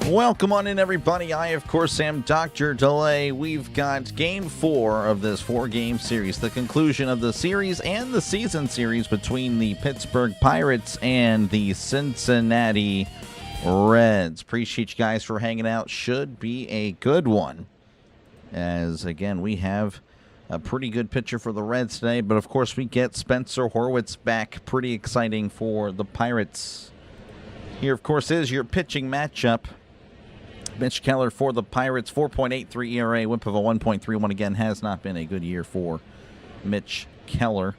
Welcome on in, everybody. I, of course, am Dr. Delay. We've got Game 4 of this 4-game series, the conclusion of the series and the season series between the Pittsburgh Pirates and the Cincinnati Reds. Appreciate you guys for hanging out. Should be a good one, as, again, we have a pretty good pitcher for the Reds today, but, of course, we get Spencer Horwitz back. Pretty exciting for the Pirates. Here, of course, is your pitching matchup. Mitch Keller for the Pirates, 4.83 ERA, whip of a 1.31. Again, has not been a good year for Mitch Keller.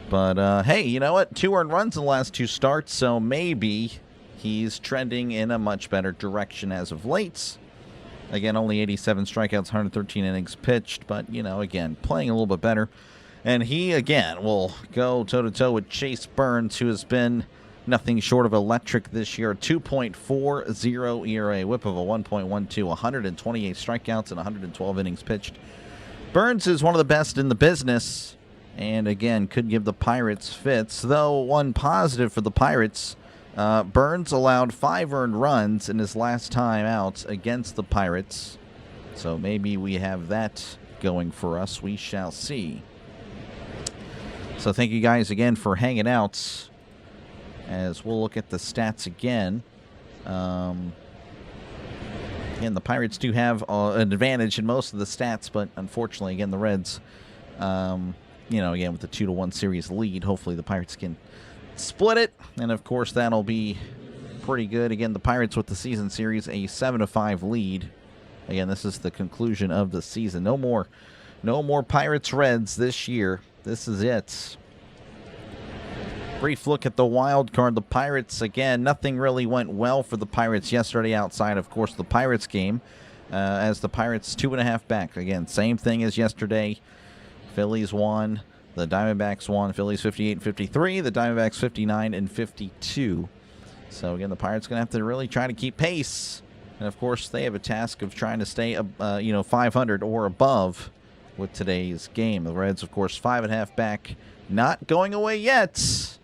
But, hey, you know what? 2 earned runs in the last 2 starts, so maybe he's trending in a much better direction as of late. Again, only 87 strikeouts, 113 innings pitched, but, you know, again, playing a little bit better. And he, again, will go toe-to-toe with Chase Burns, who has been nothing short of electric this year. 2.40 ERA, whip of a 1.12, 128 strikeouts and 112 innings pitched. Burns is one of the best in the business, and again, could give the Pirates fits. Though one positive for the Pirates, Burns allowed 5 earned runs in his last time out against the Pirates. So maybe we have that going for us. We shall see. So thank you guys again for hanging out, as we'll look at the stats again. And the Pirates do have an advantage in most of the stats, but unfortunately, again, the Reds, you know, again, with the 2-1 series lead, hopefully the Pirates can split it. And, of course, that'll be pretty good. Again, the Pirates with the season series, a 7-5 lead. Again, this is the conclusion of the season. No more Pirates-Reds this year. This is it. Brief look at the wild card. The Pirates, again, nothing really went well for the Pirates yesterday outside, of course, the Pirates game, as the Pirates 2.5 back. Again, same thing as yesterday. Phillies won. The Diamondbacks won. Phillies 58-53. The Diamondbacks 59-52. So, again, the Pirates going to have to really try to keep pace. And, of course, they have a task of trying to stay, 500 or above with today's game. The Reds, of course, 5.5 back. Not going away yet.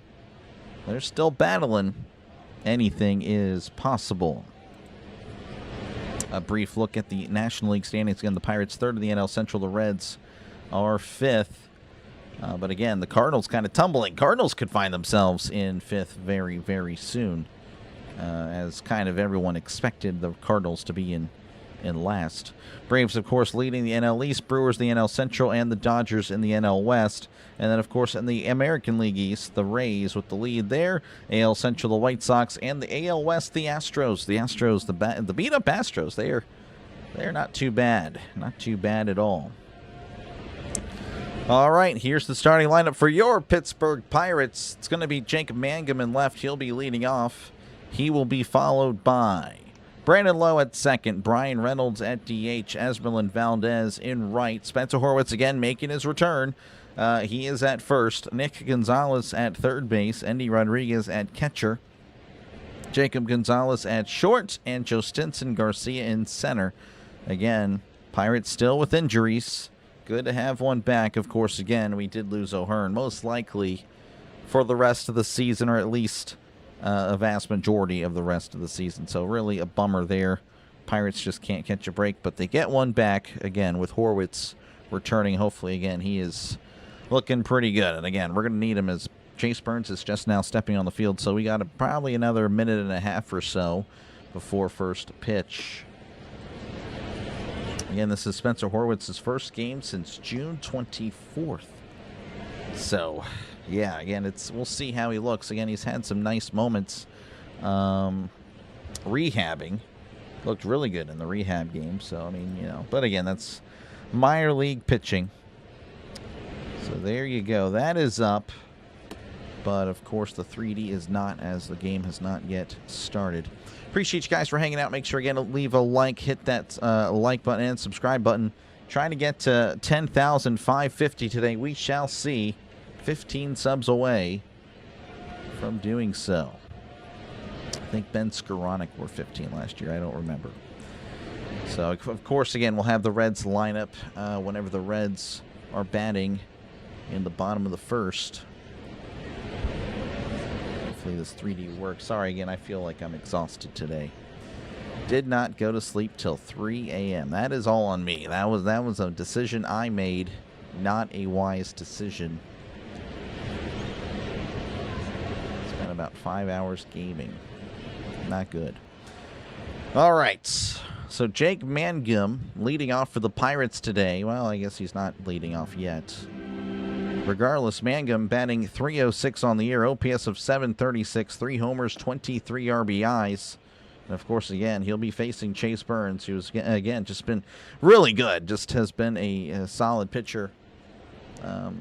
They're still battling. Anything is possible. A brief look at the National League standings. Again, the Pirates 3rd in the NL Central. The Reds are 5th. But again, the Cardinals kind of tumbling. Cardinals could find themselves in 5th very, very soon. As kind of everyone expected the Cardinals to be in last. Braves, of course, leading the NL East, Brewers the NL Central, and the Dodgers in the NL West. And then, of course, in the American League East, the Rays with the lead there. AL Central, the White Sox, and the AL West, the Astros. The Astros, the beat-up Astros, they're not too bad. Not too bad at all. All right, here's the starting lineup for your Pittsburgh Pirates. It's going to be Jacob Mangum in left. He'll be leading off. He will be followed by Brandon Lowe at second, Brian Reynolds at DH, Esmeralyn Valdez in right, Spencer Horwitz again making his return. He is at first, Nick Gonzalez at third base, Endy Rodriguez at catcher, Jacob Gonzalez at short, and Jostinson Garcia in center. Again, Pirates still with injuries. Good to have one back. Of course, again, we did lose O'Hearn, most likely for the rest of the season, or at least a vast majority of the rest of the season. So really a bummer there. Pirates just can't catch a break, but they get one back, again, with Horwitz returning. Hopefully, again, he is looking pretty good. And, again, we're going to need him, as Chase Burns is just now stepping on the field. So we got probably another minute and a half or so before first pitch. Again, this is Spencer Horwitz's first game since June 24th. So, yeah, again, we'll see how he looks. Again, he's had some nice moments rehabbing. Looked really good in the rehab game. So, I mean, but again, that's minor league pitching. So there you go. That is up. But, of course, the 3D is not, as the game has not yet started. Appreciate you guys for hanging out. Make sure, again, to leave a like. Hit that like button and subscribe button. Trying to get to 10,550 today. We shall see. 15 subs away from doing so. I think Ben Skoranek were 15 last year. I don't remember. So, of course, again, we'll have the Reds lineup whenever the Reds are batting in the bottom of the first. Hopefully this 3D works. Sorry, again, I feel like I'm exhausted today. Did not go to sleep till 3 a.m. That is all on me. That was a decision I made, not a wise decision. Spent about 5 hours gaming. Not good. All right. So Jake Mangum leading off for the Pirates today. Well, I guess he's not leading off yet. Regardless, Mangum batting .306 on the year, OPS of .736, 3 homers, 23 RBIs. And, of course, again, he'll be facing Chase Burns, who's, again, just been really good. Just has been a solid pitcher. I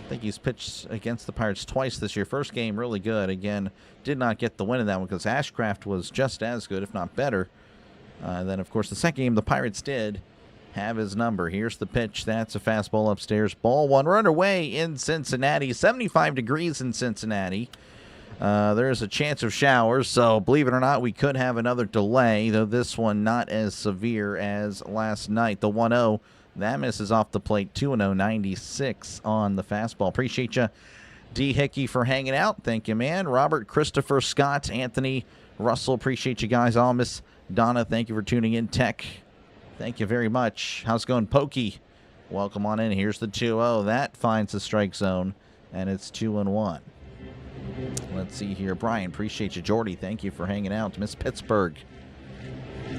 think he's pitched against the Pirates twice this year. First game, really good. Again, did not get the win in that one because Ashcraft was just as good, if not better. Then, of course, the second game, the Pirates did have his number. Here's the pitch. That's a fastball upstairs. Ball one. We're underway in Cincinnati. 75 degrees in Cincinnati. There's a chance of showers, so believe it or not, we could have another delay, though this one not as severe as last night. The 1-0, that misses off the plate. 2-0, 96 on the fastball. Appreciate you, D. Hickey, for hanging out. Thank you, man. Robert, Christopher, Scott, Anthony, Russell, appreciate you guys all. Miss Donna, thank you for tuning in. Tech, thank you very much. How's it going, Pokey? Welcome on in. Here's the 2-0. That finds the strike zone, and it's 2-1. Let's see here. Brian, appreciate you. Jordy, thank you for hanging out. Miss Pittsburgh,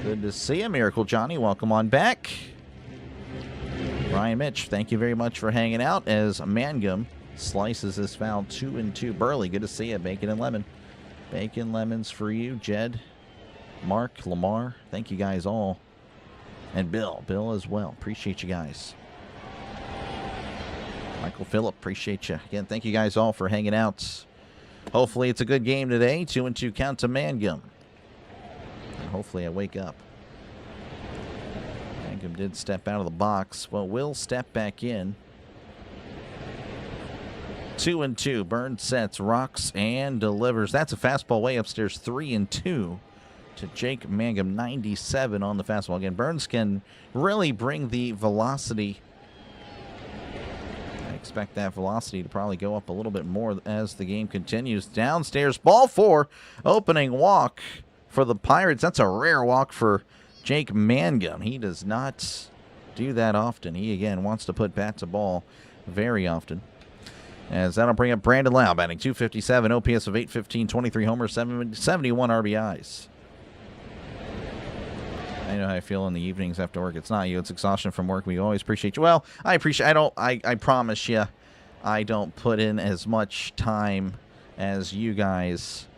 good to see you. Miracle Johnny, welcome on back. Brian Mitch, thank you very much for hanging out as Mangum slices his foul. 2-2. Burley, good to see you. Bacon and lemon. Bacon lemons for you. Jed, Mark, Lamar, thank you guys all. And Bill as well. Appreciate you guys. Michael Phillip, appreciate you. Again, thank you guys all for hanging out. Hopefully it's a good game today. 2-2 count to Mangum. And hopefully I wake up. Mangum did step out of the box. Well, will step back in. 2-2. Burns sets, rocks, and delivers. That's a fastball way upstairs. 3-2 to Jake Mangum. 97 on the fastball. Again, Burns can really bring the velocity. I expect that velocity to probably go up a little bit more as the game continues. Downstairs, ball 4. Opening walk for the Pirates. That's a rare walk for Jake Mangum. He does not do that often. He, again, wants to put bat to ball very often. As that'll bring up Brandon Lau, batting .257, OPS of .815, 23 homers, 71 RBIs. I know how I feel in the evenings after work. It's not you. It's exhaustion from work. We always appreciate you. Well, I promise you, I don't put in as much time as you guys.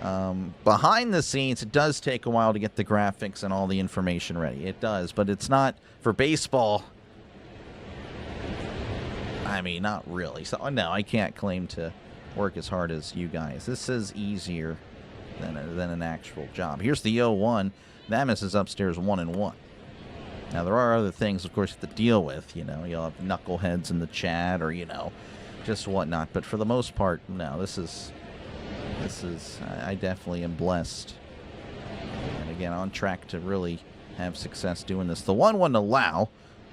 Behind the scenes, it does take a while to get the graphics and all the information ready. It does, but it's not for baseball. I mean, not really. So, no, I can't claim to work as hard as you guys. This is easier than an actual job. Here's the 0-1. That misses upstairs 1-1. Now, there are other things, of course, you have to deal with. You know, you'll have knuckleheads in the chat or, you know, just whatnot. But for the most part, no, this is, I definitely am blessed. And again, on track to really have success doing this. The 1-1 to Lau.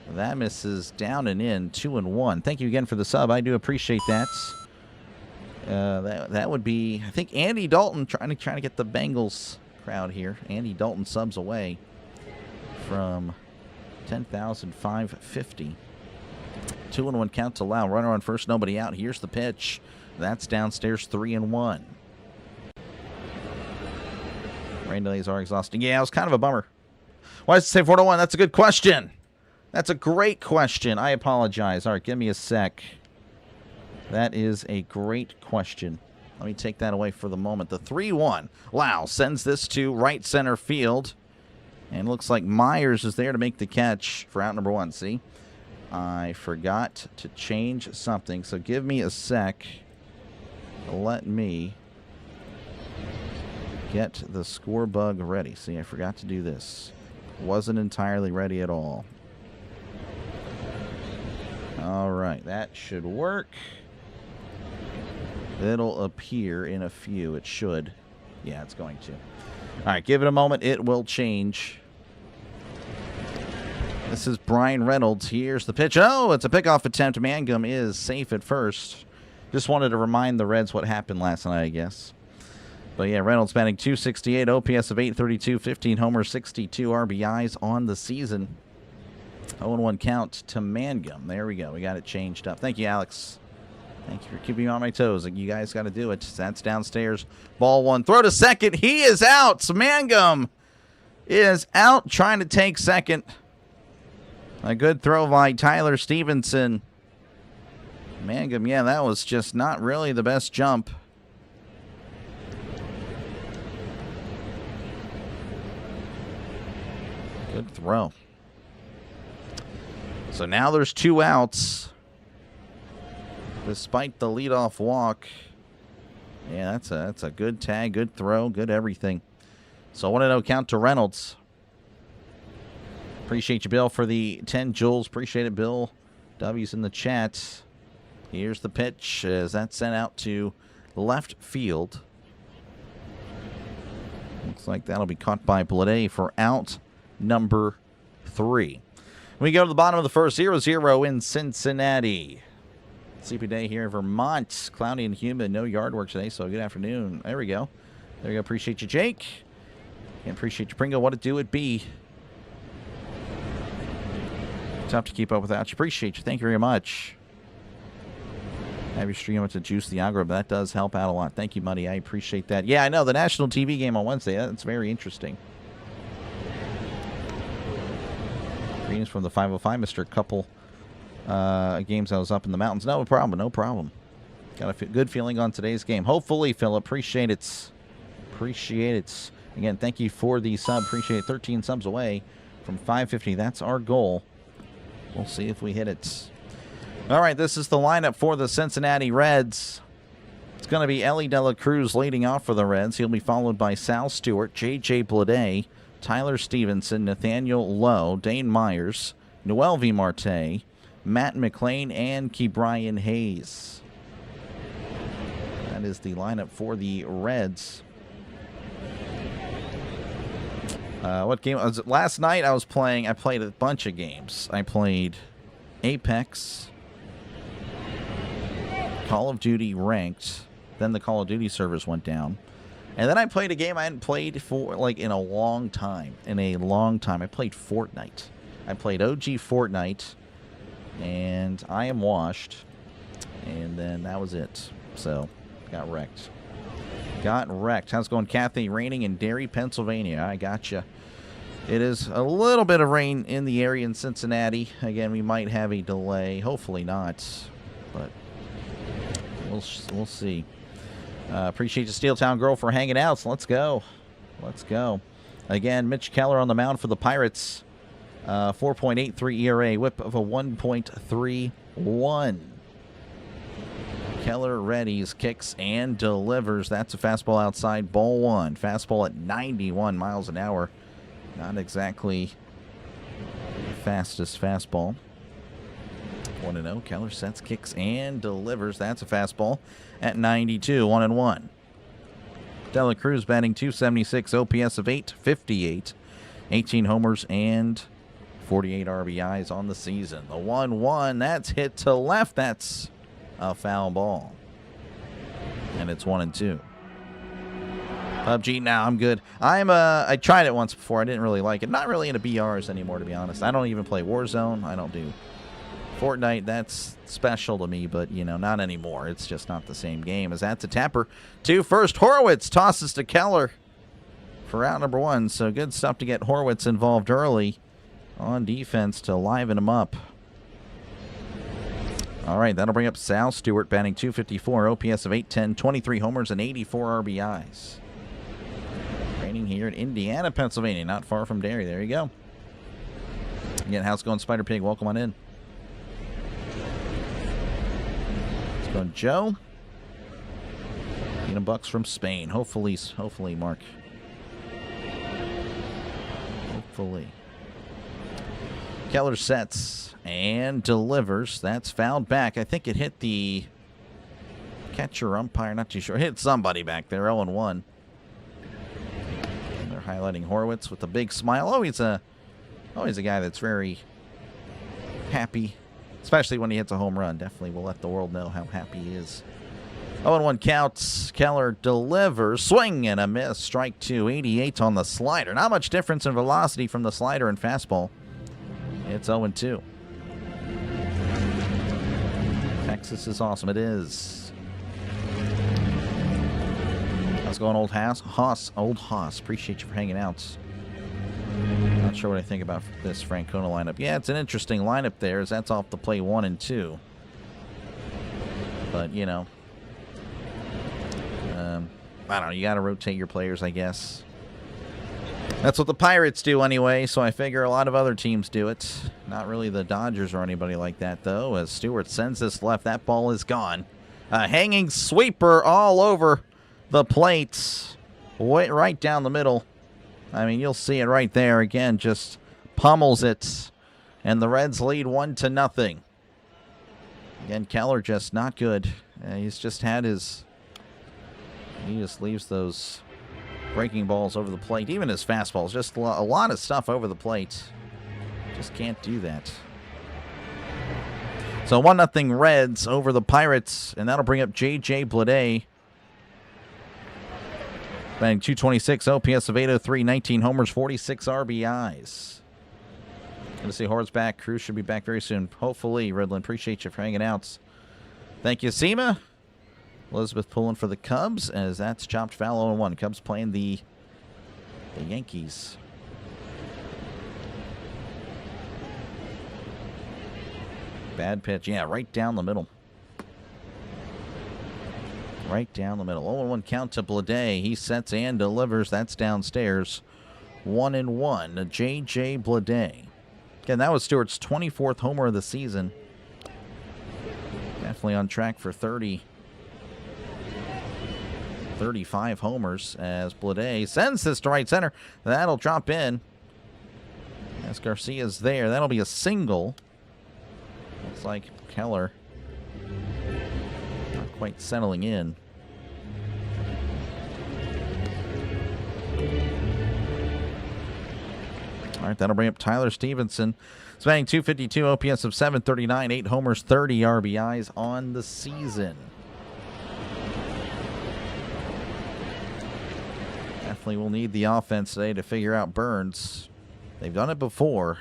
That misses down and in, 2-1. Thank you again for the sub. I do appreciate that. That would be, I think, Andy Dalton trying to get the Bengals crowd here. Andy Dalton subs away from 10,550. 2-1 count to Lau. Runner on first, nobody out. Here's the pitch. That's downstairs, 3-1. Rain delays are exhausting. Yeah, it was kind of a bummer. Why does it say 4-1? That's a good question. That's a great question. I apologize. All right, give me a sec. That is a great question. Let me take that away for the moment. The 3-1. Lau sends this to right center field. And looks like Myers is there to make the catch for out number 1. See? I forgot to change something. So give me a sec. Let me get the score bug ready. See, I forgot to do this. Wasn't entirely ready at all. All right, that should work. It'll appear in a few. It should. Yeah, it's going to. All right, give it a moment. It will change. This is Brian Reynolds. Here's the pitch. Oh, it's a pickoff attempt. Mangum is safe at first. Just wanted to remind the Reds what happened last night, I guess. But yeah, Reynolds batting .268, OPS of .832, 15 homers, 62 RBIs on the season. 0-1 count to Mangum. There we go. We got it changed up. Thank you, Alex. Thank you for keeping me on my toes. You guys got to do it. That's downstairs. Ball one. Throw to second. He is out. Mangum is out trying to take second. A good throw by Tyler Stevenson. Mangum, yeah, that was just not really the best jump. Good throw. So now there's 2 outs. Despite the leadoff walk. Yeah, that's a good tag, good throw, good everything. So 1-0 count to Reynolds. Appreciate you, Bill, for the 10 joules. Appreciate it, Bill. W's in the chat. Here's the pitch as that's sent out to left field. Looks like that'll be caught by Blade for out number 3. We go to the bottom of the first, 0-0 in Cincinnati. Sleepy day here in Vermont. Cloudy and humid. No yard work today, so good afternoon. There we go. There you go. Appreciate you, Jake. And appreciate you, Pringle. What it do, it be. Tough to keep up without you. Appreciate you. Thank you very much. Have your stream to juice the algorithm. That does help out a lot. Thank you, Muddy. I appreciate that. Yeah, I know. The national TV game on Wednesday. That's very interesting. Greetings from the 505, Mr. Couple games I was up in the mountains. No problem. No problem. Got a good feeling on today's game. Hopefully, Phil. Appreciate it. Appreciate it. Again, thank you for the sub. Appreciate it. 13 subs away from 550. That's our goal. We'll see if we hit it. All right, this is the lineup for the Cincinnati Reds. It's going to be Ellie De La Cruz leading off for the Reds. He'll be followed by Sal Stewart, J.J. Bleday, Tyler Stevenson, Nathaniel Lowe, Dane Myers, Noel V. Marte, Matt McLean, and Ke'Bryan Hayes. That is the lineup for the Reds. What game was it? Last night I played a bunch of games. I played Apex, Call of Duty Ranked, then the Call of Duty servers went down. And then I played a game I hadn't played for in a long time. I played Fortnite. I played OG Fortnite, and I am washed. And then that was it. So, got wrecked. How's it going, Kathy? Raining in Derry, Pennsylvania. I gotcha. It is a little bit of rain in the area in Cincinnati. Again, we might have a delay. Hopefully not, but we'll see. Appreciate you, Steel Town Girl, for hanging out. So let's go. Again, Mitch Keller on the mound for the Pirates. 4.83 ERA, whip of a 1.31. Keller readies, kicks, and delivers. That's a fastball outside, ball one. Fastball at 91 miles an hour. Not exactly the fastest fastball. 1-0. Keller sets, kicks, and delivers. That's a fastball at 92. 1-1. De La Cruz batting .276, OPS of .858, 18 homers and 48 RBIs on the season. The 1-1, that's hit to left. That's a foul ball. And it's 1-2. PUBG, now I'm good. I tried it once before. I didn't really like it. Not really into BRs anymore, to be honest. I don't even play Warzone. I don't do Fortnite. That's special to me, but, not anymore. It's just not the same game. As that's a tapper to first. Horwitz tosses to Keller for out number 1. So good stuff to get Horwitz involved early on defense to liven him up. All right, that'll bring up Sal Stewart, batting .254, OPS of .810, 23 homers and 84 RBIs. Training here in Indiana, Pennsylvania, not far from Derry. There you go. Again, how's it going, Spider Pig? Welcome on in. It's going Joe. $1 from Spain. Hopefully, Mark. Hopefully. Keller sets and delivers. That's fouled back. I think it hit the catcher umpire. Not too sure. It hit somebody back there. 0-1. And they're highlighting Horwitz with a big smile. Always a guy that's very happy, especially when he hits a home run. Definitely will let the world know how happy he is 0-1 counts. Keller delivers. Swing and a miss. Strike 2. 88 on the slider. Not much difference in velocity from the slider and fastball. It's 0-2. Texas is awesome. It is. How's it going, old Hoss? Old Hoss. Appreciate you for hanging out. Not sure what I think about this Francona lineup. Yeah, it's an interesting lineup there, as that's off the play 1 and 2. But, you know, I don't know. You got to rotate your players, I guess. That's what the Pirates do anyway, so I figure a lot of other teams do it. Not really the Dodgers or anybody like that, though, as Stewart sends this left. That ball is gone. A hanging sweeper all over the plate. Right down the middle. I mean, you'll see it right there. Again, just pummels it. And the Reds lead 1-0. Again, Keller just not good. He's just had his... He just leaves those breaking balls over the plate. Even his fastballs. Just a lot of stuff over the plate. Just can't do that. So 1-0 Reds over the Pirates. And that'll bring up J.J. Bleday. Batting .226, OPS of .803, 19 homers, 46 RBIs. Good to see Hort's back. Cruz should be back very soon. Hopefully, Redland. Appreciate you for hanging out. Thank you, Seema. Elizabeth pulling for the Cubs, as that's chopped foul 0-1. Cubs playing the Yankees. Bad pitch. Yeah, right down the middle. Right down the middle. 0-1 count to Bleday. He sets and delivers. That's downstairs. 1-1. J.J. Bleday. Again, that was Stewart's 24th homer of the season. Definitely on track for 35 homers as Bleday sends this to right center. That'll drop in. As Garcia's there. That'll be a single. Looks like Keller not quite settling in. All right, that'll bring up Tyler Stevenson. He's batting .252, OPS of .739, 8 homers, 30 RBIs on the season. Definitely will need the offense today to figure out Burns. They've done it before.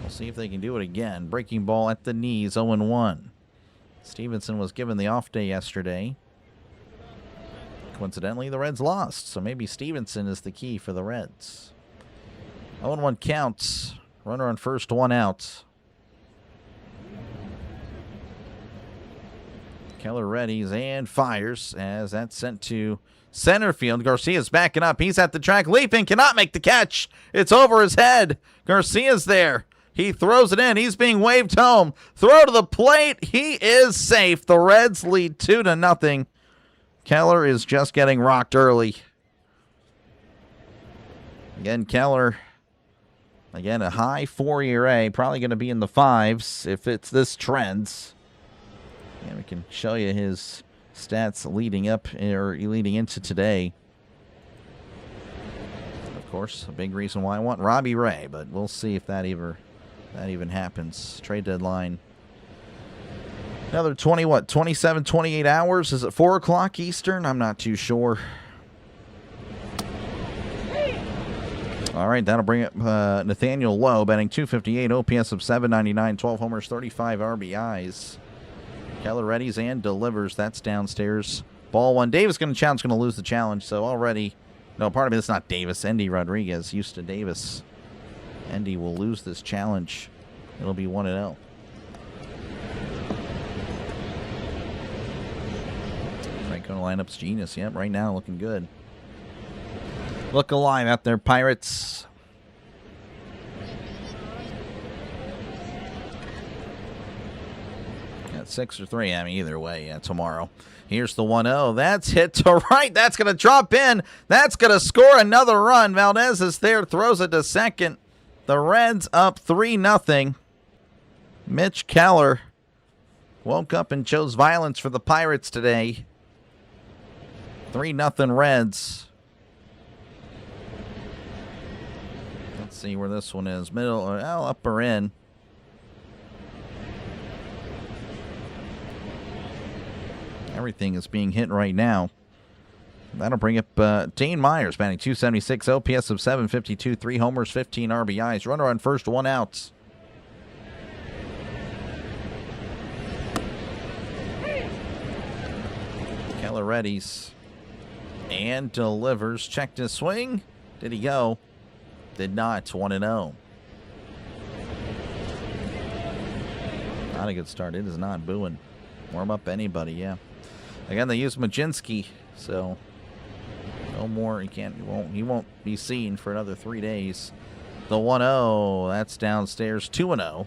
We'll see if they can do it again. Breaking ball at the knees, 0-1. Stevenson was given the off day yesterday. Coincidentally, the Reds lost, so maybe Stevenson is the key for the Reds. 0-1 counts. Runner on first, 1 out. Keller readies and fires as that's sent to center field. Garcia's backing up. He's at the track, leaping, cannot make the catch. It's over his head. Garcia's there. He throws it in. He's being waved home. Throw to the plate. He is safe. The Reds lead 2-0. Keller is just getting rocked early. Again, Keller, again, a high 4 ERA. Probably going to be in the 5s if it's this trends. And we can show you his stats leading up or leading into today. Of course, a big reason why I want Robbie Ray, but we'll see if that even happens. Trade deadline. Another 27, 28 hours. Is it 4 o'clock Eastern? I'm not too sure. All right, that'll bring up Nathaniel Lowe, batting .258, OPS of .799, 12 homers, 35 RBIs. Keller readies and delivers. That's downstairs. Ball 1. Davis going to lose the challenge, so already... No, part of it's not Davis. Endy Rodriguez, used to Davis. Endy will lose this challenge. It'll be 1-0. Francona lineup's genius. Yep, right now looking good. Look alive out there, Pirates. Got 6 or 3. I mean, either way, yeah, tomorrow. Here's the 1-0. That's hit to right. That's going to drop in. That's going to score another run. Valdez is there, throws it to second. The Reds up 3-0. Mitch Keller woke up and chose violence for the Pirates today. 3-0 Reds. Let's see where this one is. Middle, or up or in. Everything is being hit right now. That'll bring up Dane Myers, batting .276, OPS of .752, 3 homers, 15 RBIs. Runner on first, 1 out. Keller readies and delivers. Checked his swing. Did he go? Did not. 1-0. Not a good start. It is not booing. Warm up anybody, yeah. Again, they use Majinski, so no more. He won't be seen for another 3 days. The 1-0, that's downstairs. 2-0.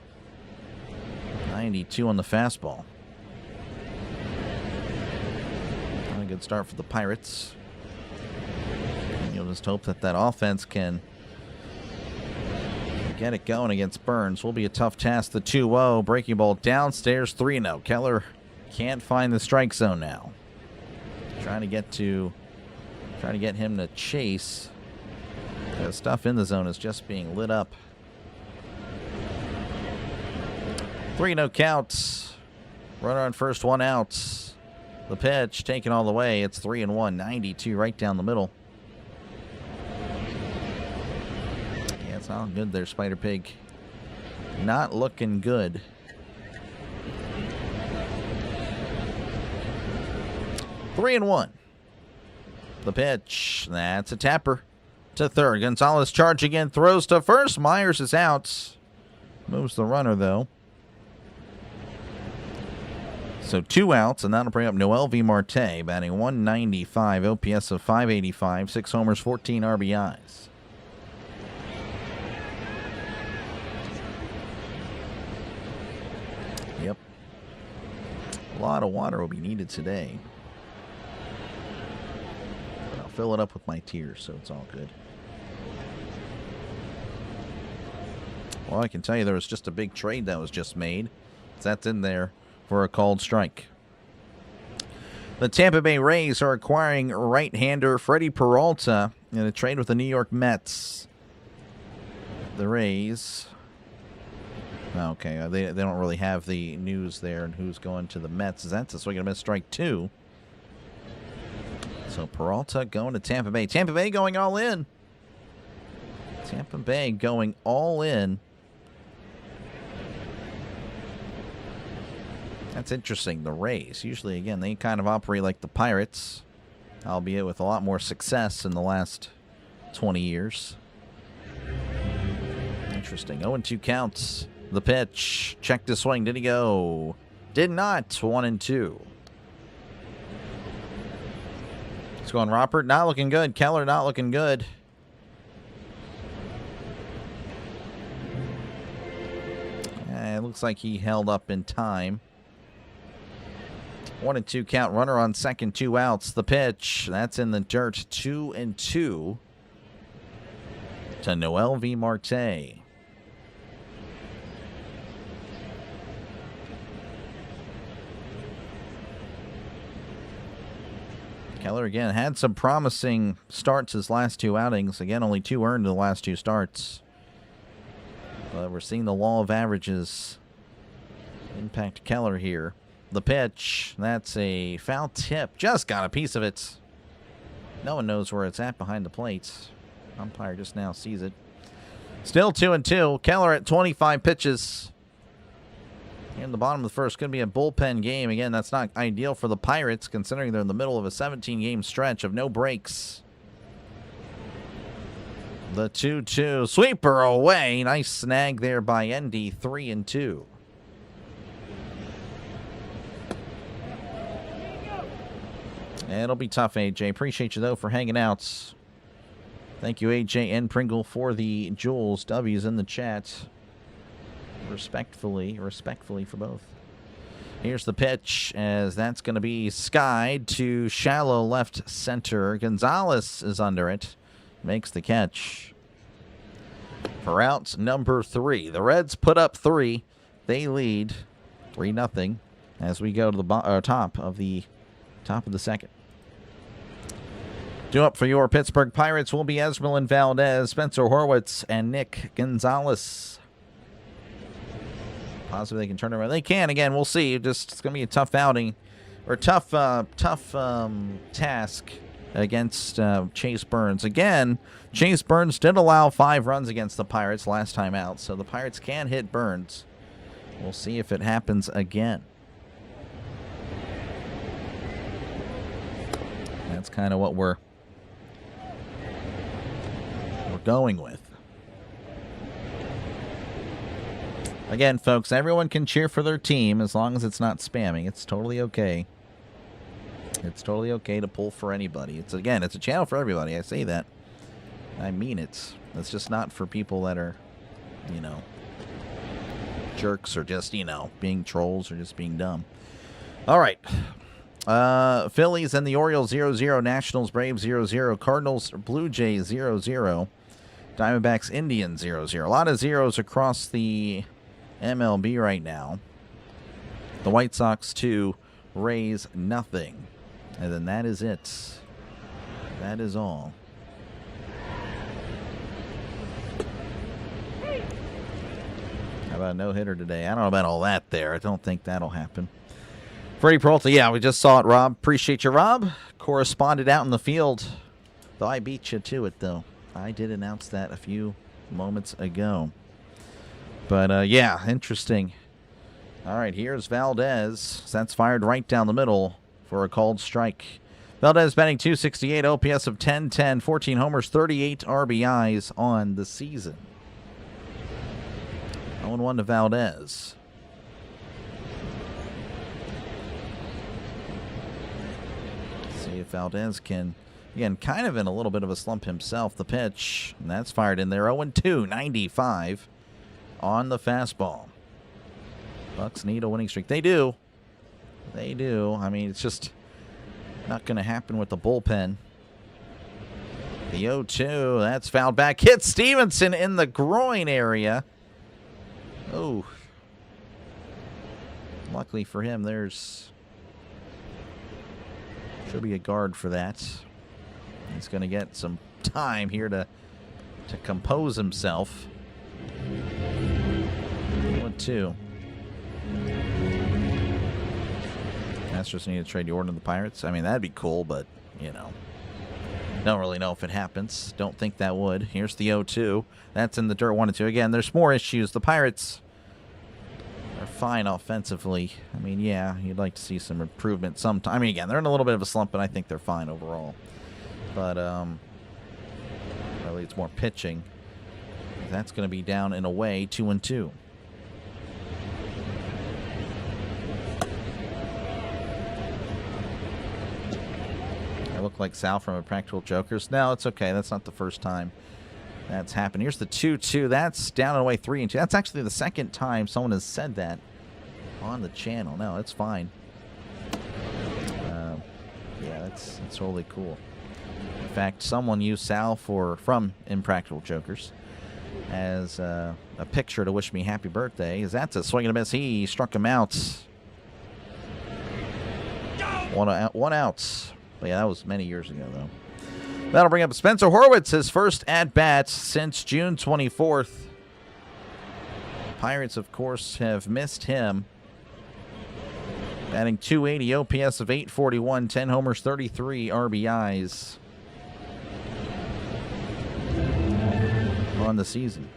92 on the fastball. Not a good start for the Pirates. And you'll just hope that offense can get it going against Burns. Will be a tough task. The 2-0, breaking ball downstairs. 3-0. Keller can't find the strike zone now. Trying to get him to chase. The stuff in the zone is just being lit up. 3-0 count. Runner on first, 1 out. The pitch taken all the way. It's 3-1. 92 right down the middle. Yeah, it's not good there, Spider Pig. Not looking good. 3-1. The pitch. That's a tapper to third. Gonzalez charge again. Throws to first. Myers is out. Moves the runner, though. So 2 outs, and that'll bring up Noel V. Marte, batting .195, OPS of .585, 6 homers, 14 RBIs. Yep. A lot of water will be needed today. But I'll fill it up with my tears, so it's all good. Well, I can tell you there was just a big trade that was just made. That's in there for a called strike. The Tampa Bay Rays are acquiring right-hander Freddie Peralta in a trade with the New York Mets. The Rays. Okay, they don't really have the news there and who's going to the Mets. That's a swing and a miss, strike 2. So Peralta going to Tampa Bay. Tampa Bay going all in. Tampa Bay going all in. That's interesting. The Rays, usually, again, they kind of operate like the Pirates, albeit with a lot more success in the last 20 years. Interesting. 0-2 counts. The pitch. Checked his swing. Did he go? Did not. 1-2. It's going Robert. Not looking good. Keller not looking good. It looks like he held up in time. 1-2 count. Runner on second, 2 outs. The pitch. That's in the dirt. 2-2 to Noel V. Marte. Keller again had some promising starts his last 2 outings. Again, only 2 earned in the last 2 starts. But we're seeing the law of averages impact Keller here. The pitch, that's a foul tip. Just got a piece of it. No one knows where it's at behind the plate. Umpire just now sees it. Still 2-2. Keller at 25 pitches. In the bottom of the first, going to be a bullpen game. Again, that's not ideal for the Pirates, considering they're in the middle of a 17-game stretch of no breaks. The 2-2. Sweeper away. Nice snag there by Endy. 3-2. It'll be tough, AJ. Appreciate you, though, for hanging out. Thank you, AJ and Pringle, for the Jules W's in the chat. Respectfully for both. Here's the pitch, as that's going to be skied to shallow left center. Gonzalez is under it. Makes the catch. For out number 3. The Reds put up 3. They lead 3-0 as we go to the top of the second. Due up for your Pittsburgh Pirates will be Esmeralyn Valdez, Spencer Horwitz, and Nick Gonzalez. Possibly they can turn it around. They can. Again, we'll see. It's going to be a tough outing or tough task against Chase Burns. Again, Chase Burns did allow 5 runs against the Pirates last time out, so the Pirates can hit Burns. We'll see if it happens again. That's kind of what we're going with. Again, folks, everyone can cheer for their team as long as it's not spamming. It's totally okay. It's totally okay to pull for anybody. It's a channel for everybody. I say that. I mean it. It's just not for people that are, you know, jerks or just, you know, being trolls or just being dumb. All right. Phillies and the Orioles 0-0. Nationals, Braves 0-0. Cardinals, Blue Jays 0-0. Diamondbacks, Indians 0-0. A lot of zeros across the MLB right now. The White Sox 2, Rays nothing. And then that is it. That is all. How about a no-hitter today? I don't know about all that there. I don't think that'll happen. Freddie Peralta, yeah, we just saw it, Rob. Appreciate you, Rob. Corresponded out in the field. Though I beat you to it, though. I did announce that a few moments ago. But, yeah, interesting. All right, here's Valdez. That's fired right down the middle for a called strike. Valdez batting .268, OPS of 10-10, 14 homers, 38 RBIs on the season. 0-1 to Valdez. See if Valdez can, again, kind of in a little bit of a slump himself. The pitch, and that's fired in there. 0-2, 95 on the fastball. Bucks need a winning streak. They do. They do. I mean, it's just not going to happen with the bullpen. The 0-2, that's fouled back. Hit Stevenson in the groin area. Oh. Luckily for him, there's... should be a guard for that. He's going to get some time here to compose himself. 1-2. Astros need to trade Jordan to the Pirates. I mean, that'd be cool, but, you know, don't really know if it happens. Don't think that would. Here's the 0-2. That's in the dirt, 1-2. Again, there's more issues. The Pirates are fine offensively. I mean, yeah, you'd like to see some improvement sometime. I mean, again, they're in a little bit of a slump, but I think they're fine overall. But, really, it's more pitching. That's going to be down and away, 2-2. I look like Sal from Impractical Jokers. No, it's okay. That's not the first time that's happened. Here's the 2-2. That's down and away, 3-2. That's actually the second time someone has said that on the channel. No, it's fine. Yeah, that's totally cool. In fact, someone used Sal from Impractical Jokers as a picture to wish me happy birthday. That's a swing and a miss. He struck him out. One out. But yeah, that was many years ago, though. That'll bring up Spencer Horwitz, his first at-bat since June 24th. Pirates, of course, have missed him. Batting .280, OPS of 841, 10 homers, 33 RBIs on the season.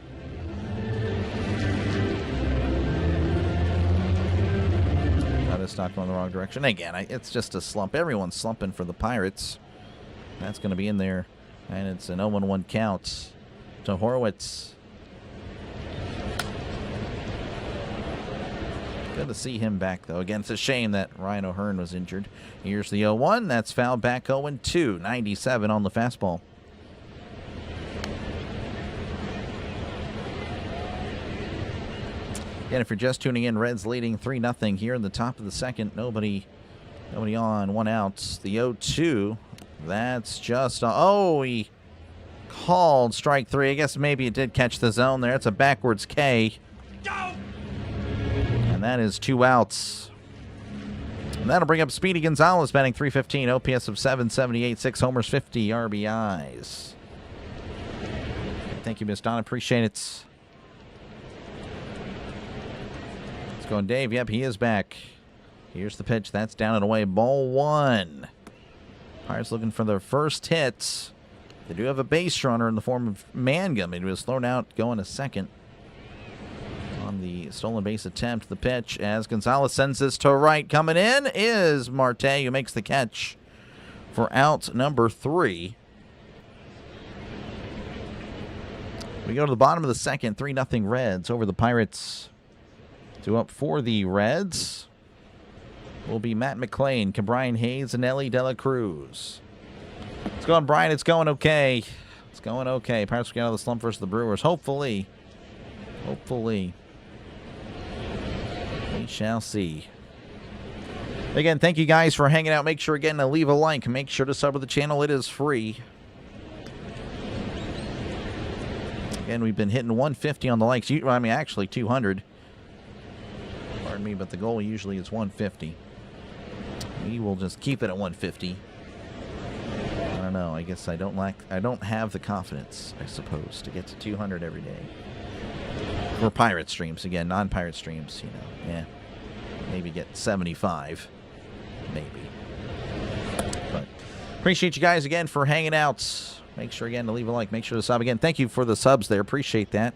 Stock going the wrong direction. Again, it's just a slump. Everyone's slumping for the Pirates. That's going to be in there. And it's an 0-1 count to Horwitz. Good to see him back, though. Again, it's a shame that Ryan O'Hearn was injured. Here's the 0-1. That's fouled back 0-2. 97 on the fastball. Again, if you're just tuning in, Reds leading 3-0 here in the top of the second. Nobody on, 1 out. The 0-2, that's just... he called strike 3. I guess maybe it did catch the zone there. It's a backwards K. And that is 2 outs. And that'll bring up Speedy Gonzalez, batting .315, OPS of 778, 6 homers, 50 RBIs. Thank you, Miss Donna. Appreciate it. Going Dave. Yep, he is back. Here's the pitch. That's down and away. Ball 1. Pirates looking for their first hit. They do have a base runner in the form of Mangum. It was thrown out going to second on the stolen base attempt. The pitch as Gonzalez sends this to right. Coming in is Marte, who makes the catch for out number 3. We go to the bottom of the second. 3-0 Reds over the Pirates. 2 up for the Reds will be Matt McClain, Brian Hayes, and Ellie De La Cruz. It's going, Brian. It's going okay. It's going okay. Pirates will get out of the slump versus the Brewers. Hopefully. We shall see. Again, thank you guys for hanging out. Make sure, again, to leave a like. Make sure to sub to the channel. It is free. Again, we've been hitting 150 on the likes. I mean, actually 200. Pardon me, but the goal usually is 150. We will just keep it at 150. I don't know. I guess I don't have the confidence, I suppose, to get to 200 every day. For Pirate streams, again, non-Pirate streams, you know, yeah. Maybe get 75. Maybe. But appreciate you guys again for hanging out. Make sure again to leave a like. Make sure to sub again. Thank you for the subs there. Appreciate that.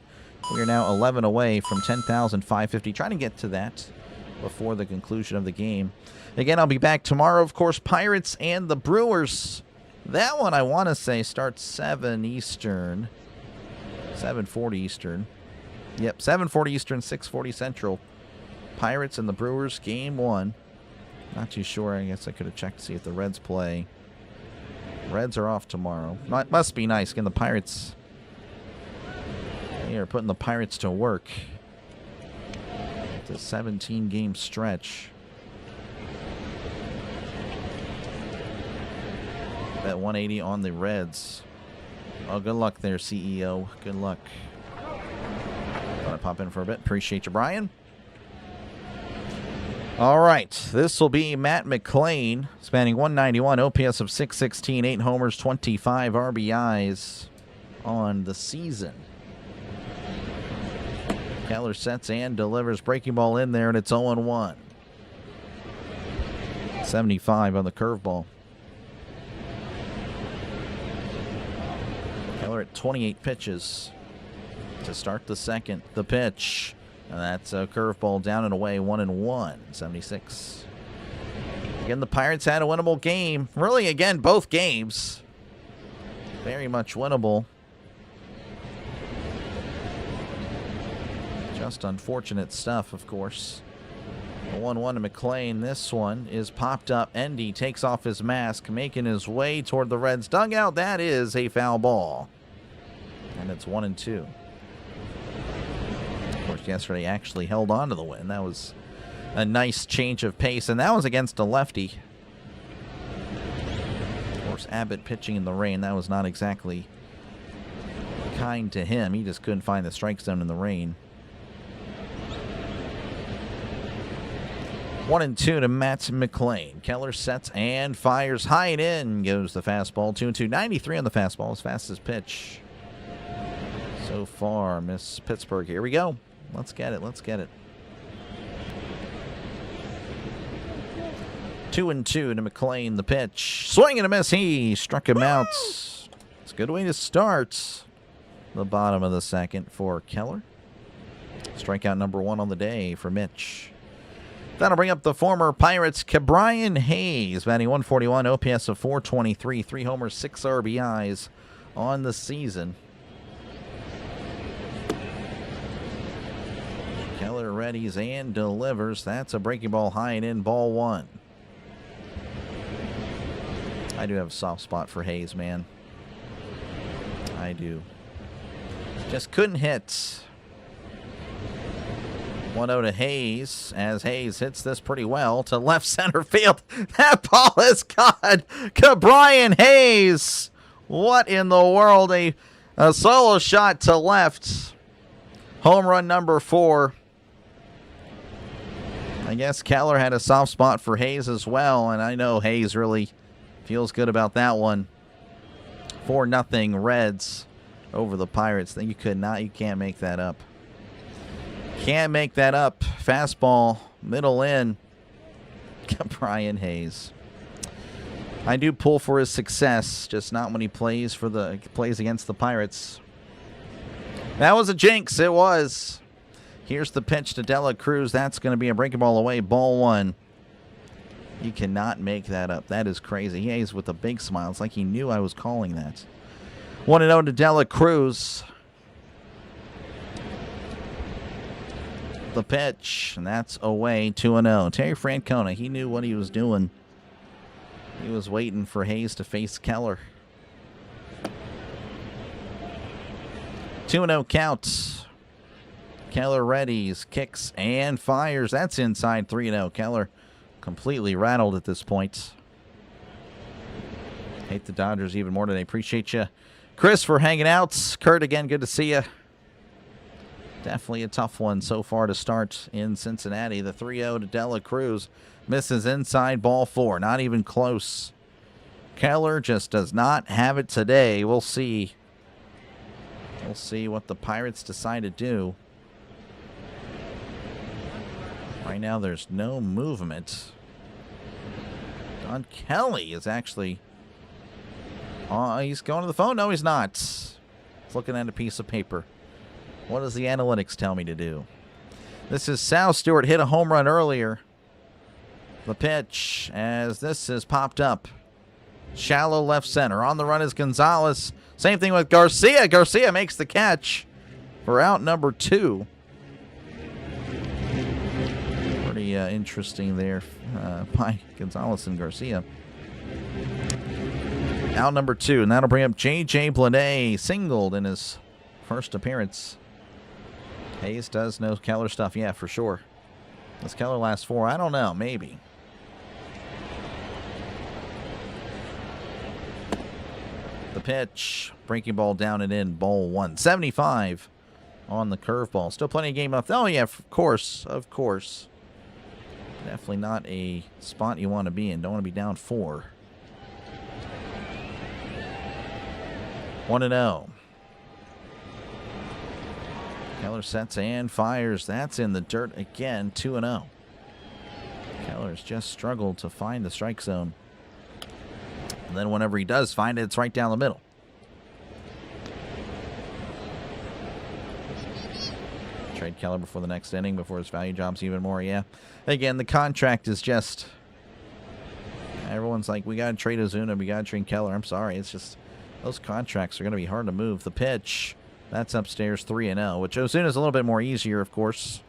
We are now 11 away from 10,550. Trying to get to that before the conclusion of the game. Again, I'll be back tomorrow. Of course, Pirates and the Brewers. That one I want to say starts 7 Eastern. 7:40 Eastern. Yep, 7:40 Eastern, 6:40 Central. Pirates and the Brewers, game 1. Not too sure. I guess I could have checked to see if the Reds play. Reds are off tomorrow. Must be nice. Again, the Pirates. They are putting the Pirates to work. It's a 17-game stretch. Bet 180 on the Reds. Oh, good luck there, CEO. Good luck. Thought I'd pop in for a bit. Appreciate you, Brian. All right, this will be Matt McClain, spanning 191, OPS of 616, 8 homers, 25 RBIs on the season. Keller sets and delivers. Breaking ball in there, and it's 0-1. 75 on the curveball. Keller at 28 pitches to start the second. The pitch. And that's a curveball down and away, 1-1, 76. Again, the Pirates had a winnable game. Really, again, both games. Very much winnable. Just unfortunate stuff, of course. The 1-1 to McClain. This one is popped up. Endy takes off his mask, making his way toward the Reds' dugout. That is a foul ball. And it's 1-2. Of course, yesterday actually held on to the win. That was a nice change of pace, and that was against a lefty. Of course, Abbott pitching in the rain. That was not exactly kind to him. He just couldn't find the strike zone in the rain. 1-2 to Matt McClain. Keller sets and fires high and in. Goes the fastball. 2-2. 93 on the fastball. His fastest pitch so far. Miss Pittsburgh. Here we go. Let's get it. Let's get it. 2-2 to McClain. The pitch. Swing and a miss. He struck him out. It's a good way to start the bottom of the second for Keller. Strikeout number 1 on the day for Mitch. That'll bring up the former Pirates, Brian Hayes, batting 141, OPS of 423, 3 homers, 6 RBIs on the season. Keller readies and delivers. That's a breaking ball high and in, ball 1. I do have a soft spot for Hayes, man. I do. Just couldn't hit. 1-0 to Hayes, as Hayes hits this pretty well to left center field. That ball is gone. Brian Hayes. What in the world? A solo shot to left. Home run number 4. I guess Keller had a soft spot for Hayes as well, and I know Hayes really feels good about that one. 4-0 Reds over the Pirates. You can't make that up. Can't make that up. Fastball, middle in. Brian Hayes. I do pull for his success, just not when he plays against the Pirates. That was a jinx. It was. Here's the pitch to Dela Cruz. That's going to be a breaking ball away. Ball 1. You cannot make that up. That is crazy. Hayes with a big smile. It's like he knew I was calling that. 1-0 to Dela Cruz. The pitch, and that's away. 2-0. Terry Francona, he knew what he was doing. He was waiting for Hayes to face Keller. 2-0 count. Keller readies, kicks, and fires. That's inside. 3-0. Keller completely rattled at this point. Hate the Dodgers even more today. Appreciate you, Chris, for hanging out. Kurt, again, good to see you. Definitely a tough one so far to start in Cincinnati. The 3-0 to Dela Cruz. Misses inside, ball 4. Not even close. Keller just does not have it today. We'll see. We'll see what the Pirates decide to do. Right now, there's no movement. Don Kelly is actually... he's going to the phone? No, he's not. He's looking at a piece of paper. What does the analytics tell me to do? This is Sal Stewart. Hit a home run earlier. The pitch, as this is popped up. Shallow left center. On the run is Gonzalez. Same thing with Garcia. Garcia makes the catch for out number 2. Pretty interesting there by Gonzalez and Garcia. Out number 2, and that'll bring up J.J. Bleday. Singled in his first appearance. Hayes does know Keller stuff. Yeah, for sure. Does Keller last 4? I don't know. Maybe. The pitch. Breaking ball down and in. Ball 1. 75 on the curveball. Still plenty of game left. Oh, yeah, of course. Of course. Definitely not a spot you want to be in. Don't want to be down 4. 1-0. Keller sets and fires. That's in the dirt again. 2-0. Keller's just struggled to find the strike zone. And then whenever he does find it, it's right down the middle. Trade Keller before the next inning, before his value drops even more. Yeah. Again, the contract is just... Everyone's like, we got to trade Ozuna, we got to trade Keller. I'm sorry. It's just... Those contracts are going to be hard to move. The pitch... That's upstairs, 3-0, which Ozuna is a little bit more easier, of course.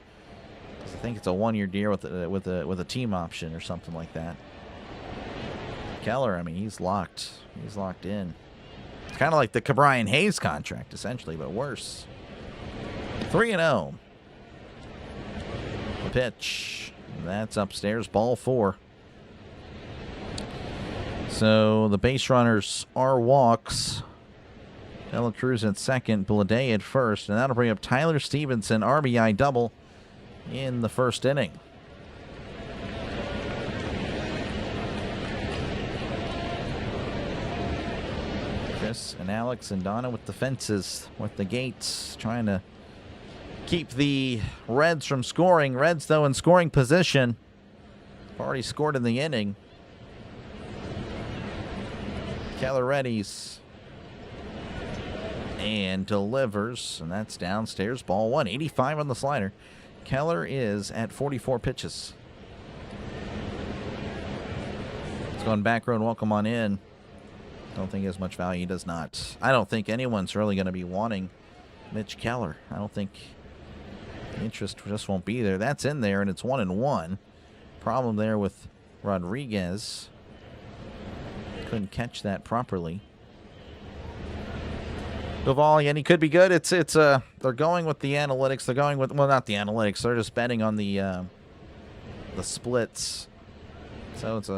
I think it's a 1-year deal with a team option or something like that. Keller, I mean, he's locked. He's locked in. It's kind of like the Brian Hayes contract, essentially, but worse. 3-0. The pitch. That's upstairs, ball 4. So the base runners are walks. Dela Cruz at second, Bleday at first, and that'll bring up Tyler Stevenson, RBI double in the first inning. Chris and Alex and Donna with the fences, with the gates, trying to keep the Reds from scoring. Reds, though, in scoring position. Already scored in the inning. Keller readies. And delivers, and that's downstairs, ball 1. 85 on the slider. Keller is at 44 pitches. Let's go on back row and welcome on in. Don't think he has much value. He does not. I don't think anyone's really going to be wanting Mitch Keller. I don't think the interest just won't be there. That's in there, and it's 1-1. Problem there with Rodriguez. Couldn't catch that properly. Duvall, and he could be good. They're going with the analytics. They're going with, well, not the analytics. They're just betting on the splits. So it's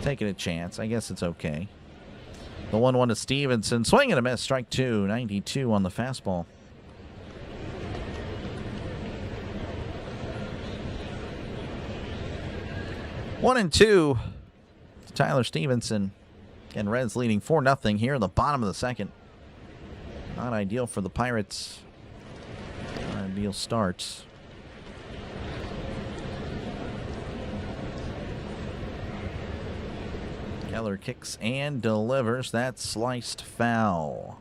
taking a chance. I guess it's okay. The 1-1 to Stevenson. Swing and a miss. Strike 2. 92 on the fastball. One and 2 to Tyler Stevenson. And Reds leading 4-0 here in the bottom of the second. Not ideal for the Pirates. Not ideal start. Keller kicks and delivers. That sliced foul.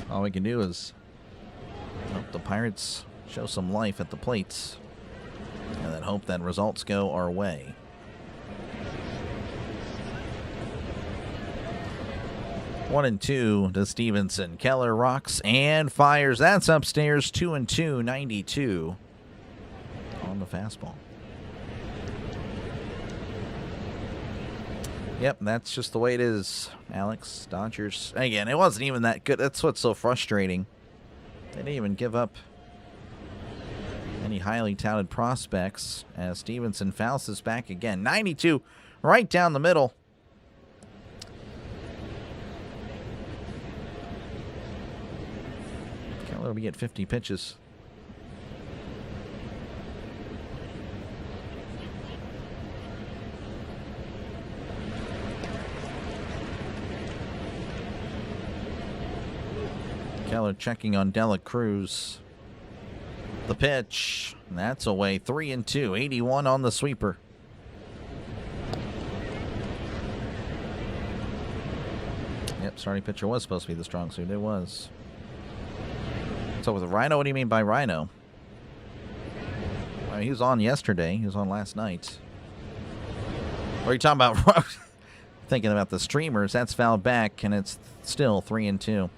All we can do is hope the Pirates show some life at the plates, and then hope that results go our way. One and two to Stevenson. Keller rocks and fires. That's upstairs. 2-2, 92 on the fastball. Yep, that's just the way it is, Alex. Dodgers, again, it wasn't even that good. That's what's so frustrating. They didn't even give up any highly touted prospects as Stevenson fouls this back again. 92 right down the middle. Keller will get 50 pitches. Keller checking on Dela Cruz. The pitch. That's away. 3-2. 81 on the sweeper. Yep, starting pitcher was supposed to be the strong suit. It was. So with a Rhino, what do you mean by Rhino? I mean, he was on yesterday. He was on last night. What are you talking about? Thinking about the streamers. That's fouled back, and it's still 3-2.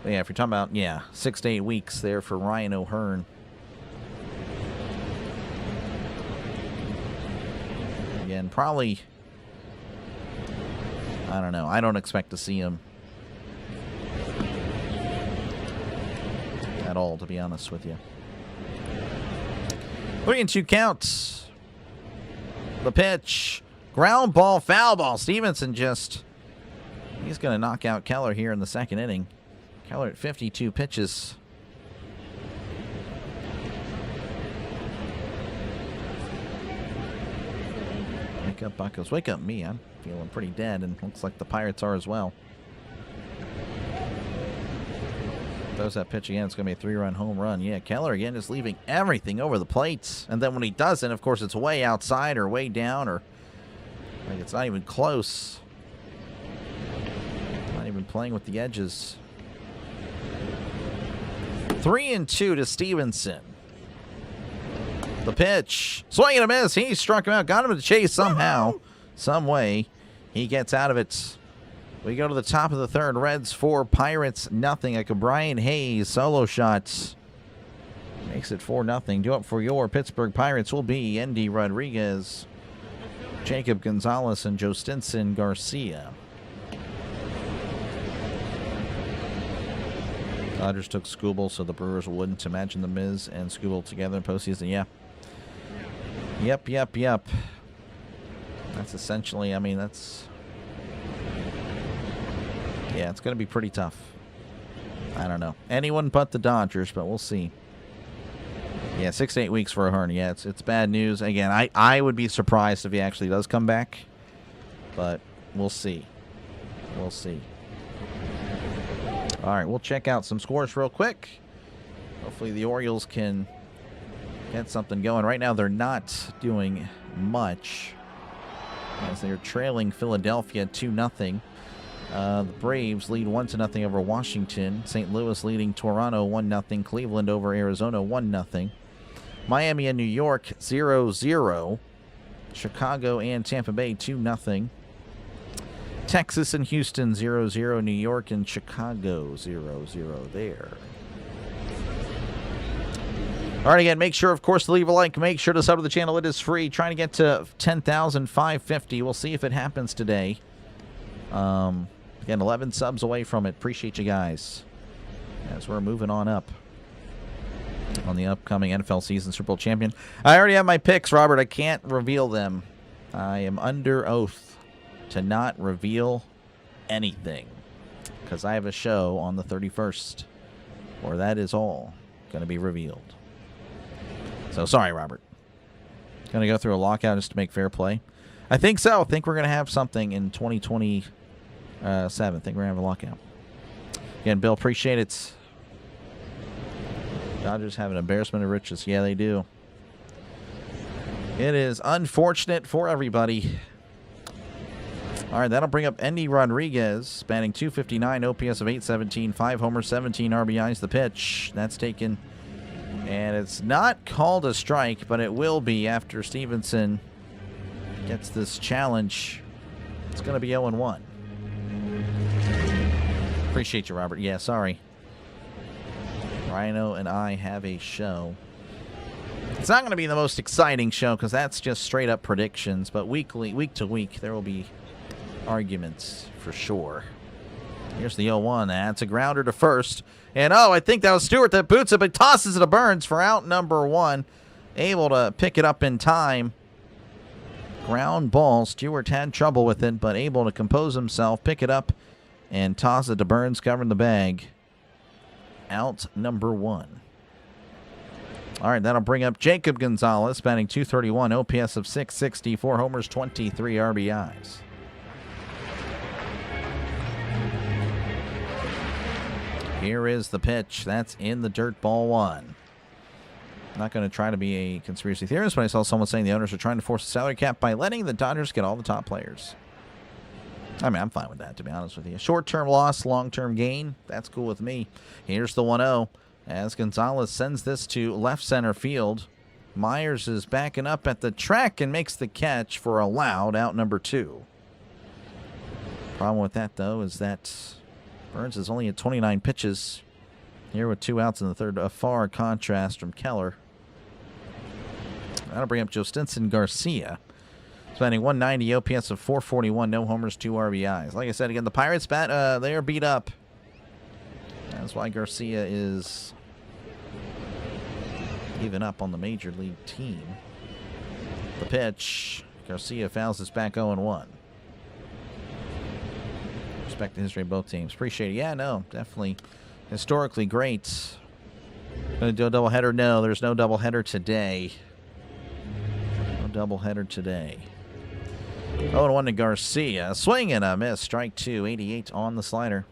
But yeah, if you're talking about, 6 to 8 weeks there for Ryan O'Hearn. Again, probably, I don't know. I don't expect to see him at all, to be honest with you. 3-2 counts. The pitch. Ground ball, foul ball. Stevenson he's going to knock out Keller here in the second inning. Keller at 52 pitches. Wake up, Buccos. Wake up me. I'm feeling pretty dead, and looks like the Pirates are as well. Throws that pitch again. It's going to be a 3-run home run. Yeah, Keller again is leaving everything over the plates. And then when he doesn't, of course, it's way outside or way down, or like it's not even close. Not even playing with the edges. 3-2 to Stevenson. The pitch. Swing and a miss. He struck him out. Got him to chase somehow. Some way. He gets out of it. We go to the top of the third. Reds 4, Pirates nothing. A Brian Hayes solo shots. Makes it 4-0. Due up for your Pittsburgh Pirates will be Endy Rodriguez, Jacob Gonzalez, and Jostinson Garcia. Dodgers took Skubal, so the Brewers wouldn't imagine the Miz and Skubal together in postseason. Yeah. Yep. That's essentially, that's... Yeah, it's going to be pretty tough. I don't know. Anyone but the Dodgers, but we'll see. Yeah, 6 to 8 weeks for O'Hearn. Yeah, it's bad news. Again, I would be surprised if he actually does come back, but we'll see. We'll see. All right, we'll check out some scores real quick. Hopefully the Orioles can get something going. Right now they're not doing much as they're trailing Philadelphia 2-0. The Braves lead 1-0 over Washington. St. Louis leading Toronto 1-0. Cleveland over Arizona 1-0. Miami and New York 0-0. Chicago and Tampa Bay 2-0. Texas and Houston 0-0. New York and Chicago 0-0 there. All right, again, make sure, of course, to leave a like. Make sure to sub to the channel. It is free. Trying to get to 10,550. We'll see if it happens today. Again, 11 subs away from it. Appreciate you guys as we're moving on up on the upcoming NFL season Super Bowl champion. I already have my picks, Robert. I can't reveal them. I am under oath to not reveal anything because I have a show on the 31st where that is all going to be revealed. So sorry, Robert. Going to go through a lockout just to make fair play. I think so. I think we're going to have something in 2027. I think we're going to have a lockout. Again, Bill, appreciate it. Dodgers have an embarrassment of riches. Yeah, they do. It is unfortunate for everybody. All right, that'll bring up Endy Rodriguez, batting .259, OPS of .817, 5 homers, 17 RBIs. The pitch, that's taken, and it's not called a strike, but it will be after Stevenson gets this challenge. It's going to be 0-1. Appreciate you, Robert. Yeah, sorry. Rhino and I have a show. It's not going to be the most exciting show because that's just straight up predictions, but week to week, there will be arguments for sure. Here's the 0-1. That's a grounder to first. And I think that was Stewart that boots it, but tosses it to Burns for out number 1. Able to pick it up in time. Ground ball. Stewart had trouble with it, but able to compose himself, pick it up, and toss it to Burns, covering the bag. Out number 1. All right, that'll bring up Jacob Gonzalez, batting .231, OPS of .660, 4 homers, 23 RBIs. Here is the pitch. That's in the dirt, ball 1. I'm not going to try to be a conspiracy theorist, but I saw someone saying the owners are trying to force a salary cap by letting the Dodgers get all the top players. I mean, I'm fine with that, to be honest with you. Short-term loss, long-term gain. That's cool with me. Here's the 1-0 as Gonzalez sends this to left center field. Myers is backing up at the track and makes the catch for a loud out number 2. Problem with that, though, is that Burns is only at 29 pitches here with 2 outs in the third. A far contrast from Keller. That'll bring up Jostinson Garcia. Spending .190, OPS of .441, no homers, 2 RBIs. Like I said, again, the Pirates they are beat up. That's why Garcia is even up on the major league team. The pitch. Garcia fouls this back 0-1. Respect the history of both teams. Appreciate it. Yeah, no, definitely historically great. Gonna do a doubleheader? No, there's no doubleheader today. No doubleheader today. 0-1 to Garcia. Swing and a miss. Strike 2. 88 on the slider.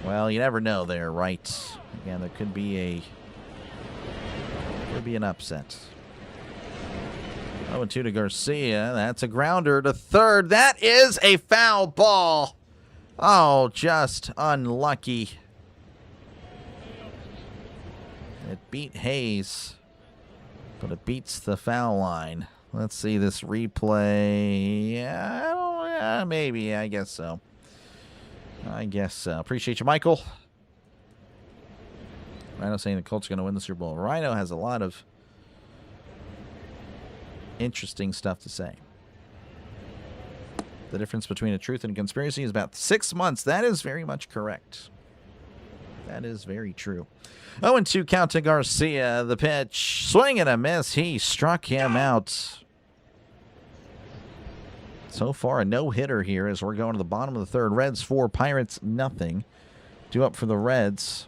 Well, you never know there, right? Again, there could be an upset. 0-2 to Garcia. That's a grounder to third. That is a foul ball. Oh, just unlucky. It beat Hayes, but it beats the foul line. Let's see this replay. Yeah, maybe. I guess so. Appreciate you, Michael. Rhino saying the Colts are going to win the Super Bowl. Rhino has a lot of interesting stuff to say. The difference between a truth and a conspiracy is about 6 months. That is very much correct. That is very true. 0-2 count to Garcia. The pitch. Swing and a miss. He struck him out. So far, a no-hitter here as we're going to the bottom of the third. Reds 4, Pirates nothing. Due up for the Reds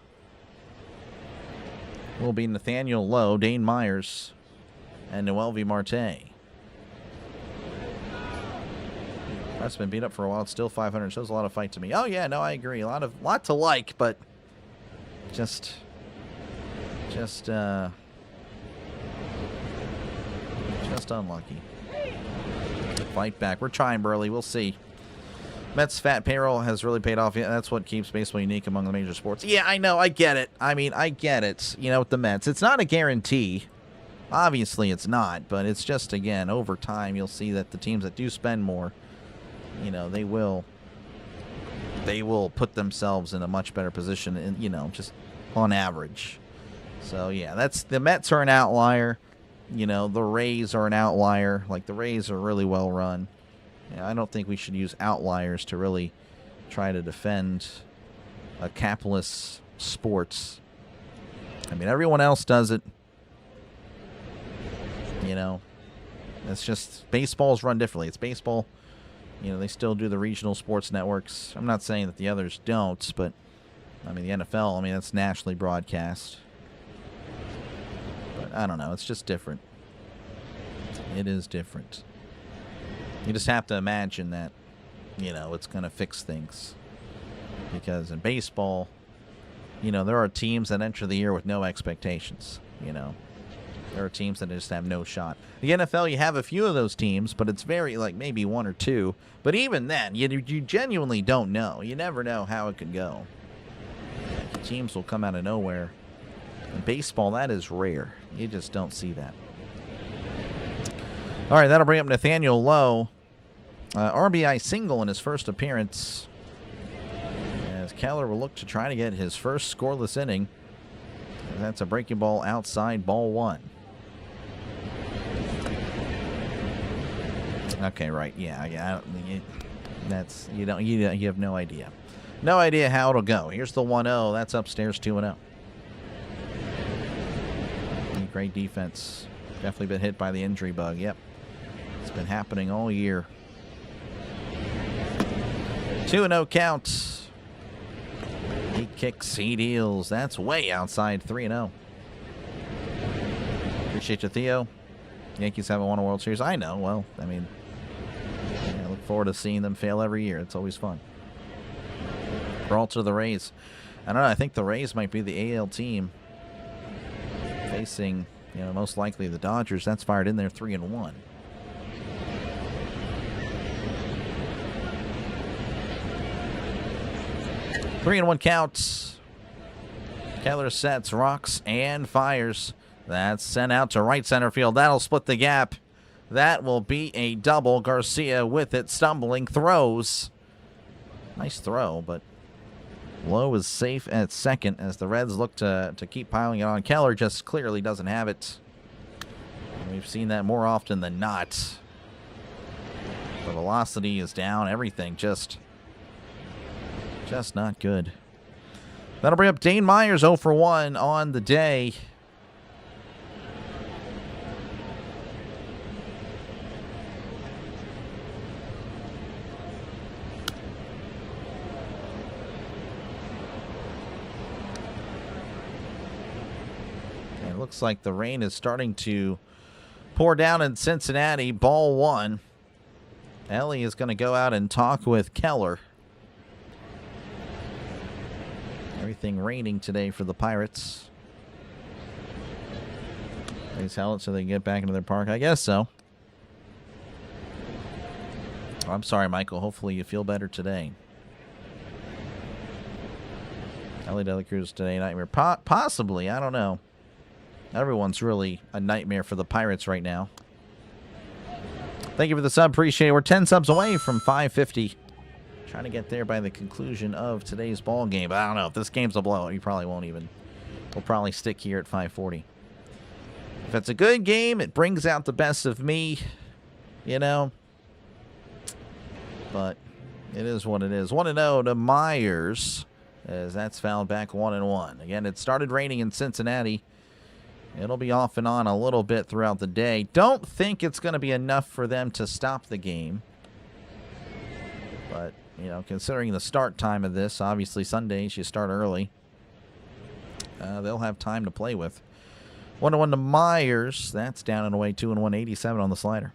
will be Nathaniel Lowe, Dane Myers, and Noelvi Marte. That's been beat up for a while. It's still 500. Shows a lot of fight to me. Oh yeah, no, I agree. A lot to like, but just unlucky. Fight back. We're trying, Burley. We'll see. Mets fat payroll has really paid off. Yeah, that's what keeps baseball unique among the major sports. Yeah, I know. I get it. I mean, I get it. You know, with the Mets, it's not a guarantee. Obviously, it's not. But it's just, again, over time, you'll see that the teams that do spend more, you know, they will put themselves in a much better position, in, you know, just on average. So, yeah, the Mets are an outlier. You know, the Rays are an outlier. Like, the Rays are really well run. Yeah, I don't think we should use outliers to really try to defend a capitalist sports. I mean, everyone else does it. You know, it's just baseball's run differently. It's baseball. You know, they still do the regional sports networks. I'm not saying that the others don't, but, I mean, the NFL, I mean, that's nationally broadcast. But I don't know. It's just different. It is different. You just have to imagine that, you know, it's going to fix things. Because in baseball, you know, there are teams that enter the year with no expectations, you know. There are teams that just have no shot. The NFL, you have a few of those teams, but it's very, like, maybe one or two. But even then, you genuinely don't know. You never know how it could go. Teams will come out of nowhere. In baseball, that is rare. You just don't see that. All right, that'll bring up Nathaniel Lowe. RBI single in his first appearance. As Keller will look to try to get his first scoreless inning. That's a breaking ball outside, ball one. Okay, right. Yeah. That's you have no idea. No idea how it'll go. Here's the 1-0. That's upstairs 2-0. Great defense. Definitely been hit by the injury bug. Yep. It's been happening all year. 2-0 count. He kicks, he deals. That's way outside 3-0. Appreciate you, Theo. Yankees haven't won a World Series. I know. Well, I mean, I look forward to seeing them fail every year. It's always fun. Brawl to the Rays. I don't know. I think the Rays might be the AL team facing, most likely the Dodgers. That's fired in there 3-1. Three and one counts. Keller sets, rocks, and fires. That's sent out to right center field. That'll split the gap. That will be a double. Garcia with it, stumbling, throws. Nice throw, but Lowe is safe at second as the Reds look to keep piling it on. Keller just clearly doesn't have it. We've seen that more often than not. The velocity is down. Everything just not good. That'll bring up Dane Myers 0 for 1 on the day. It looks like the rain is starting to pour down in Cincinnati. Ball one. Ellie is going to go out and talk with Keller. Everything raining today for the Pirates. They sell it so they can get back into their park? I guess so. Oh, I'm sorry, Michael. Hopefully you feel better today. Ellie De La Cruz today, nightmare. Possibly, I don't know. Everyone's really a nightmare for the Pirates right now. Thank you for the sub. Appreciate it. We're 10 subs away from 550. Trying to get there by the conclusion of today's ball game. But I don't know. If this game's a blowout, you probably won't even. We'll probably stick here at 540. If it's a good game, it brings out the best of me. But it is what it is. 1-0 to Myers, as that's fouled back 1-1. Again, it started raining in Cincinnati. It'll be off and on a little bit throughout the day. Don't think it's going to be enough for them to stop the game. But, considering the start time of this, obviously Sundays you start early. They'll have time to play with. 1-1 to Myers. That's down and away 2-1, 87 on the slider.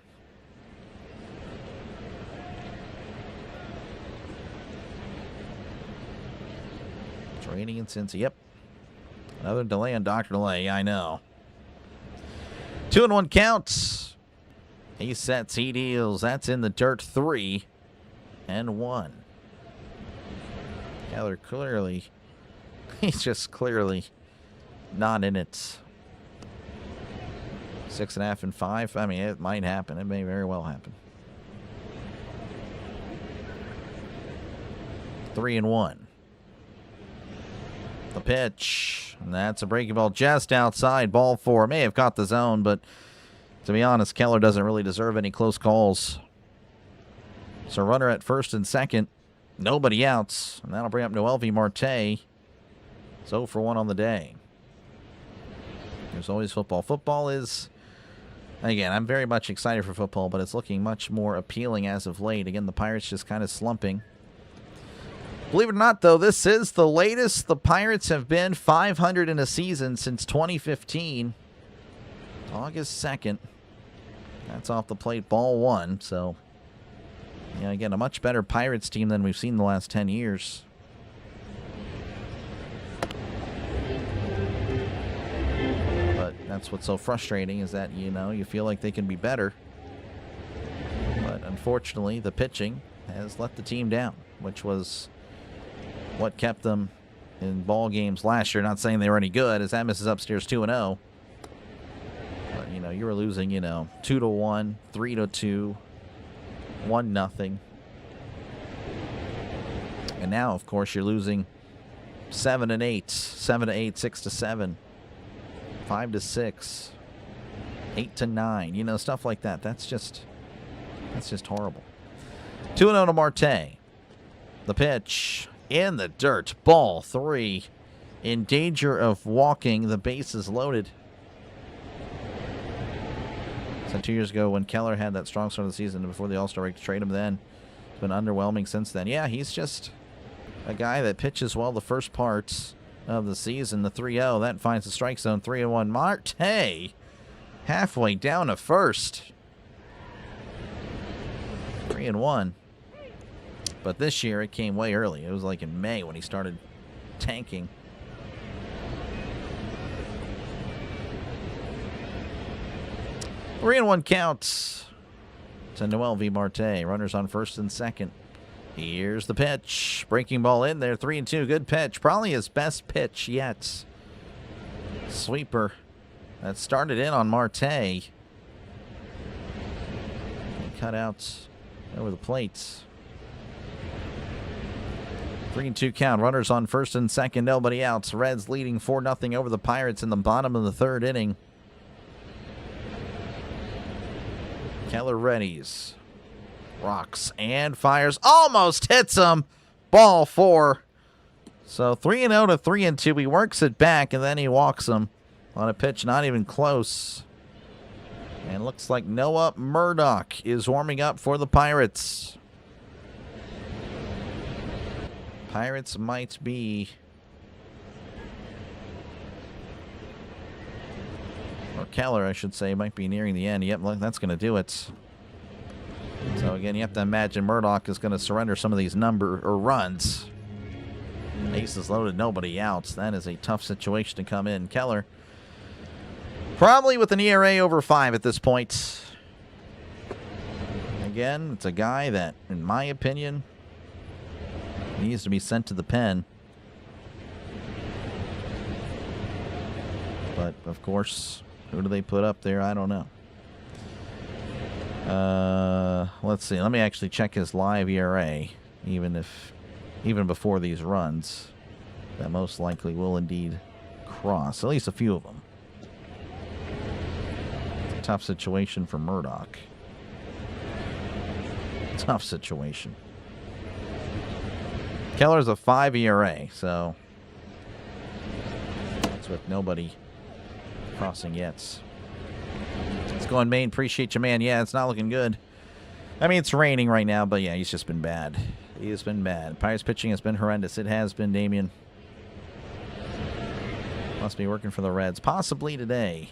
It's raining in Cincy. Yep. Another delay on Dr. Delay. I know. 2-1 counts. He sets, he deals. That's in the dirt. 3-1. Keller clearly, he's just clearly not in it. 6.5 and 5. I mean, it might happen. It may very well happen. 3-1. The pitch. And that's a breaking ball just outside. Ball 4. May have caught the zone, but to be honest, Keller doesn't really deserve any close calls. So runner at first and second. Nobody outs. And that'll bring up Noelvi Marte. 0 for 1 on the day. There's always football. Football is, again, I'm very much excited for football, but it's looking much more appealing as of late. Again, the Pirates just kind of slumping. Believe it or not, though, this is the latest the Pirates have been 500 in a season since 2015. August 2nd. That's off the plate, ball 1. So, again, a much better Pirates team than we've seen in the last 10 years. But That's what's so frustrating, is that, you feel like they can be better. But unfortunately, the pitching has let the team down, which was what kept them in ball games last year. Not saying they were any good, as that misses upstairs 2-0. But, you were losing, 2-1, 3-2, 1-0. And now, of course, you're losing 7-8, 7-8, 6-7, 5-6, 8-9. Stuff like that. That's just horrible. 2-0 to Marte. The pitch in the dirt. Ball 3. In danger of walking. The base is loaded. So 2 years ago when Keller had that strong start of the season before the All-Star break to trade him then. It's been underwhelming since then. Yeah, he's just a guy that pitches well the first parts of the season. The 3-0, that finds the strike zone. 3-1. Marte halfway down to first. 3-1. But this year it came way early. It was like in May when he started tanking. 3-1 counts to Noel V. Marte. Runners on first and second. Here's the pitch. Breaking ball in there. 3-2. Good pitch. Probably his best pitch yet. Sweeper that started in on Marte. Cut out over the plate. 3-2 count. Runners on first and second. Nobody outs. Reds leading 4-0 over the Pirates in the bottom of the third inning. Keller readies. Rocks and fires. Almost hits him. Ball 4. So 3-0 to 3-2. He works it back and then he walks him on a pitch not even close. And looks like Noah Murdoch is warming up for the Pirates. Pirates might be... or Keller, I should say, might be nearing the end. Yep, that's going to do it. So again, you have to imagine Murdoch is going to surrender some of these runs. Aces loaded, nobody outs. That is a tough situation to come in. Keller, probably with an ERA over 5 at this point. Again, it's a guy that, in my opinion, needs to be sent to the pen. But, of course, who do they put up there? I don't know. Let's see. Let me actually check his live ERA, even before these runs. That most likely will indeed cross, at least a few of them. Tough situation for Murdoch. Tough situation. Keller's a 5 ERA, so that's with nobody crossing yet. Let's go on, Maine. Appreciate you, man. Yeah, it's not looking good. I mean, it's raining right now, but yeah, he's just been bad. He has been bad. Pirates pitching has been horrendous. It has been, Damien. Must be working for the Reds. Possibly today.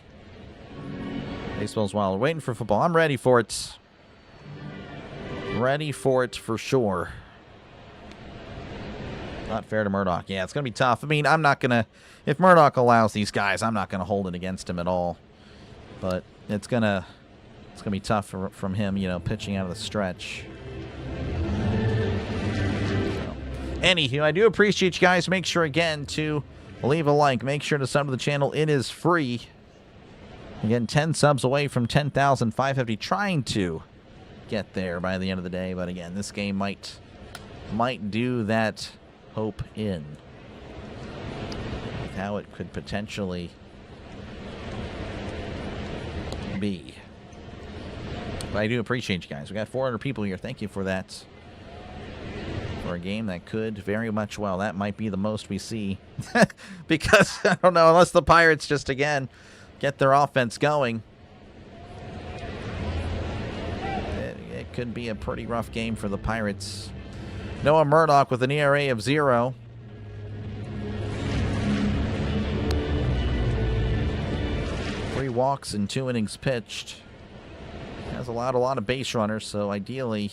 Baseball's wild. We're waiting for football. I'm ready for it. Ready for it for sure. Not fair to Murdoch. Yeah, it's going to be tough. I mean, I'm not going to... if Murdoch allows these guys, I'm not going to hold it against him at all. But it's going to be tough from him, pitching out of the stretch. So, anywho, I do appreciate you guys. Make sure, again, to leave a like. Make sure to sub to the channel. It is free. Again, 10 subs away from 10,550. Trying to get there by the end of the day. But again, this game might do that hope in. With how it could potentially be. But I do appreciate you guys. We got 400 people here. Thank you for that. For a game that could very much, well, that might be the most we see. Because, I don't know, unless the Pirates just, again, get their offense going. It could be a pretty rough game for the Pirates. Noah Murdoch with an ERA of 0. Three walks in 2 innings pitched. Has allowed a lot of base runners, so ideally,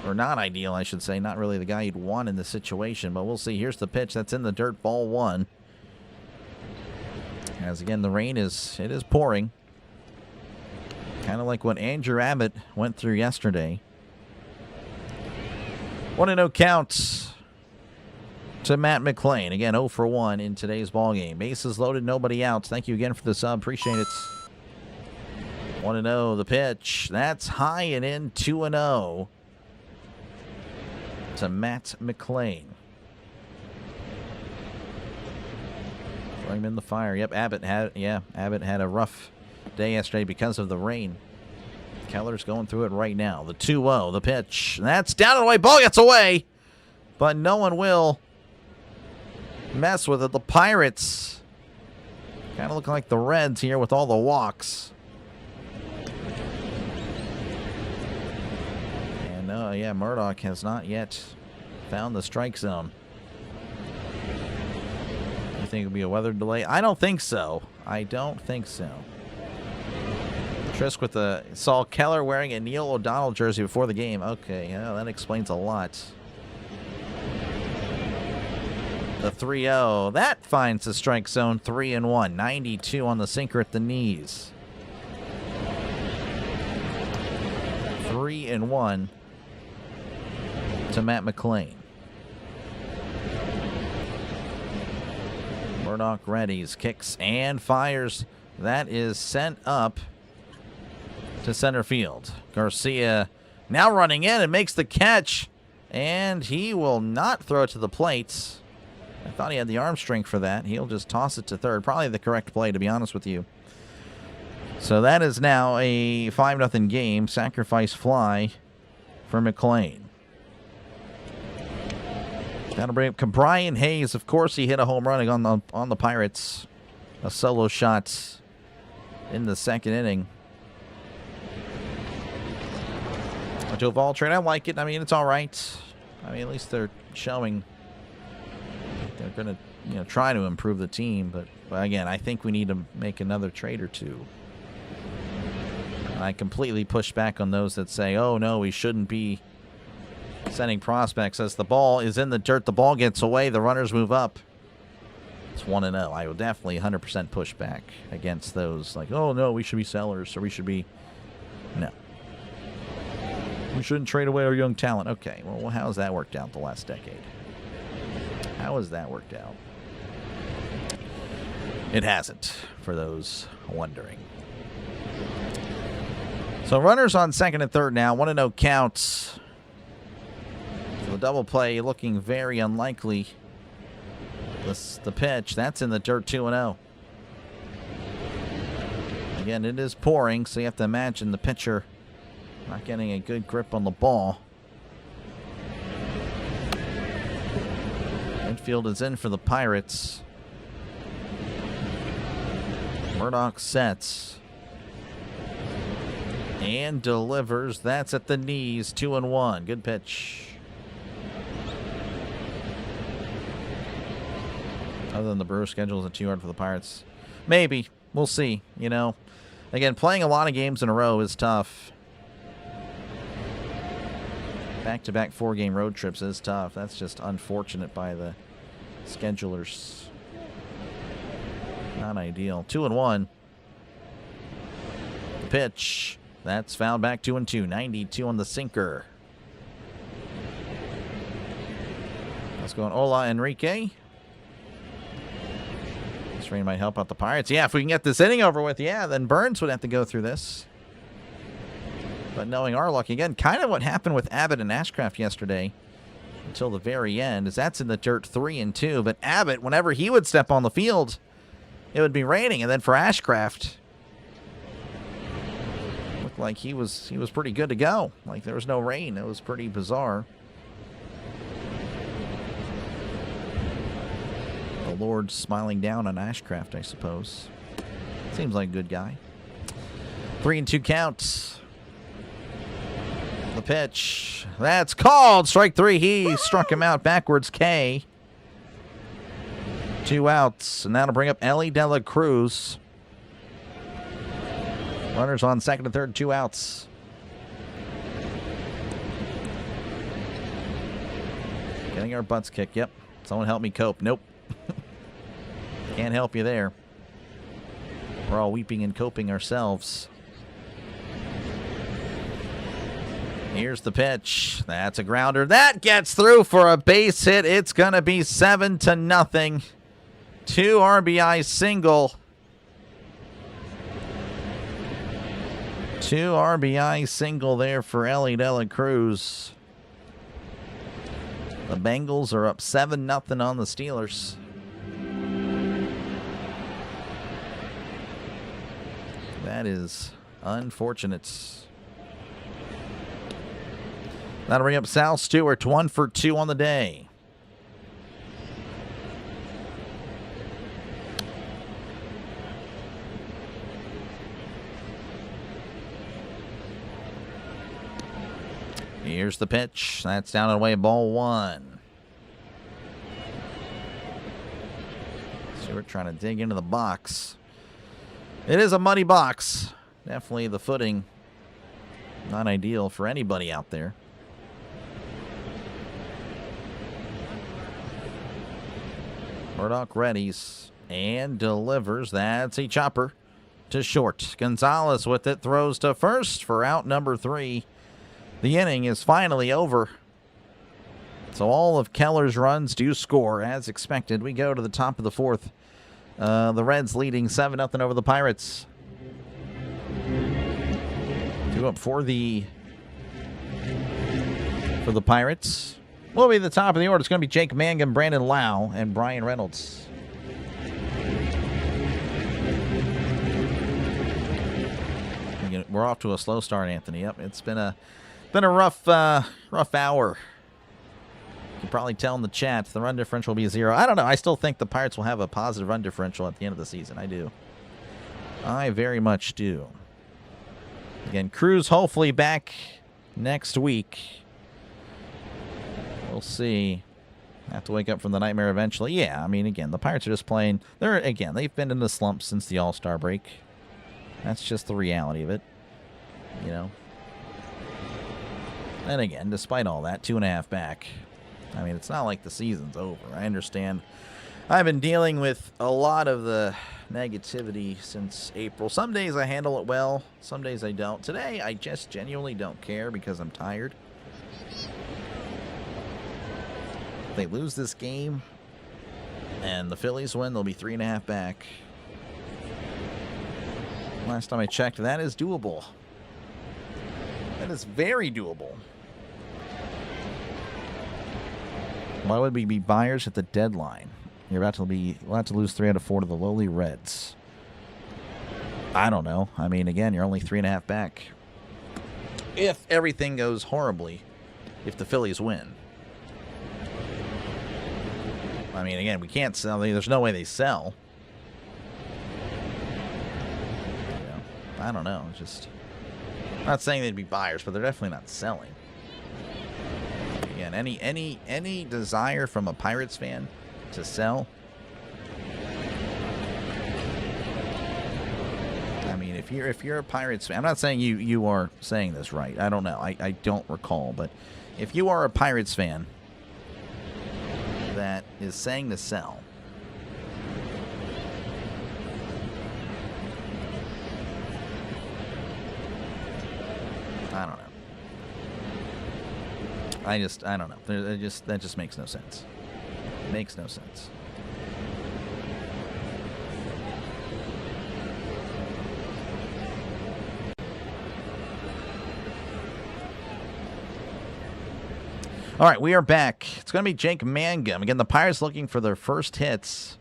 or not ideal, I should say, not really the guy you'd want in this situation, but we'll see. Here's the pitch that's in the dirt, ball 1. As again, the rain is pouring. Kind of like what Andrew Abbott went through yesterday. 1-0 counts to Matt McClain. Again, 0 for 1 in today's ballgame. Bases loaded, nobody out. Thank you again for the sub. Appreciate it. 1-0, the pitch. That's high and in. 2-0 to Matt McClain. Throw him in the fire. Yep, Abbott had a rough day yesterday because of the rain. Keller's going through it right now. The 2-0, the pitch. That's down and away. Ball gets away, but no one will mess with it. The Pirates kind of look like the Reds here with all the walks. And yeah, Murdoch has not yet found the strike zone. You think it'll be a weather delay? I don't think so. I don't think so. Trisk with the saw Keller wearing a Neil O'Donnell jersey before the game. Okay, yeah, that explains a lot. The 3-0. That finds the strike zone. 3-1. 92 on the sinker at the knees. 3-1 to Matt McClain. Murdoch readies, kicks, and fires. That is sent up to center field. Garcia now running in and makes the catch, and he will not throw it to the plate. I thought he had the arm strength for that. He'll just toss it to third. Probably the correct play, to be honest with you. So that is now a 5-0 game. Sacrifice fly for McClain. That'll bring up Brian Hayes. Of course, he hit a home run on the Pirates. A solo shot in the second inning. A Joval trade, I like it. I mean, it's all right. I mean, at least they're showing they're going to, try to improve the team. But again, I think we need to make another trade or two. And I completely push back on those that say, "Oh no, we shouldn't be sending prospects." As the ball is in the dirt, the ball gets away, the runners move up. It's 1-0. I will definitely 100% push back against those like, "Oh no, we should be sellers," or "We should be." No. We shouldn't trade away our young talent. Okay, well, how has that worked out the last decade? How has that worked out? It hasn't, for those wondering. So runners on second and third now. 1-0 counts. So the double play looking very unlikely. The pitch, that's in the dirt. 2-0. Again, it is pouring, so you have to imagine the pitcher not getting a good grip on the ball. Infield is in for the Pirates. Murdoch sets and delivers. That's at the knees. 2-1. Good pitch. Other than the Brewers schedule isn't too hard for the Pirates. Maybe. We'll see. Again, playing a lot of games in a row is tough. Back-to-back 4-game road trips is tough. That's just unfortunate by the schedulers. Not ideal. 2-1. Pitch. That's fouled back. 2-2. 92 on the sinker. Let's go on Ola Enrique. This rain might help out the Pirates. Yeah, if we can get this inning over with, yeah, then Burns would have to go through this. But knowing our luck, again, kind of what happened with Abbott and Ashcraft yesterday until the very end, is that's in the dirt. 3-2. But Abbott, whenever he would step on the field, it would be raining. And then for Ashcraft, looked like he was pretty good to go. Like there was no rain. It was pretty bizarre. The Lord smiling down on Ashcraft, I suppose. Seems like a good guy. 3-2 counts. The pitch. That's called. Strike 3. He struck him out backwards. K. 2 outs. And that'll bring up Ellie De La Cruz. Runners on second and third. 2 outs. Getting our butts kicked. Yep. Someone help me cope. Nope. Can't help you there. We're all weeping and coping ourselves. Here's the pitch. That's a grounder. That gets through for a base hit. It's going to be 7-0. 2 RBI single. 2 RBI single there for Ellie De La Cruz. The Bengals are up 7-0 on the Steelers. That is unfortunate. That'll bring up Sal Stewart, 1 for 2 on the day. Here's the pitch. That's down and away, ball 1. Stewart trying to dig into the box. It is a muddy box. Definitely the footing not ideal for anybody out there. Murdoch readies and delivers. That's a chopper to short. Gonzalez with it, throws to first for out number 3. The inning is finally over. So all of Keller's runs do score as expected. We go to the top of the 4th. The Reds leading 7-0 over the Pirates. 2 up for the Pirates. Will be the top of the order. It's going to be Jake Mangum, Brandon Lau, and Brian Reynolds. We're off to a slow start, Anthony. Yep, it's been a rough hour. You can probably tell in the chat the run differential will be 0. I don't know. I still think the Pirates will have a positive run differential at the end of the season. I do. I very much do. Again, Cruz hopefully back next week. We'll see. Have to wake up from the nightmare eventually. Yeah, I mean, again, the Pirates are just playing. They've been in the slump since the All-Star break. That's just the reality of it. You know. And again, despite all that, 2.5 back. I mean, it's not like the season's over. I understand. I've been dealing with a lot of the negativity since April. Some days I handle it well. Some days I don't. Today, I just genuinely don't care because I'm tired. If they lose this game and the Phillies win, they'll be 3.5 back. Last time I checked, that is doable. That is very doable. Why would we be buyers at the deadline? You're about to lose 3 out of 4 to the lowly Reds. I don't know. I mean, again, you're only 3.5 back. If everything goes horribly, if the Phillies win. I mean, again, we can't sell. There's no way they sell. You know, I don't know. Just, I'm not saying they'd be buyers, but they're definitely not selling. Again, any desire from a Pirates fan to sell? I mean, if you're a Pirates fan, I'm not saying you are saying this right. I don't know. I don't recall, but if you are a Pirates fan that is saying to sell, I don't know. I don't know. That just makes no sense. Makes no sense. All right, we are back. It's going to be Jake Mangum. Again, the Pirates looking for their first hits.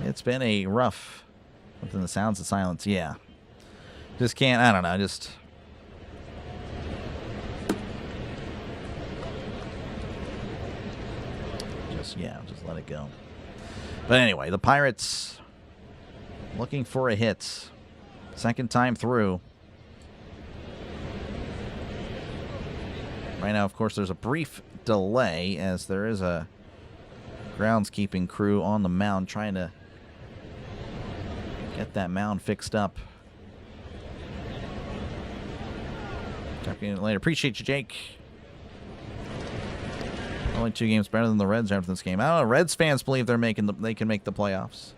It's been a rough, within the sounds of silence. Yeah. Just can't, I don't know, just let it go. But anyway, the Pirates looking for a hit. Second time through. Right now, of course, there's a brief delay as there is a groundskeeping crew on the mound trying to get that mound fixed up. Talking to you later. Appreciate you, Jake. Only 2 games better than the Reds after this game. I don't know. Reds fans believe they can make the playoffs.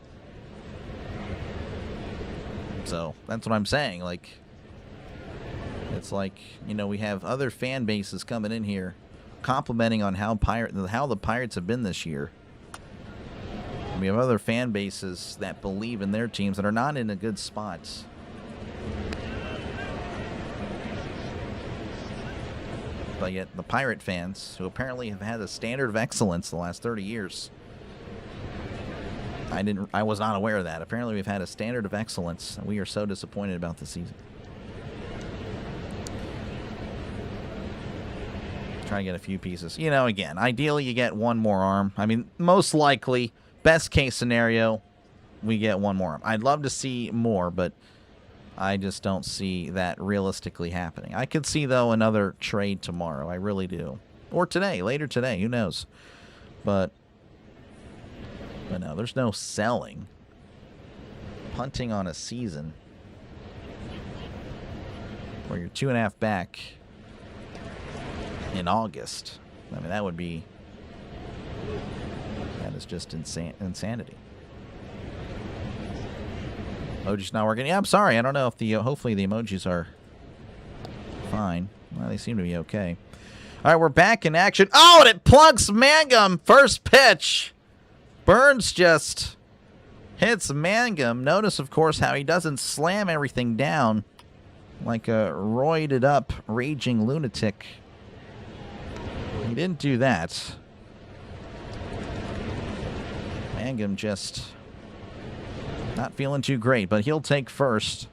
So that's what I'm saying. Like, it's like, you know, we have other fan bases coming in here complimenting on how the Pirates have been this year. And we have other fan bases that believe in their teams that are not in a good spot. But yet the Pirate fans, who apparently have had a standard of excellence the last 30 years. I was not aware of that. Apparently we've had a standard of excellence, and we are so disappointed about the season. Try to get a few pieces. You know, again, ideally you get one more arm. I mean, most likely, best case scenario, we get one more arm. I'd love to see more, but I just don't see that realistically happening. I could see, though, another trade tomorrow. I really do. Or today, later today. Who knows? But no, there's no selling. Punting on a season where you're 2.5 back in August. I mean, that is just insanity. Emoji's not working. Yeah, I'm sorry. I don't know if hopefully the emojis are fine. Well, they seem to be okay. All right, we're back in action. Oh, and it plugs Mangum. First pitch. Burns just hits Mangum. Notice, of course, how he doesn't slam everything down like a roided up, raging lunatic. He didn't do that. Mangum just not feeling too great, but he'll take first.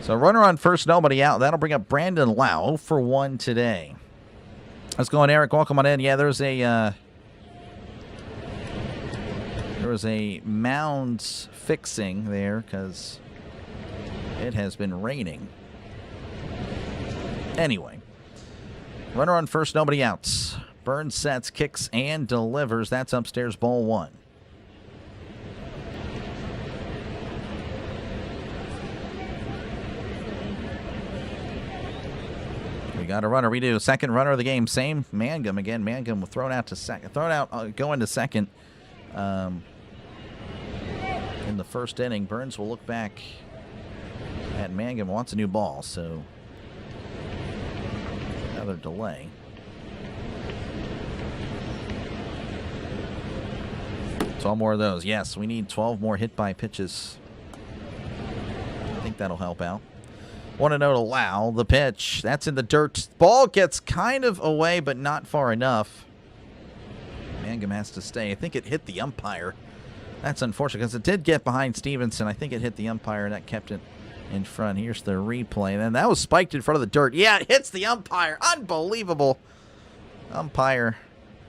So runner on first, nobody out. That'll bring up Brandon Lau. 0 for 1 today. How's it going, Eric? Welcome on in. Yeah, there was a mound fixing there because it has been raining. Anyway, runner on first, nobody out. Burns sets, kicks, and delivers. That's upstairs, ball 1. We got a runner. We do. Second runner of the game. Same Mangum again. Mangum thrown out to second. Going to second. In the first inning, Burns will look back at Mangum. Wants a new ball, so another delay. 12 more of those. Yes, we need 12 more hit by pitches. I think that'll help out. 1-0 to Lau. The pitch. That's in the dirt. Ball gets kind of away, but not far enough. Mangum has to stay. I think it hit the umpire. That's unfortunate because it did get behind Stevenson. I think it hit the umpire, and that kept it in front. Here's the replay. And that was spiked in front of the dirt. Yeah, it hits the umpire. Unbelievable. Umpire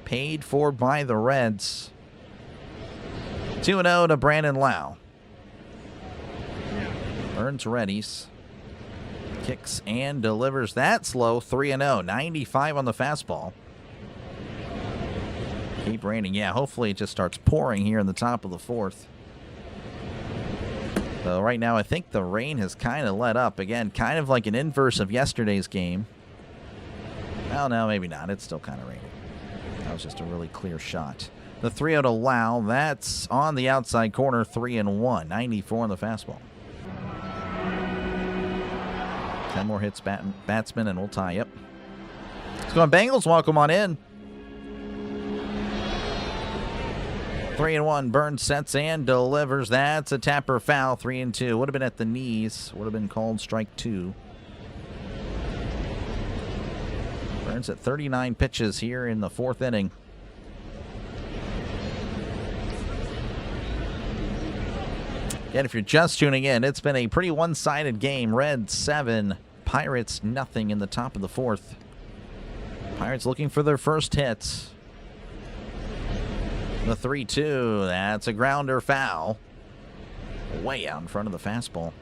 paid for by the Reds. 2-0 to Brandon Lau. Burns readies. Kicks and delivers. That's low. 3-0. 95 on the fastball. Keep raining. Yeah, hopefully it just starts pouring here in the top of the fourth. So right now I think the rain has kind of let up. Again, kind of like an inverse of yesterday's game. Well, no, maybe not. It's still kind of raining. That was just a really clear shot. The 3-0 to Lau. That's on the outside corner. 3-1. 94 on the fastball. 10 more hits, batsman, and we'll tie. Yep. Let's go on Bengals. Welcome on in. 3-1. Burns sets and delivers. That's a tapper foul. 3-2. Would have been at the knees. Would have been called strike 2. Burns at 39 pitches here in the fourth inning. Again, if you're just tuning in, it's been a pretty one-sided game. Reds 7, Pirates nothing in the top of the fourth. Pirates looking for their first hit. The 3-2, that's a grounder foul. Way out in front of the fastball.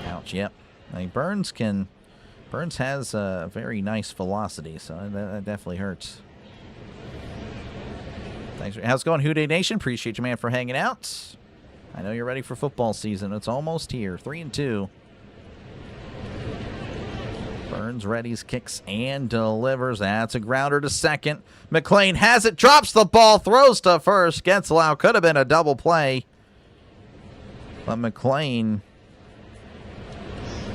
Ouch, yep. I mean, Burns has a very nice velocity, so that definitely hurts. Thanks. How's it going, Who Day Nation? Appreciate you, man, for hanging out. I know you're ready for football season. It's almost here. 3-2. Burns readies, kicks, and delivers. That's a grounder to second. McLean has it, drops the ball, throws to first. Getzlau could have been a double play. But McLean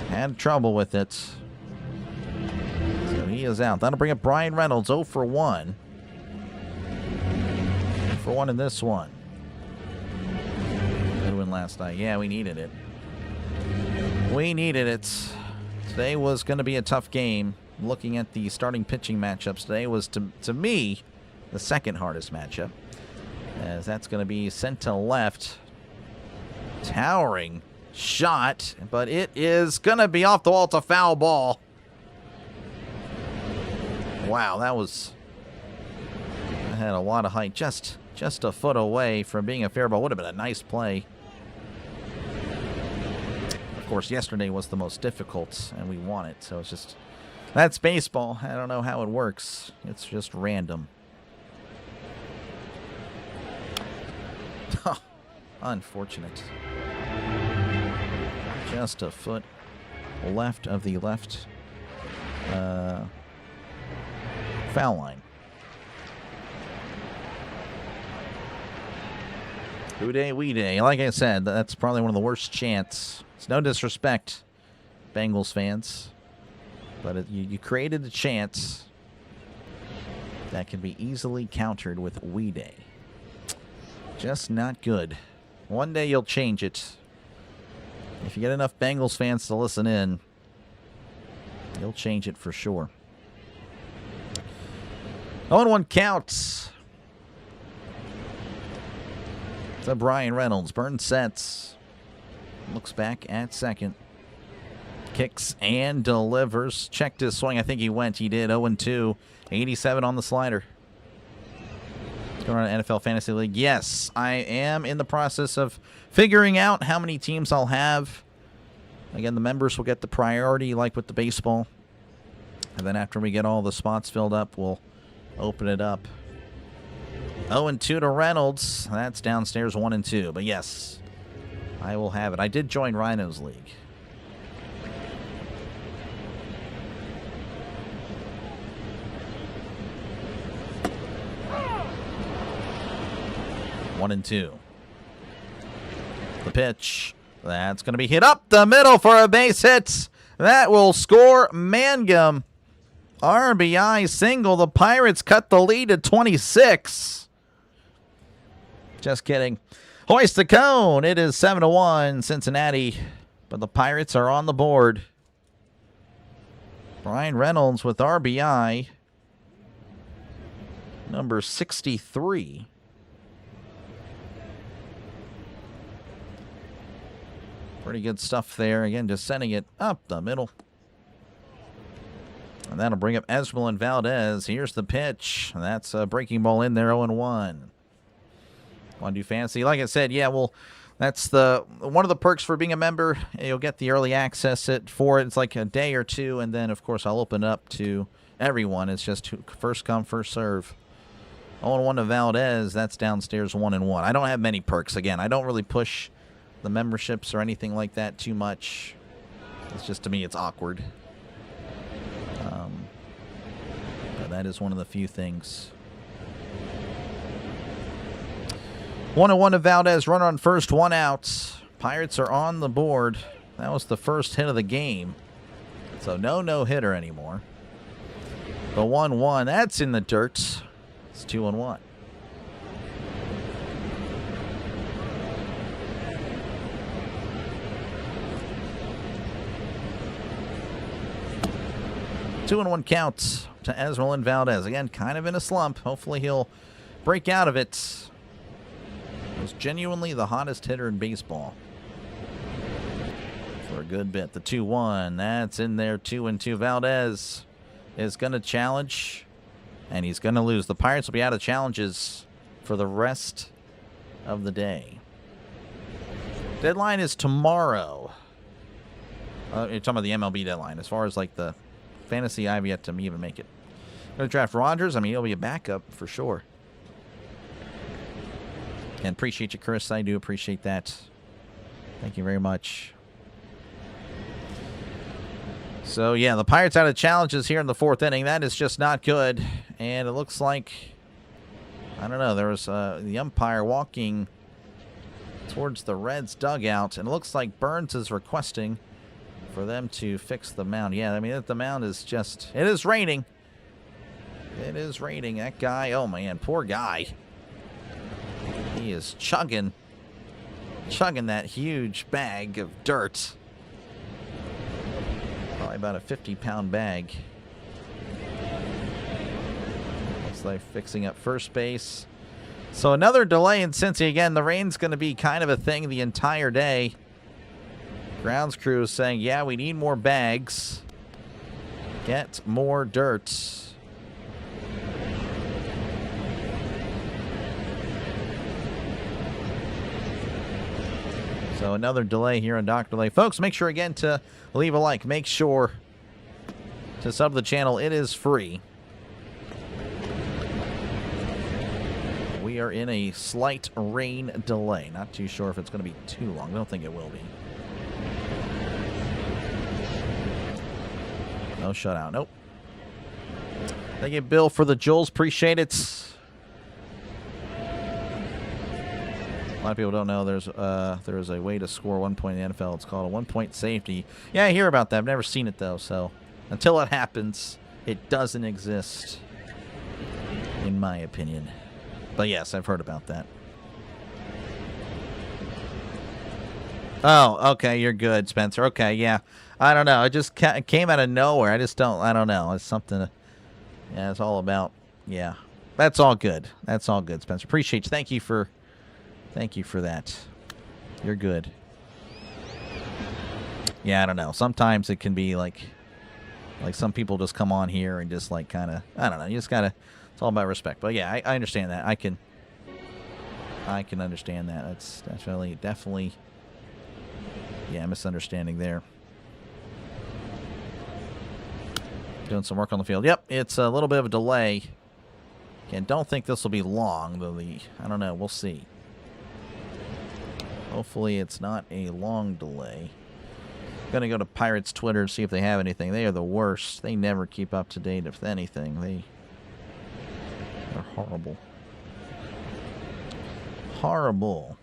had trouble with it. So he is out. That'll bring up Brian Reynolds, 0 for 1. 0 for 1 in this one. Good win last night. Yeah, we needed it. We needed it. Today was going to be a tough game. Looking at the starting pitching matchups, today was, to me, the second hardest matchup. As that's going to be sent to left. Towering shot, but it is going to be off the wall. It's a foul ball. Wow, that was... I had a lot of height. Just a foot away from being a fair ball. Would have been a nice play. Of course, yesterday was the most difficult, and we won it. So it's just... That's baseball. I don't know how it works. It's just random. Unfortunate. Just a foot left of the left foul line. Who day, we day. Like I said, that's probably one of the worst chants. It's no disrespect, Bengals fans, but you created a chance that can be easily countered with we day. Just not good. One day you'll change it. If you get enough Bengals fans to listen in, you'll change it for sure. 0-1 counts. To Brian Reynolds. Burns sets. Looks back at second. Kicks and delivers. Checked his swing. I think he went. He did. 0-2. 87 on the slider. Going on an NFL Fantasy League. Yes, I am in the process of figuring out how many teams I'll have. Again, the members will get the priority like with the baseball. And then after we get all the spots filled up, we'll open it up. 0-2 to Reynolds. That's downstairs 1-2. But yes, I will have it. I did join Rhino's League. One and two. The pitch. That's going to be hit up the middle for a base hit. That will score Mangum. RBI single. The Pirates cut the lead to 26. Just kidding. Hoist the cone. It is 7-1 Cincinnati. But the Pirates are on the board. Brian Reynolds with RBI. Number 63. Pretty good stuff there. Again, just sending it up the middle. And that'll bring up Esmeralda and Valdez. Here's the pitch. That's a breaking ball in there, 0-1. Want to do fancy? Like I said, yeah, well, that's one of the perks for being a member. You'll get the early access for it. It's like a day or two, and then, of course, I'll open up to everyone. It's just first come, first serve. 0-1 to Valdez. That's downstairs 1-1. I don't have many perks. Again, I don't really push the memberships or anything like that too much. It's just, to me, it's awkward. But that is one of the few things. 1-1 to Valdez. Runner on first, 1 out. Pirates are on the board. That was the first hit of the game. So no hitter anymore. The 1-1, that's in the dirt. It's 2-1. Two and 1 counts to Esmeralda and Valdez. Again, kind of in a slump. Hopefully he'll break out of it. He was genuinely the hottest hitter in baseball for a good bit. The 2-1, that's in there. 2-2. Valdez is going to challenge, and he's going to lose. The Pirates will be out of challenges for the rest of the deadline is tomorrow. You're talking about the MLB deadline. As far as like the fantasy, I've yet to even make it. Going to draft Rogers. I mean, he'll be a backup for sure. And appreciate you, Chris. I do appreciate that. Thank you very much. So, yeah, the Pirates out of challenges here in the 4th inning. That is just not good. And it looks like, I don't know, there was the umpire walking towards the Reds' dugout. And it looks like Burns is requesting for them to fix the mound. Yeah, I mean, the mound is just, it is raining. It is raining. That guy, oh, man, poor guy. He is chugging that huge bag of dirt. Probably about a 50-pound bag. Looks like fixing up first base. So another delay in Cincy. Again, the rain's going to be kind of a thing the entire day. Grounds crew is saying, yeah, we need more bags. Get more dirt. So another delay here on Dr. Delay. Folks, make sure again to leave a like. Make sure to sub the channel. It is free. We are in a slight rain delay. Not too sure if it's going to be too long. I don't think it will be. No shutout. Nope. Thank you, Bill, for the Jules. Appreciate it. A lot of people don't know there is a way to score 1 point in the NFL. It's called a 1-point safety. Yeah, I hear about that. I've never seen it, though. So until it happens, it doesn't exist, in my opinion. But yes, I've heard about that. Oh, okay. You're good, Spencer. Okay, yeah. I don't know. It just came out of nowhere. I don't know. It's something. Yeah, it's all about. Yeah. That's all good. That's all good, Spencer. Appreciate you. Thank you for that. You're good. Yeah, I don't know. Sometimes it can be like some people just come on here and just like kind of, I don't know. You just gotta. It's all about respect. But yeah, I understand that. I can understand that. That's definitely. Yeah, misunderstanding there. Doing some work on the field. Yep, it's a little bit of a delay. Again, don't think this will be long. Though I don't know. We'll see. Hopefully it's not a long delay. I'm going to go to Pirates Twitter to see if they have anything. They are the worst. They never keep up to date with anything. They're horrible. Horrible.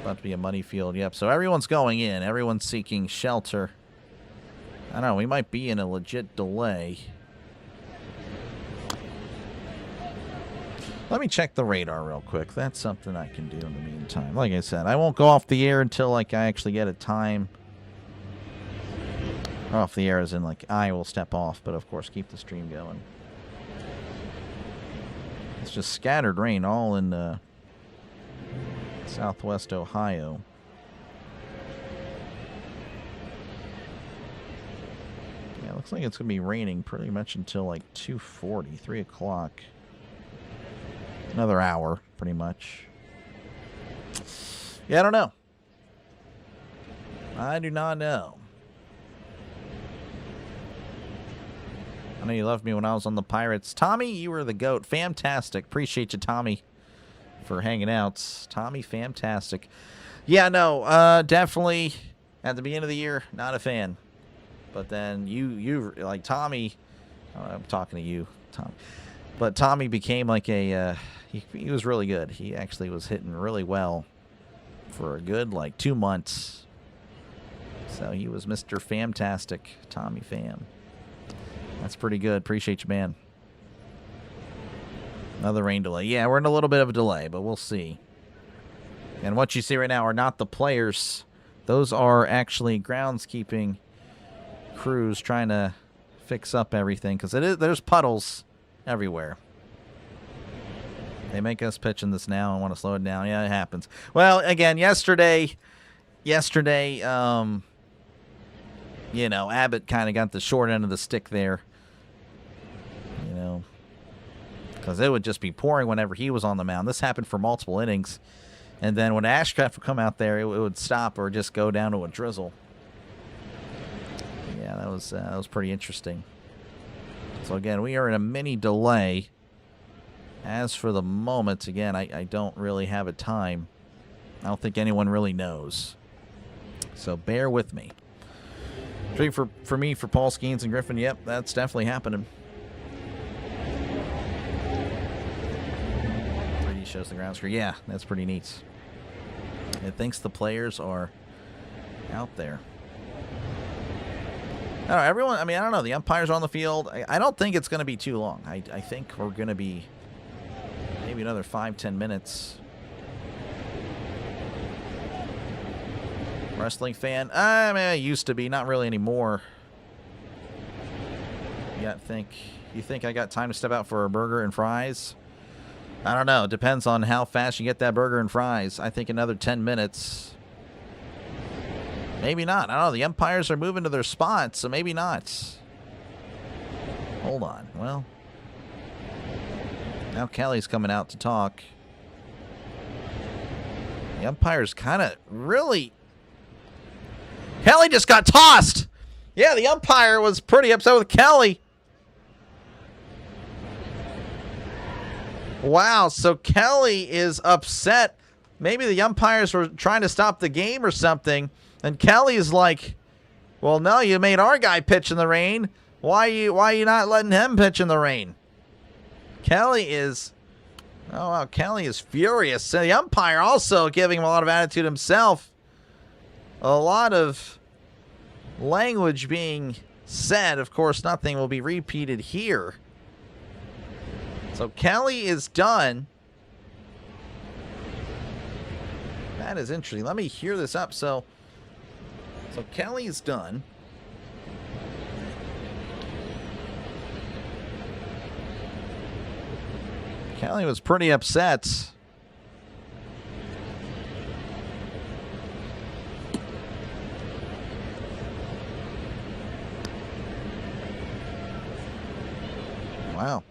About to be a muddy field. Yep, so everyone's going in. Everyone's seeking shelter. I don't know. We might be in a legit delay. Let me check the radar real quick. That's something I can do in the meantime. Like I said, I won't go off the air until like I actually get a time. Off the air as in like I will step off, but of course keep the stream going. It's just scattered rain all in Southwest Ohio. Yeah, it looks like it's going to be raining pretty much until like 2:40, 3 o'clock. Another hour, pretty much. Yeah, I don't know. I do not know. I know you loved me when I was on the Pirates. Tommy, you were the GOAT. Fantastic. Appreciate you, Tommy, for hanging out. Tommy, fantastic. Yeah, no, definitely at the beginning of the year, not a fan. But then you like Tommy, I'm talking to you, Tom. But Tommy became like a, he was really good. He actually was hitting really well for a good, like, 2 months. So he was Mr. Famtastic, Tommy Pham. That's pretty good. Appreciate you, man. Another rain delay. Yeah, we're in a little bit of a delay, but we'll see. And what you see right now are not the players. Those are actually groundskeeping crews trying to fix up everything, because there's puddles everywhere. They make us pitch in this now and want to slow it down. Yeah, it happens. Well, again, yesterday, you know, Abbott kind of got the short end of the stick there. You know, because it would just be pouring whenever he was on the mound. This happened for multiple innings. And then when Ashcraft would come out there, it would stop or just go down to a drizzle. Yeah, that was pretty interesting. So again, we are in a mini delay. As for the moment, again, I don't really have a time. I don't think anyone really knows. So bear with me. For me, for Paul Skeens and Griffin, yep, that's definitely happening. 3D shows the ground screen. Yeah, that's pretty neat. It thinks the players are out there. I don't know, everyone, I mean, I don't know. The umpires are on the field. I don't think it's going to be too long. I think we're going to be maybe another 5-10 minutes. Wrestling fan? I mean, I used to be. Not really anymore. You think I got time to step out for a burger and fries? I don't know. It depends on how fast you get that burger and fries. I think another 10 minutes. Maybe not. I don't know. The umpires are moving to their spots, so maybe not. Hold on. Well, now Kelly's coming out to talk. The umpires kind of really... Kelly just got tossed! Yeah, the umpire was pretty upset with Kelly. Wow, so Kelly is upset. Maybe the umpires were trying to stop the game or something. And Kelly's like, well, no, you made our guy pitch in the rain. Why are you not letting him pitch in the rain? Kelly is... Oh, wow, Kelly is furious. So the umpire also giving him a lot of attitude himself. A lot of language being said. Of course, nothing will be repeated here. So Kelly is done. That is interesting. Let me hear this up. So Kelly is done. Kelly was pretty upset. Wow.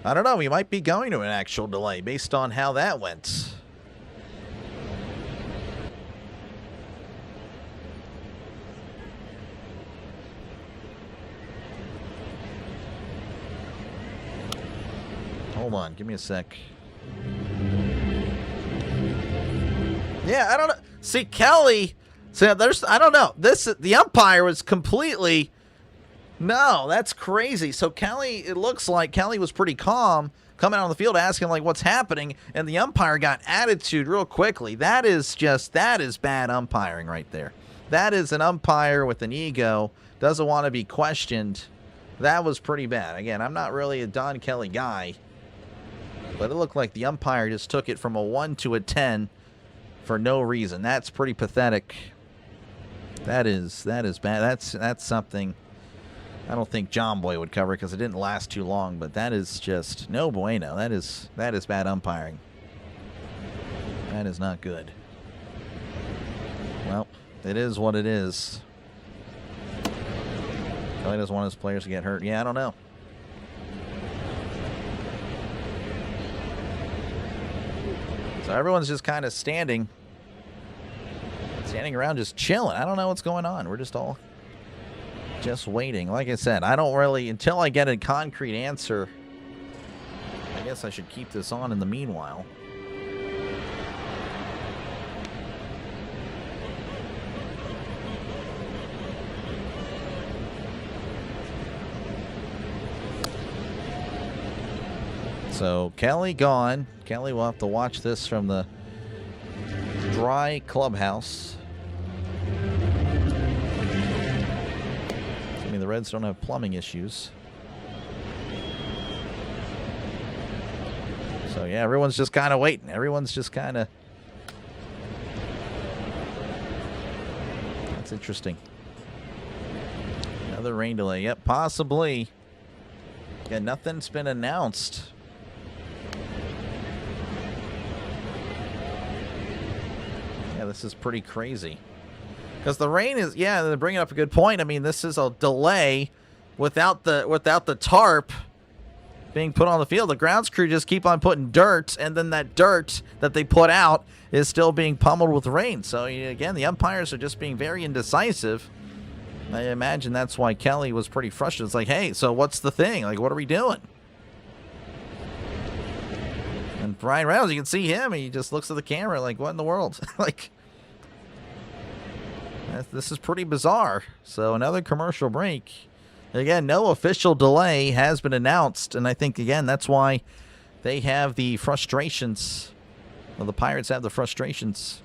I don't know. We might be going to an actual delay based on how that went. Hold on. Give me a sec. Yeah, I don't know. See, Kelly... So I don't know. The umpire was completely... No, that's crazy. So Kelly, it looks like Kelly was pretty calm coming out on the field asking like what's happening, and the umpire got attitude real quickly. That is bad umpiring right there. That is an umpire with an ego, doesn't want to be questioned. That was pretty bad. Again, I'm not really a Don Kelly guy, but it looked like the umpire just took it from a 1 to a 10 for no reason. That's pretty pathetic. That is bad. That's something I don't think John Boy would cover because it didn't last too long, but that is just no bueno. That is bad umpiring. That is not good. Well, it is what it is. Kelly doesn't want his players to get hurt. Yeah, I don't know. So everyone's just kind of standing around just chilling. I don't know what's going on. We're just all just waiting. Like I said, I don't really, until I get a concrete answer, I guess I should keep this on in the meanwhile. So Kelly gone. Kelly will have to watch this from the dry clubhouse. I mean, the Reds don't have plumbing issues. So yeah, everyone's just kind of waiting. Everyone's just kind of... That's interesting. Another rain delay. Yep, possibly. Yeah, nothing's been announced. Yeah, this is pretty crazy. Because the rain is, yeah, they're bringing up a good point. I mean, this is a delay without the tarp being put on the field. The grounds crew just keep on putting dirt, and then that dirt that they put out is still being pummeled with rain. So, again, the umpires are just being very indecisive. I imagine that's why Kelly was pretty frustrated. It's like, hey, so what's the thing? Like, what are we doing? And Brian Reynolds, you can see him. He just looks at the camera like, what in the world? Like, this is pretty bizarre. So another commercial break. Again, no official delay has been announced. And I think, again, that's why they have the frustrations. Well, the Pirates have the frustrations.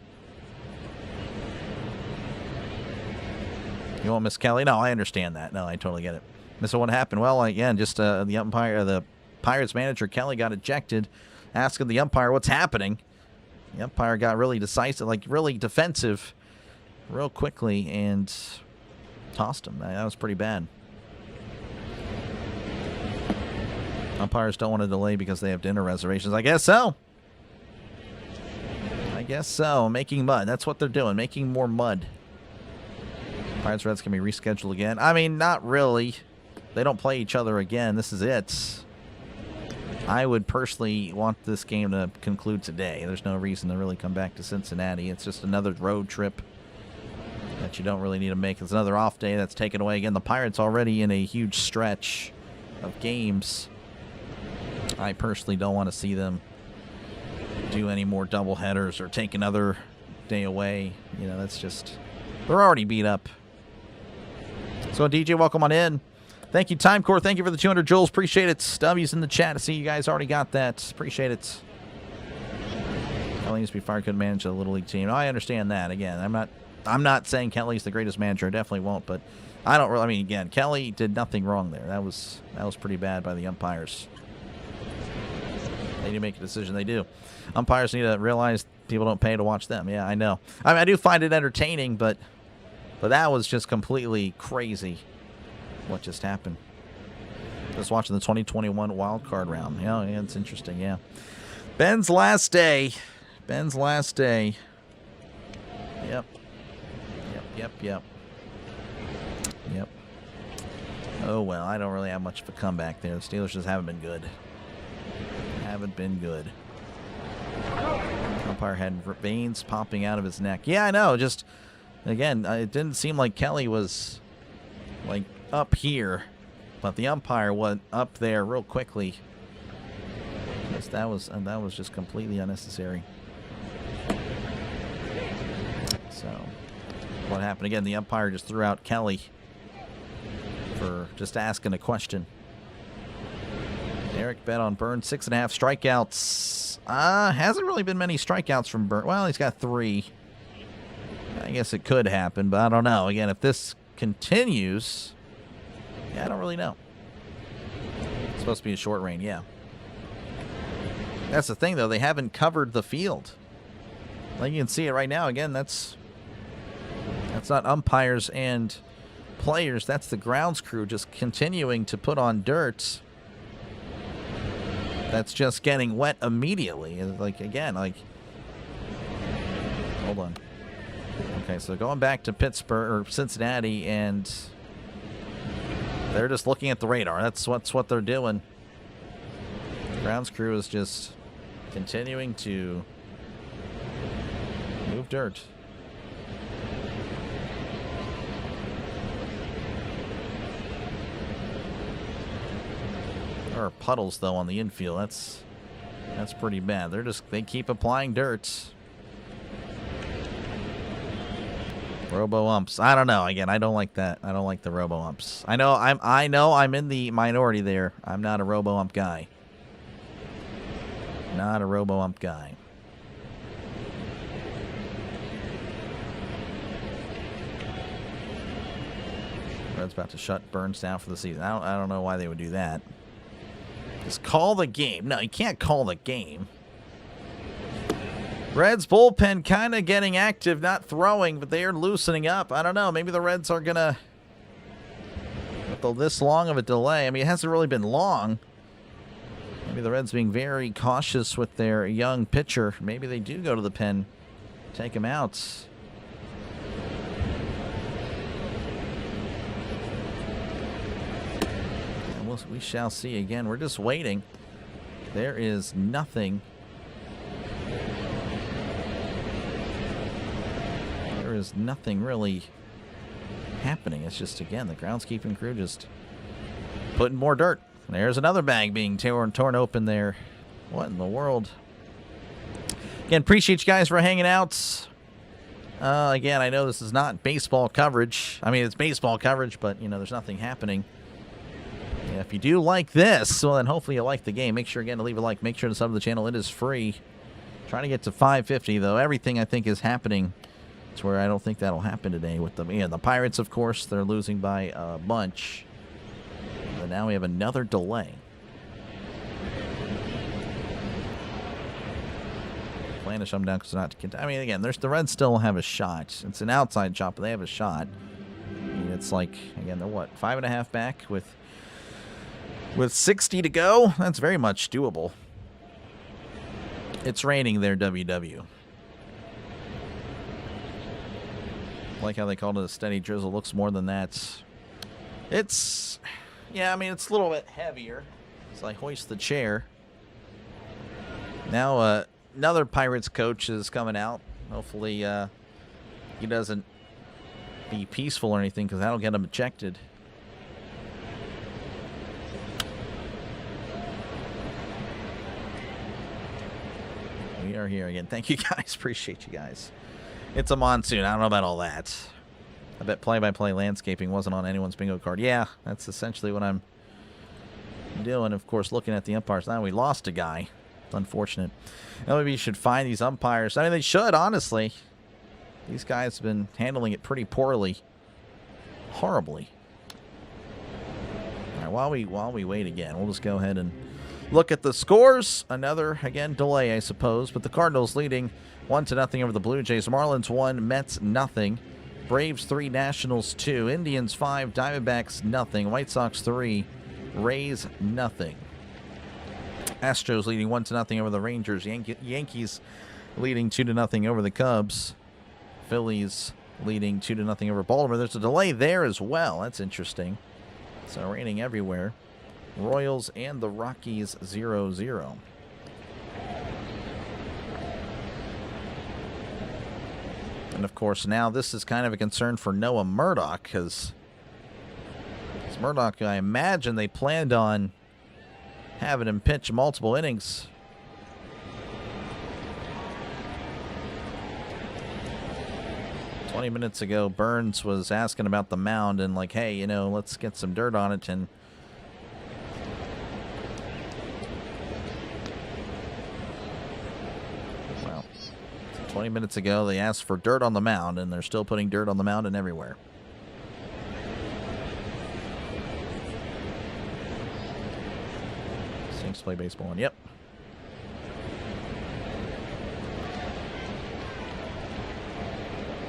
You won't miss Kelly? No, I understand that. No, I totally get it. So what happened? Well, again, just the umpire, the Pirates manager, Kelly, got ejected, asking the umpire what's happening. The umpire got really decisive, like really defensive, real quickly, and tossed him. That was pretty bad. Umpires don't want to delay because they have dinner reservations. I guess so. I guess so. Making mud. That's what they're doing. Making more mud. Pirates Reds can be rescheduled again. I mean, not really. They don't play each other again. This is it. I would personally want this game to conclude today. There's no reason to really come back to Cincinnati. It's just another road trip that you don't really need to make. It's another off day that's taken away. Again, the Pirates already in a huge stretch of games. I personally don't want to see them do any more double headers or take another day away. You know, that's just... They're already beat up. So, DJ, welcome on in. Thank you, Timecore. Thank you for the 200 joules. Appreciate it. W's in the chat. I see you guys already got that. Appreciate it. Kelly needs to be fired. Couldn't manage a Little League team. Oh, I understand that. Again, I'm not saying Kelly's the greatest manager. I definitely won't. But I don't really... I mean, again, Kelly did nothing wrong there. That was pretty bad by the umpires. They need to make a decision. They do. Umpires need to realize people don't pay to watch them. Yeah, I know. I mean, I do find it entertaining, but that was just completely crazy what just happened. Just watching the 2021 wild card round. Yeah, it's interesting, yeah. Ben's last day. Ben's last day. Yep. Yep. Oh, well, I don't really have much of a comeback there. The Steelers just haven't been good. Haven't been good. Umpire had veins popping out of his neck. Yeah, I know. Just, again, it didn't seem like Kelly was, like, up here. But the umpire went up there real quickly. That was just completely unnecessary. So, what happened? Again, the umpire just threw out Kelly for just asking a question. Eric bet on Burns, 6.5 strikeouts. Hasn't really been many strikeouts from Burns. Well, he's got 3. I guess it could happen, but I don't know. Again, if this continues, yeah, I don't really know. It's supposed to be a short rain, yeah. That's the thing, though. They haven't covered the field. Like you can see it right now. Again, that's not umpires and players. That's the grounds crew just continuing to put on dirt. That's just getting wet immediately. Like, again, like... Hold on. Okay, so going back to Pittsburgh, or Cincinnati, and... They're just looking at the radar. That's what they're doing. The grounds crew is just continuing to move dirt. There are puddles, though, on the infield. That's pretty bad. They keep applying dirt. Robo umps. I don't know. Again, I don't like that. I don't like the robo umps. I know I'm in the minority there. I'm not a robo ump guy. Not a robo ump guy. Red's about to shut Burns down for the season. I don't know why they would do that. Just call the game. No, you can't call the game. Reds bullpen kind of getting active, not throwing, but they are loosening up. I don't know. Maybe the Reds are going to... With this long of a delay. I mean, it hasn't really been long. Maybe the Reds being very cautious with their young pitcher. Maybe they do go to the pen, take him out. We shall see. Again, we're just waiting. There is nothing. There is nothing really happening. It's just, again, the groundskeeping crew just putting more dirt. There's another bag being torn open there. What in the world? Again, appreciate you guys for hanging out. Again, I know this is not baseball coverage. I mean, it's baseball coverage, but, you know, there's nothing happening. Yeah, if you do like this, well, then hopefully you like the game. Make sure, again, to leave a like. Make sure to sub to the channel. It is free. Trying to get to 550, though. Everything, I think, is happening. It's where I don't think that'll happen today with them. Yeah, the Pirates, of course, they're losing by a bunch. But now we have another delay. Plan to shut them down because not to continue. I mean, again, the Reds still have a shot. It's an outside shot, but they have a shot. I mean, it's like, again, they're what, 5.5 back with 60 to go? That's very much doable. It's raining there, WW. Like how they called it a steady drizzle. Looks more than that. It's, yeah, I mean, it's a little bit heavier. So I hoist the chair. Now, another Pirates coach is coming out. Hopefully, he doesn't be peaceful or anything, because that'll get him ejected. We are here again. Thank you, guys. Appreciate you guys. It's a monsoon. I don't know about all that. I bet play-by-play landscaping wasn't on anyone's bingo card. Yeah, that's essentially what I'm doing. Of course, looking at the umpires. Now we lost a guy. It's unfortunate. MLB should find these umpires. I mean, they should, honestly. These guys have been handling it pretty poorly. Horribly. All right, while we wait again, we'll just go ahead and look at the scores. Another, again, delay, I suppose. But the Cardinals leading 1-0 over the Blue Jays. Marlins 1, Mets nothing. Braves 3, Nationals 2. Indians 5, Diamondbacks nothing. White Sox 3, Rays nothing. Astros leading 1-0 over the Rangers. Yankees leading 2-0 over the Cubs. Phillies leading 2-0 over Baltimore. There's a delay there as well. That's interesting. So raining everywhere. Royals and the Rockies 0-0. And of course, now this is kind of a concern for Noah Murdock, because Murdock, I imagine they planned on having him pitch multiple innings. Minutes ago, Burns was asking about the mound and like, hey, you know, let's get some dirt on it. And well, 20 minutes ago, they asked for dirt on the mound, and they're still putting dirt on the mound and everywhere. Saints play baseball, and yep.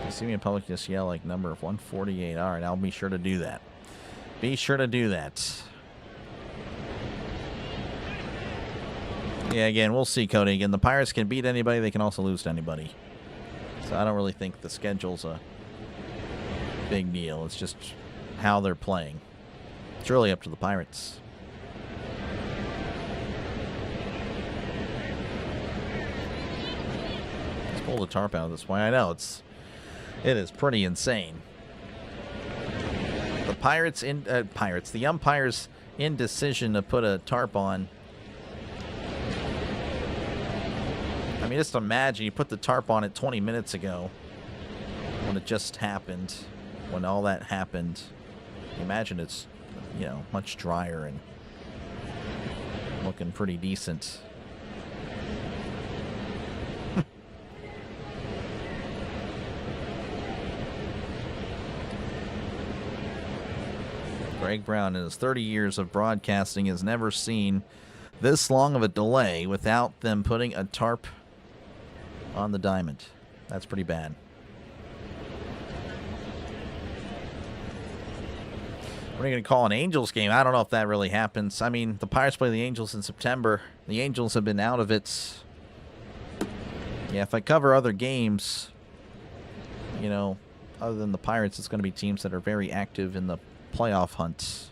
See me in public, just yell like number 148. All right, I'll be sure to do that. Be sure to do that. Yeah, again, we'll see, Cody. Again, the Pirates can beat anybody. They can also lose to anybody. So I don't really think the schedule's a big deal. It's just how they're playing. It's really up to the Pirates. Let's pull the tarp out of this way. I know, it is pretty insane. The the umpires' indecision to put a tarp on. I mean, just imagine you put the tarp on it 20 minutes ago when it just happened, when all that happened. Imagine it's, you know, much drier and looking pretty decent. Greg Brown, in his 30 years of broadcasting, has never seen this long of a delay without them putting a tarp on the diamond. That's pretty bad. What are you going to call an Angels game? I don't know if that really happens. I mean, the Pirates play the Angels in September. The Angels have been out of it. Yeah, if I cover other games, you know, other than the Pirates, it's going to be teams that are very active in the playoff hunts.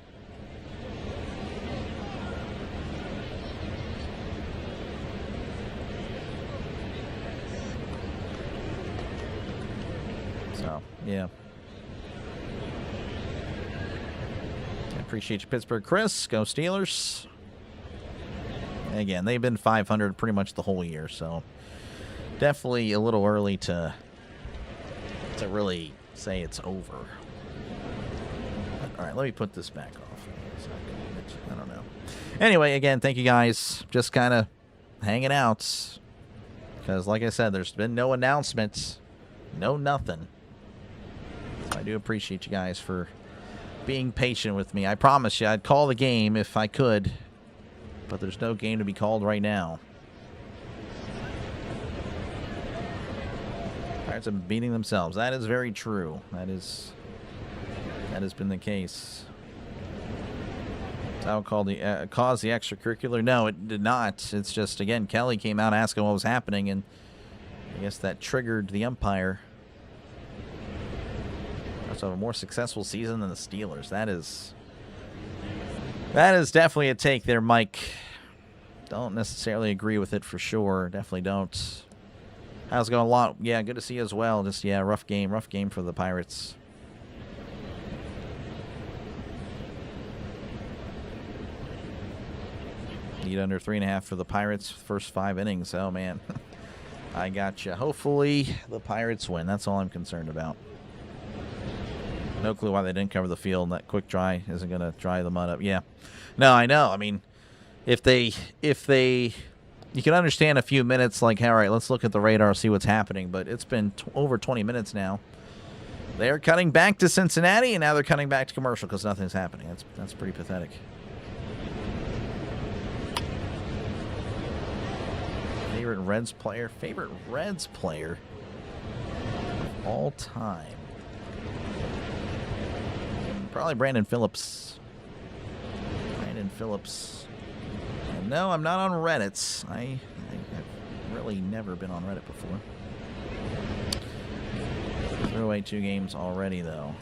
So, yeah. I appreciate you, Pittsburgh Chris. Go Steelers. Again, they've been 500 pretty much the whole year, so definitely a little early to really say it's over. All right, let me put this back off. I don't know. Anyway, again, thank you guys. Just kind of hanging out. Because, like I said, there's been no announcements. No nothing. So I do appreciate you guys for being patient with me. I promise you I'd call the game if I could. But there's no game to be called right now. Pirates have been beating themselves. That is very true. That has been the case. That would cause the extracurricular. No, it did not. It's just, again, Kelly came out asking what was happening, and I guess that triggered the umpire. Also, have a more successful season than the Steelers. That is definitely a take there, Mike. Don't necessarily agree with it for sure. Definitely don't. How's it going? A lot? Yeah, good to see you as well. Just, yeah, rough game for the Pirates. Need under 3.5 for the Pirates. First 5 innings. Oh, man. I gotcha. Hopefully the Pirates win. That's all I'm concerned about. No clue why they didn't cover the field. That quick dry isn't going to dry the mud up. Yeah. No, I know. I mean, if they, you can understand a few minutes like, all right, let's look at the radar, see what's happening. But it's been over 20 minutes now. They're cutting back to Cincinnati, and now they're cutting back to commercial because nothing's happening. That's pretty pathetic. Favorite Reds player of all time. Probably Brandon Phillips. And no, I'm not on Reddit. I've really never been on Reddit before. Threw away 2 games already, though.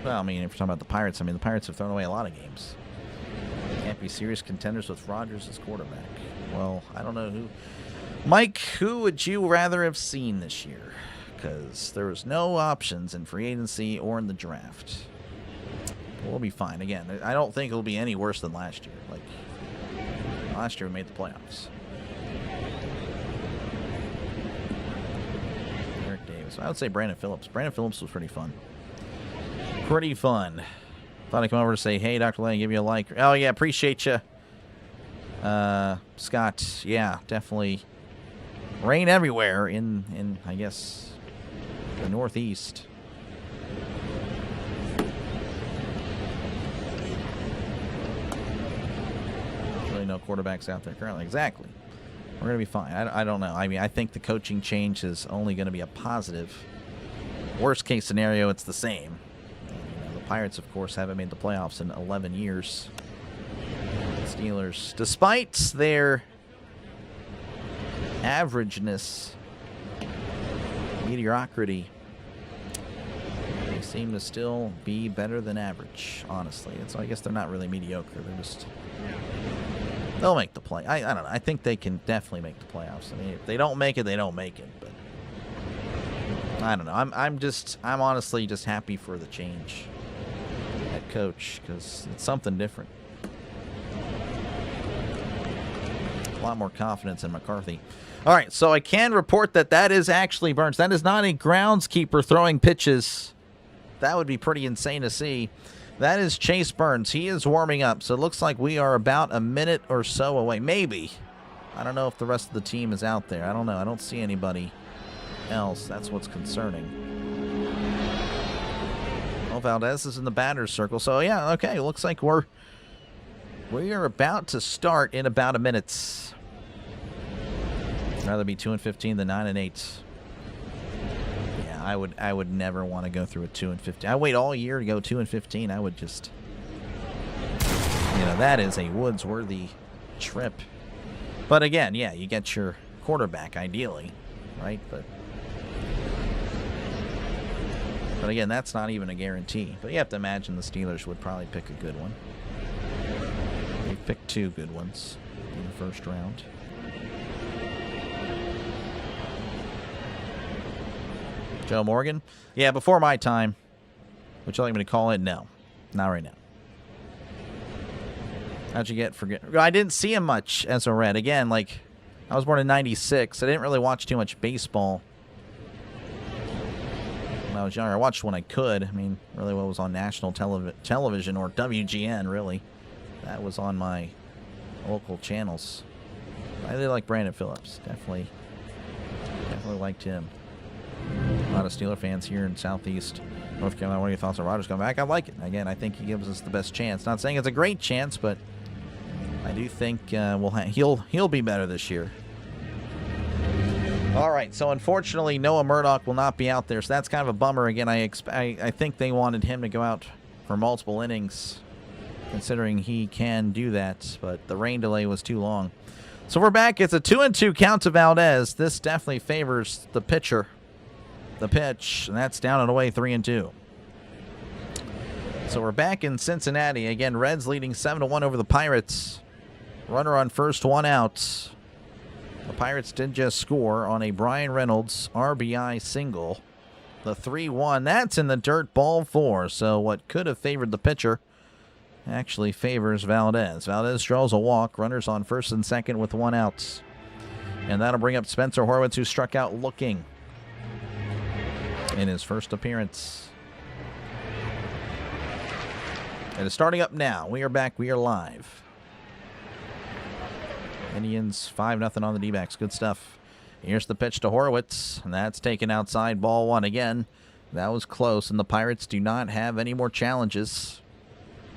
Well, I mean, if you're talking about the Pirates, I mean, the Pirates have thrown away a lot of games. Can't be serious contenders with Rodgers as quarterback. Well, I don't know who. Mike, who would you rather have seen this year? Because there was no options in free agency or in the draft. We'll be fine. Again, I don't think it'll be any worse than last year. Like, last year we made the playoffs. Eric Davis. I would say Brandon Phillips. Brandon Phillips was pretty fun. Thought I'd come over to say, hey, Dr. Lane, give you a like. Oh, yeah, appreciate you. Scott, yeah, definitely. Rain everywhere in I guess, the Northeast. Really no quarterbacks out there currently. Exactly. We're going to be fine. I don't know. I mean, I think the coaching change is only going to be a positive. Worst case scenario, it's the same. The Pirates, of course, haven't made the playoffs in 11 years. The Steelers, despite their averageness, mediocrity, they seem to still be better than average, honestly. And so I guess they're not really mediocre. They'll make the play. I don't know. I think they can definitely make the playoffs. I mean, if they don't make it, they don't make it. But I don't know. I'm honestly just happy for the change at coach because it's something different. A lot more confidence in McCarthy. All right, so I can report that is actually Burns. That is not a groundskeeper throwing pitches. That would be pretty insane to see. That is Chase Burns. He is warming up, so it looks like we are about a minute or so away. Maybe. I don't know if the rest of the team is out there. I don't know. I don't see anybody else. That's what's concerning. Oh, Valdez is in the batter's circle. So, yeah, okay. Looks like we are about to start in about a minute. I'd rather be 2-15 than 9-8. Yeah, I would never want to go through a 2-15. I wait all year to go 2-15. I would just, that is a Woods-worthy trip. But again, yeah, you get your quarterback ideally, right? But again, that's not even a guarantee. But you have to imagine the Steelers would probably pick a good one. They picked 2 good ones in the first round. Joe Morgan? Yeah, before my time. Would you like me to call it? No. Not right now. How'd you get I didn't see him much as a Red. Again, like, I was born in 96. I didn't really watch too much baseball when I was younger. I watched when I could. I mean, really what was on national television or WGN, really. That was on my local channels. I really like Brandon Phillips. Definitely liked him. A lot of Steeler fans here in Southeast North Carolina. What are your thoughts on Rodgers coming back? I like it. Again, I think he gives us the best chance. Not saying it's a great chance, but I do think he'll be better this year. All right, so unfortunately, Noah Murdoch will not be out there, so that's kind of a bummer. Again, I think they wanted him to go out for multiple innings, considering he can do that, but the rain delay was too long. So we're back. It's a 2-2 count to Valdez. This definitely favors the pitcher. The pitch, and that's down and away, 3-2. So we're back in Cincinnati. Again, Reds leading 7-1 over the Pirates. Runner on first, one out. The Pirates did just score on a Brian Reynolds RBI single. The 3-1, that's in the dirt, ball 4. So what could have favored the pitcher actually favors Valdez. Valdez draws a walk. Runners on first and second with one out. And that'll bring up Spencer Horwitz, who struck out looking in his first appearance. And it's starting up now. We are back. We are live. Indians 5-0 on the D-backs. Good stuff. Here's the pitch to Horwitz, and that's taken outside, ball 1 again. That was close, and the Pirates do not have any more challenges.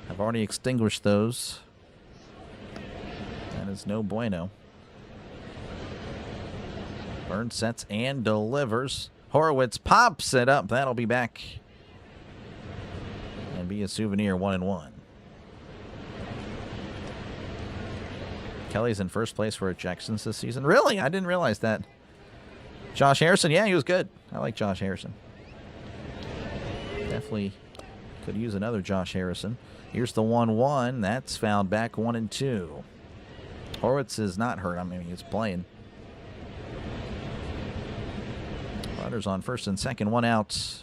I've already extinguished those. That is no bueno. Burns sets and delivers. Horwitz pops it up. That'll be back and be a souvenir, 1-1. Kelly's in first place for ejections this season. Really? I didn't realize that. Josh Harrison, yeah, he was good. I like Josh Harrison. Definitely could use another Josh Harrison. Here's the 1-1. That's fouled back, 1-2. Horwitz is not hurt. I mean, he's playing. Runners on first and second, one out.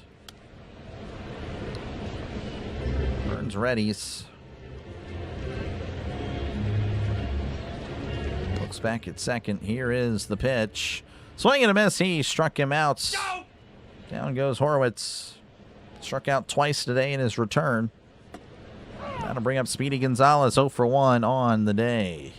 Burns readies. Looks back at second. Here is the pitch. Swing and a miss. He struck him out. Go! Down goes Horwitz. Struck out twice today in his return. That'll bring up Speedy Gonzalez, 0 for 1 on the day.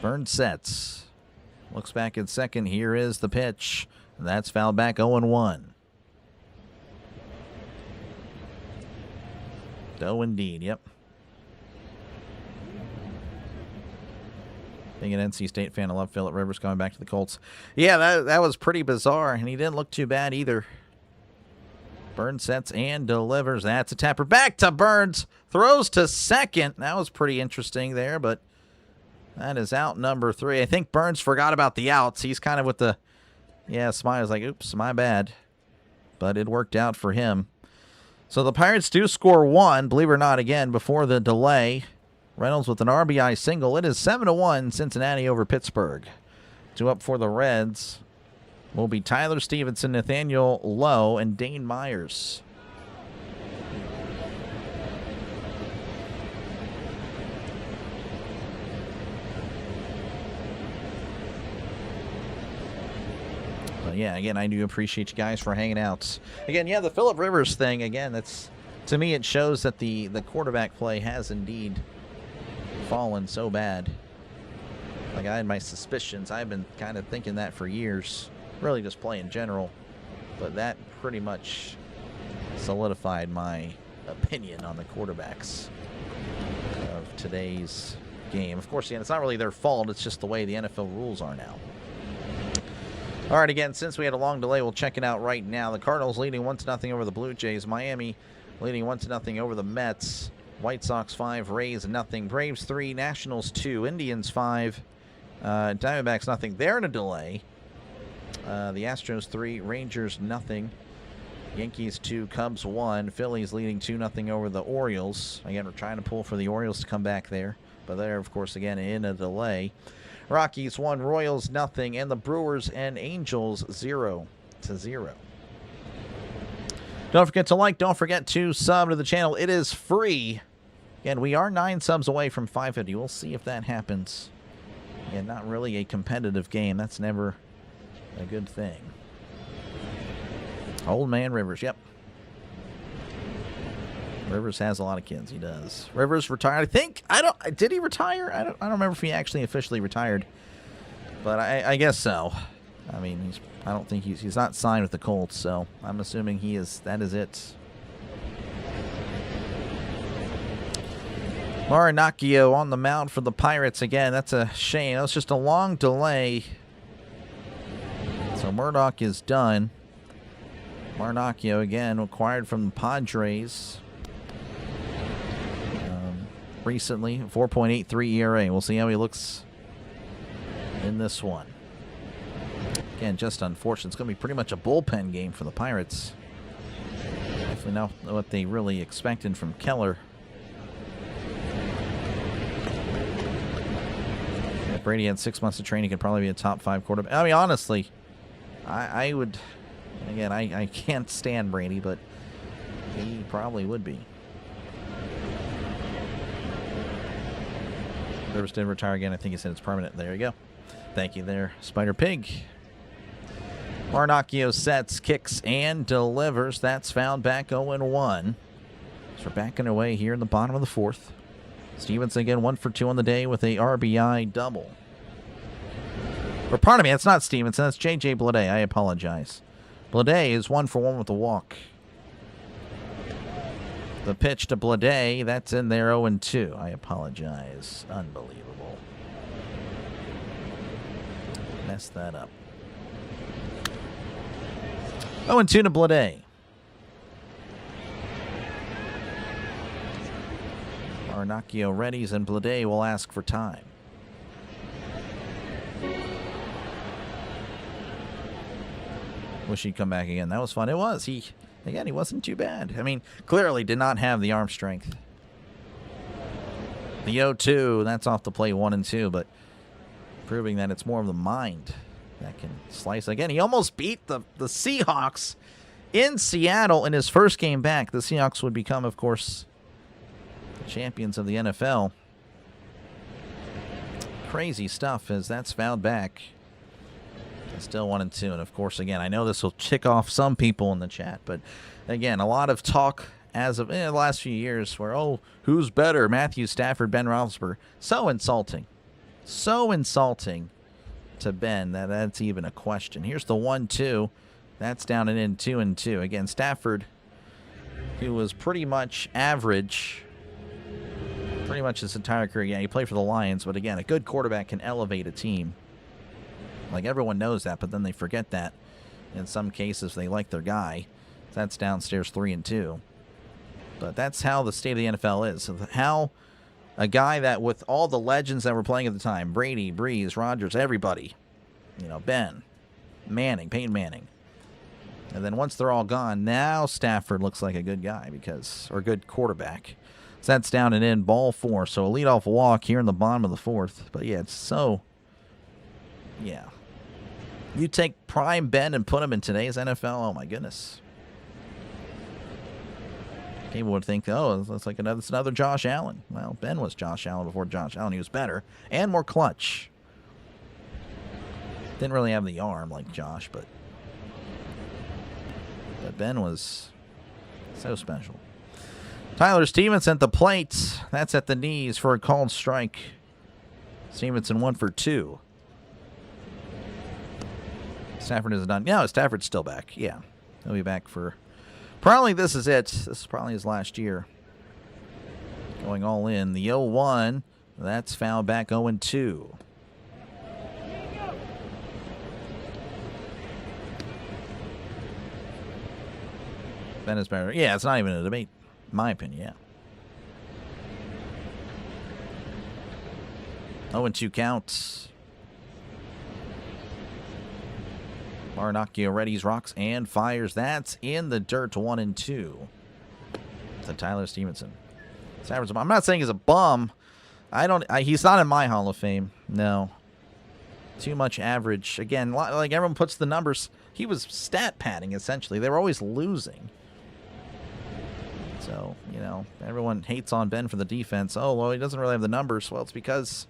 Burns sets. Looks back at second. Here is the pitch. That's fouled back, 0-1. Oh, indeed, yep. Being an NC State fan, I love Phillip Rivers coming back to the Colts. Yeah, that was pretty bizarre, and he didn't look too bad either. Burns sets and delivers. That's a tapper. Back to Burns. Throws to second. That was pretty interesting there, but that is out number 3. I think Burns forgot about the outs. He's kind of with the, smile. Like, oops, my bad. But it worked out for him. So the Pirates do score 1, believe it or not, again, before the delay. Reynolds with an RBI single. It is 7-1 Cincinnati over Pittsburgh. 2 up for the Reds will be Tyler Stevenson, Nathaniel Lowe, and Dane Myers. But yeah, again, I do appreciate you guys for hanging out. Again, the Phillip Rivers thing, again, that's, to me, it shows that the quarterback play has indeed fallen so bad. Like, I had my suspicions. I've been kind of thinking that for years. Really just play in general. But that pretty much solidified my opinion on the quarterbacks of today's game. Of course, it's not really their fault. It's just the way the NFL rules are now. All right, again, since we had a long delay, we'll check it out right now. The Cardinals leading 1-0 over the Blue Jays. Miami leading 1-0 over the Mets. White Sox 5, Rays 0, Braves 3, Nationals 2, Indians 5, Diamondbacks 0. They're in a delay. The Astros 3, Rangers 0, Yankees 2, Cubs 1, Phillies leading 2-0 over the Orioles. Again, we're trying to pull for the Orioles to come back there, but they're, of course, again, in a delay. Rockies 1, Royals 0, and the Brewers and Angels 0-0. Don't forget to like. Don't forget to sub to the channel. It is free. Again, we are 9 subs away from 550. We'll see if that happens. Again, not really a competitive game. That's never a good thing. Old man Rivers. Yep. Rivers has a lot of kids. He does. Rivers retired. I think. Did he retire? I don't remember if he actually officially retired. But I guess so. I mean, I don't think he's not signed with the Colts, so I'm assuming he is. That is it. Marinaccio on the mound for the Pirates again. That's a shame. That was just a long delay. So Murdoch is done. Marinaccio again acquired from the Padres. Recently, 4.83 ERA. We'll see how he looks in this one. Again, just unfortunate. It's going to be pretty much a bullpen game for the Pirates. Definitely not what they really expected from Keller. If Brady had 6 months of training, he could probably be a top 5 quarterback. I mean, honestly, I would. Again, I can't stand Brady, but he probably would be. Rivers did retire again. I think he said it's permanent. There you go. Thank you there, Spider Pig. Marinaccio sets, kicks, and delivers. That's found back 0-1. So we're backing away here in the bottom of the 4th. Stevenson again 1 for 2 on the day with a RBI double. Or pardon me, that's not Stevenson. That's J.J. Bleday. I apologize. Bleday is 1 for 1 with a walk. The pitch to Bleday, that's in there 0-2. I apologize. Unbelievable. Messed that up. 0-2 to Bleday. Marinaccio readies, and Bleday will ask for time. Wish he'd come back again. That was fun. It was. He wasn't too bad. I mean, clearly did not have the arm strength. The 0-2, that's off the plate 1-2, but proving that it's more of the mind that can slice. Again, he almost beat the Seahawks in Seattle in his first game back. The Seahawks would become, of course, the champions of the NFL. Crazy stuff as that's fouled back. Still 1-2, and of course, again, I know this will tick off some people in the chat, but again, a lot of talk as of the last few years where, oh, who's better, Matthew Stafford, Ben Roethlisberger? So insulting to Ben that that's even a question. Here's the 1-2. That's down and in 2-2. Again, Stafford, who was pretty much average pretty much his entire career. Yeah, he played for the Lions, but again, a good quarterback can elevate a team. Like, everyone knows that, but then they forget that. In some cases, they like their guy. That's downstairs 3-2. But that's how the state of the NFL is. How a guy that, with all the legends that were playing at the time, Brady, Breeze, Rodgers, everybody, Ben, Manning, Peyton Manning. And then once they're all gone, now Stafford looks like a good guy or good quarterback. So that's down and in, ball 4. So a leadoff walk here in the bottom of the 4th. But yeah, it's so, yeah. You take prime Ben and put him in today's NFL, oh my goodness. People would think, oh, it's like another Josh Allen. Well, Ben was Josh Allen before Josh Allen. He was better and more clutch. Didn't really have the arm like Josh, but Ben was so special. Tyler Stevenson at the plate. That's at the knees for a called strike. Stevenson 1 for 2. Stafford is done. Yeah, Stafford's still back. Yeah, he'll be back for probably. This is it. This is probably his last year. Going all in. The 0-1. That's fouled back 0-2. Ben is better. Yeah, it's not even a debate, in my opinion. Yeah. 0-2 counts. Marinaccio readies, rocks, and fires. That's in the dirt, 1-2. To Tyler Stevenson. I'm not saying he's a bum. He's not in my Hall of Fame. No. Too much average. Again, like everyone puts the numbers. He was stat padding, essentially. They were always losing. So, you know, everyone hates on Ben for the defense. Oh, well, he doesn't really have the numbers. Well, it's because...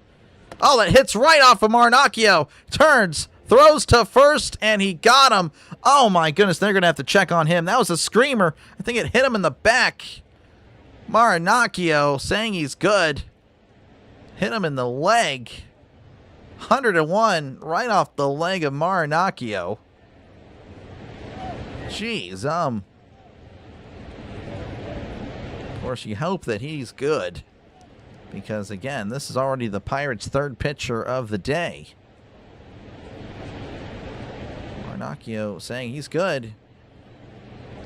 Oh, that hits right off of Marinaccio. Turns, throws to first, and he got him. Oh, my goodness, they're going to have to check on him. That was a screamer. I think it hit him in the back. Marinaccio saying he's good. Hit him in the leg. 101 right off the leg of Marinaccio. Jeez, Of course, you hope that he's good. Because, again, this is already the Pirates' third pitcher of the day. Marinaccio saying he's good.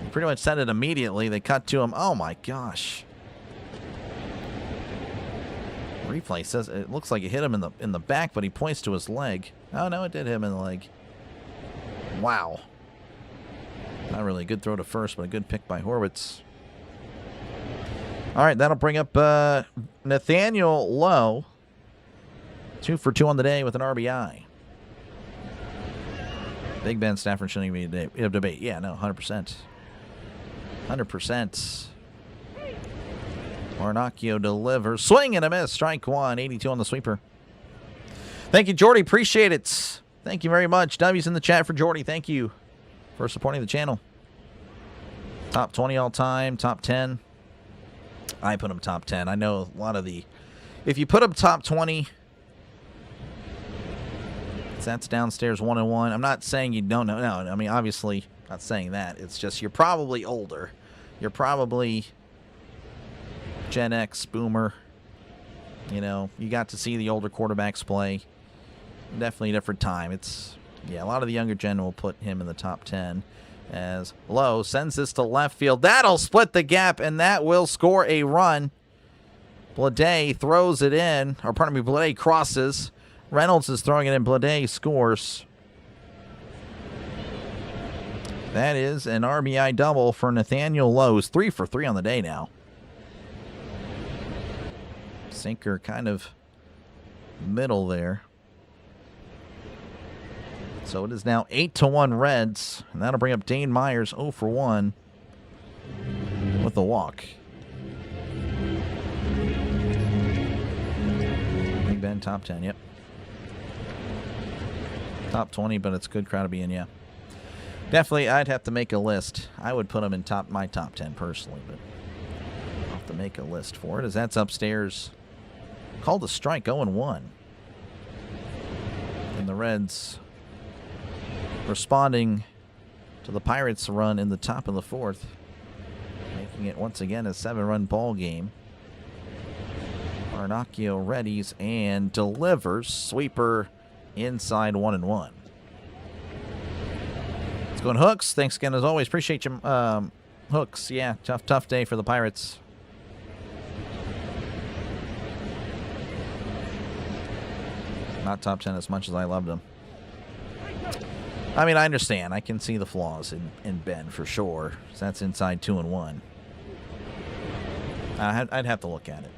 He pretty much said it immediately. They cut to him. Oh, my gosh. Replay says it looks like it hit him in the back, but he points to his leg. Oh, no, it did hit him in the leg. Wow. Not really a good throw to first, but a good pick by Horwitz. All right, that'll bring up Nathaniel Lowe. 2 for 2 on the day with an RBI. Big Ben Stafford shouldn't even be a debate. Yeah, no, 100%. 100%. Marinaccio delivers. Swing and a miss. Strike one. 82 on the sweeper. Thank you, Jordy. Appreciate it. Thank you very much. W's in the chat for Jordy. Thank you for supporting the channel. Top 20 all time. Top 10. I put him top 10. I know a lot of the... If you put him top 20... That's downstairs 1-1. I'm not saying you don't know. No, I mean, obviously, not saying that. It's just you're probably older. You're probably Gen X, boomer. You know, you got to see the older quarterbacks play. Definitely a different time. It's, yeah, a lot of the younger gen will put him in the top 10. As Lowe sends this to left field. That'll split the gap, and that will score a run. Blade throws it in. Or, pardon me, Blade crosses. Reynolds is throwing it in. Blade scores. That is an RBI double for Nathaniel Lowe. 3 for 3 on the day now. Sinker kind of middle there. So it is now 8-1 Reds. And that'll bring up Dane Myers 0 for 1 with a walk. Big Ben top 10, yep. Top 20, but it's a good crowd to be in, yeah. Definitely, I'd have to make a list. I would put them in my top 10 personally, but I'll have to make a list for it, as that's upstairs. Called a strike, 0-1. And the Reds responding to the Pirates' run in the top of the fourth, making it once again a 7-run ball game. Marinaccio readies and delivers. Sweeper inside 1-1. It's going Hooks. Thanks again as always. Appreciate you, Hooks. Yeah, tough day for the Pirates. Not top 10 as much as I loved him. I mean, I understand. I can see the flaws in Ben for sure. So that's inside 2-1. I'd have to look at it.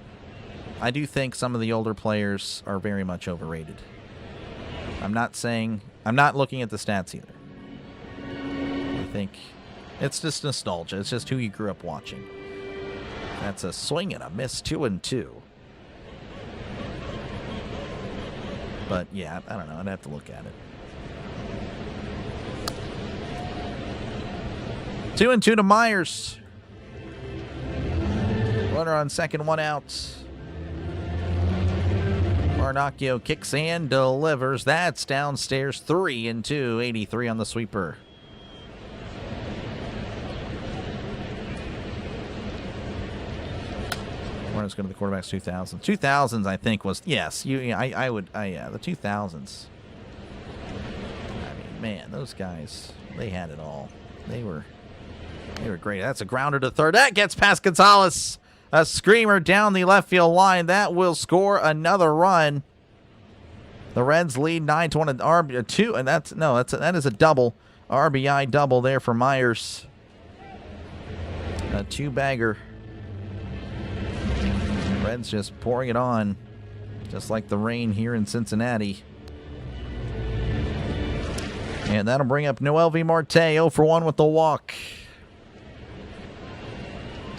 I do think some of the older players are very much overrated. I'm not looking at the stats either. I think it's just nostalgia. It's just who you grew up watching. That's a swing and a miss, 2-2. But yeah, I don't know. I'd have to look at it. 2-2 to Myers. Runner on second, 1 out. Marinaccio kicks and delivers. That's downstairs 3-2. 83 on the sweeper. Warner's going to the quarterback's 2000s. 2000s, I think, was, yes. Yeah, the 2000s. I mean, man, those guys, they had it all. They were great. That's a grounder to third. That gets past Gonzalez. A screamer down the left field line. That will score another run. The Reds lead 9-1 2, and that is a double. RBI double there for Myers. A 2-bagger. Reds just pouring it on, just like the rain here in Cincinnati. And that'll bring up Noel V. Marte, 0 for 1 with the walk.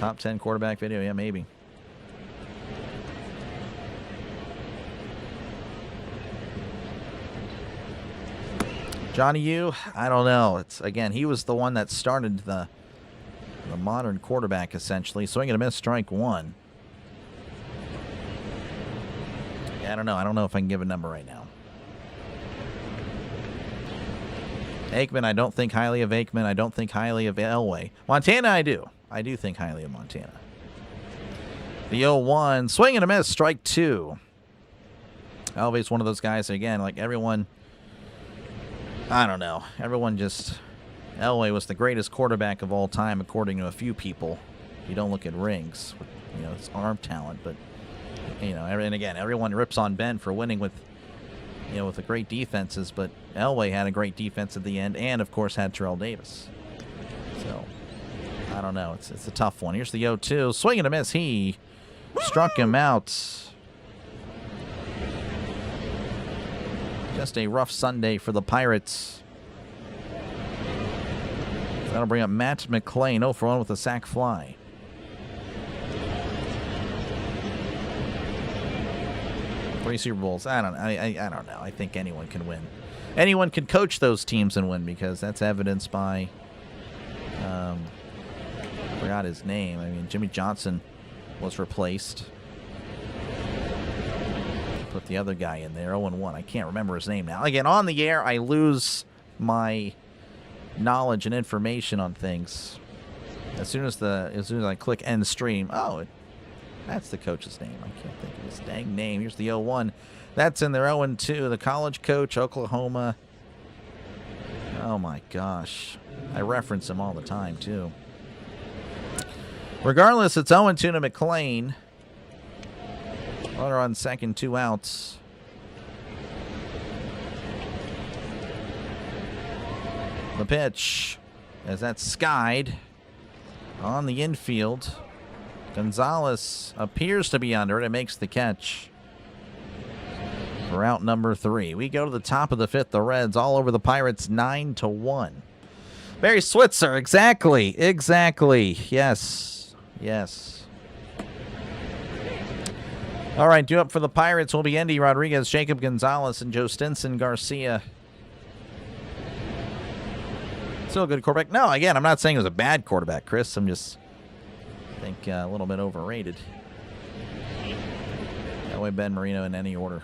Top 10 quarterback video. Yeah, maybe. Johnny U, I don't know. It's again, he was the one that started the modern quarterback, essentially. Swing and a miss, strike one. Yeah, I don't know. I don't know if I can give a number right now. Aikman, I don't think highly of Aikman. I don't think highly of Elway. Montana, I do. I do think highly of Montana. The 0-1, swing and a miss, strike two. Elway's one of those guys, again, like everyone, I don't know. Everyone just, Elway was the greatest quarterback of all time, according to a few people. You don't look at rings, you know, it's arm talent, but, you know, and again, everyone rips on Ben for winning with, you know, with the great defenses, but Elway had a great defense at the end, and of course had Terrell Davis. So, I don't know. It's a tough one. Here's the 0-2. Swing and a miss. He struck him out. Just a rough Sunday for the Pirates. That'll bring up Matt McClain, 0 for 1 with a sac fly. Three Super Bowls. I don't know. I think anyone can win. Anyone can coach those teams and win, because that's evidenced by I forgot his name. I mean, Jimmy Johnson was replaced. Put the other guy in there, 0-1. I can't remember his name now. Again, on the air, I lose my knowledge and information on things. As soon as I click end stream, that's the coach's name. I can't think of his dang name. Here's the 0-1. That's in there, 0-2. The college coach, Oklahoma. Oh my gosh. I reference him all the time, too. Regardless, it's 0-2 to McClain. Runner on second, 2 outs. The pitch, as that's skied on the infield. Gonzalez appears to be under it. It makes the catch for out number 3. We go to the top of the 5th. The Reds all over the Pirates, 9-1. Barry Switzer, exactly. Yes. All right, due up for the Pirates will be Endy Rodriguez, Jacob Gonzalez, and Joe Stinson Garcia. Still a good quarterback. No, again, I'm not saying it was a bad quarterback, Chris. I'm just, I think, a little bit overrated. That way, Ben Marino in any order.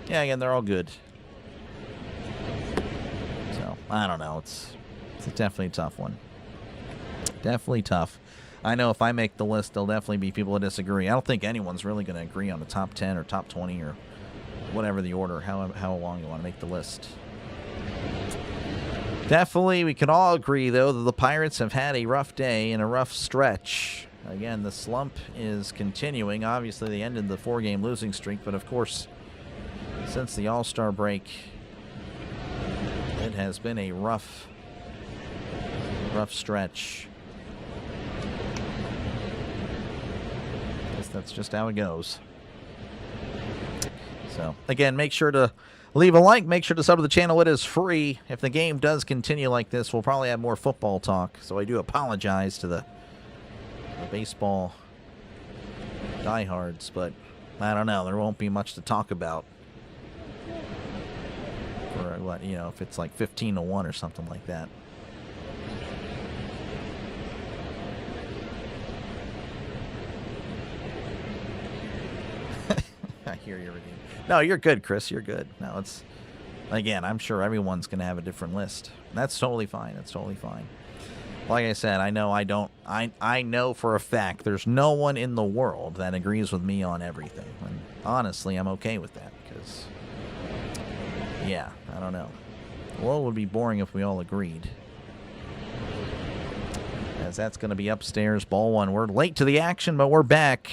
Yeah, again, they're all good. So, I don't know. It's definitely a tough one. Definitely tough. I know if I make the list, there'll definitely be people that disagree. I don't think anyone's really going to agree on the top 10 or top 20 or whatever the order, how long you want to make the list. Definitely, we can all agree, though, that the Pirates have had a rough day and a rough stretch. Again, the slump is continuing. Obviously, they ended the 4-game losing streak, but of course, since the All-Star break, it has been a rough stretch. That's just how it goes. So, again, make sure to leave a like. Make sure to sub to the channel. It is free. If the game does continue like this, we'll probably have more football talk. So I do apologize to the baseball diehards, but I don't know. There won't be much to talk about for what, you know, if it's like 15-1 or something like that. I hear you, Redeem. No, you're good, Chris. You're good. No, it's, again, I'm sure everyone's going to have a different list. That's totally fine. That's totally fine. Like I said, I know for a fact there's no one in the world that agrees with me on everything. And honestly, I'm okay with that because, yeah, I don't know. The world would be boring if we all agreed. As that's going to be upstairs. Ball 1. We're late to the action, but we're back.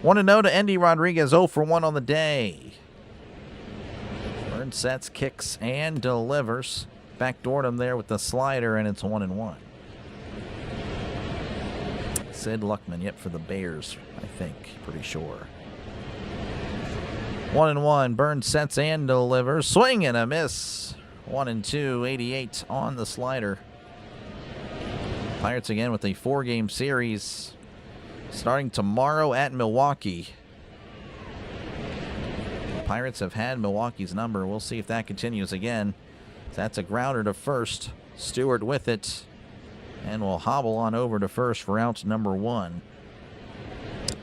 1-0 to Endy Rodriguez, 0 for 1 on the day. Burns sets, kicks, and delivers. Backdoored him there with the slider, and it's 1-1. Sid Luckman, yep, for the Bears, I think. Pretty sure. 1-1. Burns sets and delivers. Swing and a miss. 1-2. 88 on the slider. Pirates again with a 4-game series starting tomorrow at Milwaukee. The Pirates have had Milwaukee's number. We'll see if that continues again. That's a grounder to first. Stewart with it. And we'll hobble on over to first for out number 1.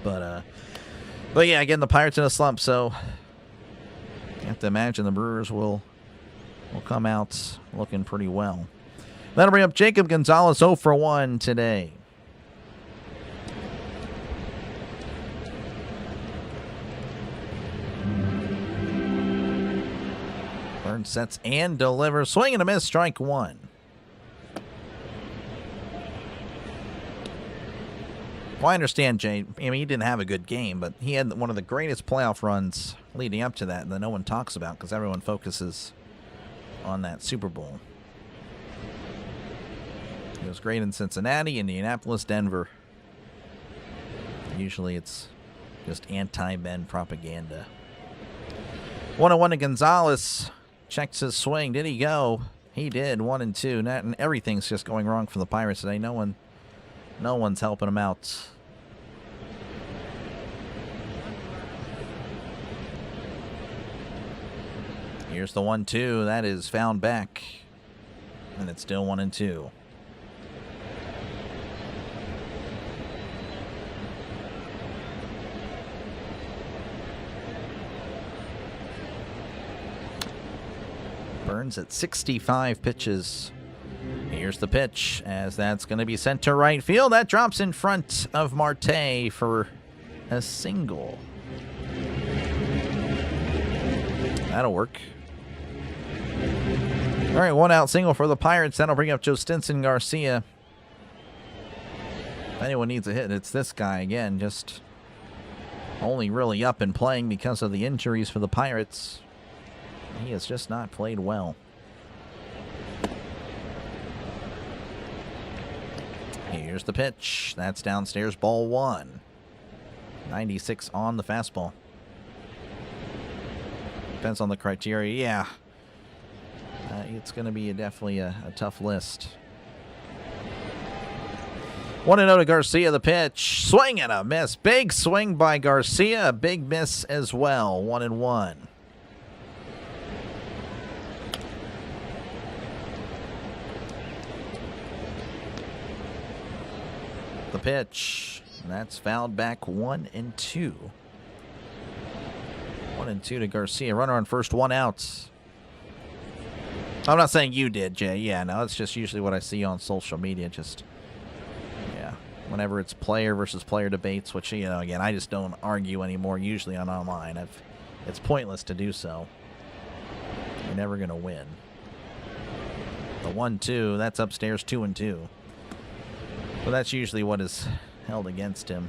But yeah, again, the Pirates in a slump, so you have to imagine the Brewers will come out looking pretty well. That'll bring up Jacob Gonzalez 0 for 1 today. Burns sets and delivers. Swing and a miss, strike 1. Well, I understand, Jay. I mean, he didn't have a good game, but he had one of the greatest playoff runs leading up to that that no one talks about because everyone focuses on that Super Bowl. He was great in Cincinnati, Indianapolis, Denver. Usually it's just anti-Ben propaganda. 1-1 to Gonzalez. Checks his swing. Did he go? He did. 1-2. And everything's just going wrong for the Pirates today. No one's helping him out. Here's the 1-2. That is found back. And it's still 1-2. Burns at 65 pitches. Here's the pitch, as that's going to be sent to right field. That drops in front of Marte for a single. That'll work. All right, 1-out single for the Pirates. That'll bring up Joe Stinson Garcia. If anyone needs a hit, it's this guy again. Just only really up and playing because of the injuries for the Pirates. He has just not played well. Here's the pitch. That's downstairs, ball 1. 96 on the fastball. Depends on the criteria. Yeah. It's going to be definitely a tough list. 1-0 to Garcia, the pitch. Swing and a miss. Big swing by Garcia. A big miss as well. 1-1. The pitch. That's fouled back 1-2. 1-2 to Garcia. Runner on first, 1 out. I'm not saying you did, Jay. Yeah, no, it's just usually what I see on social media. Just, yeah, whenever it's player versus player debates, which, you know, again, I just don't argue anymore, usually on online. It's pointless to do so. You're never going to win. The 1-2, that's upstairs, 2-2. But that's usually what is held against him.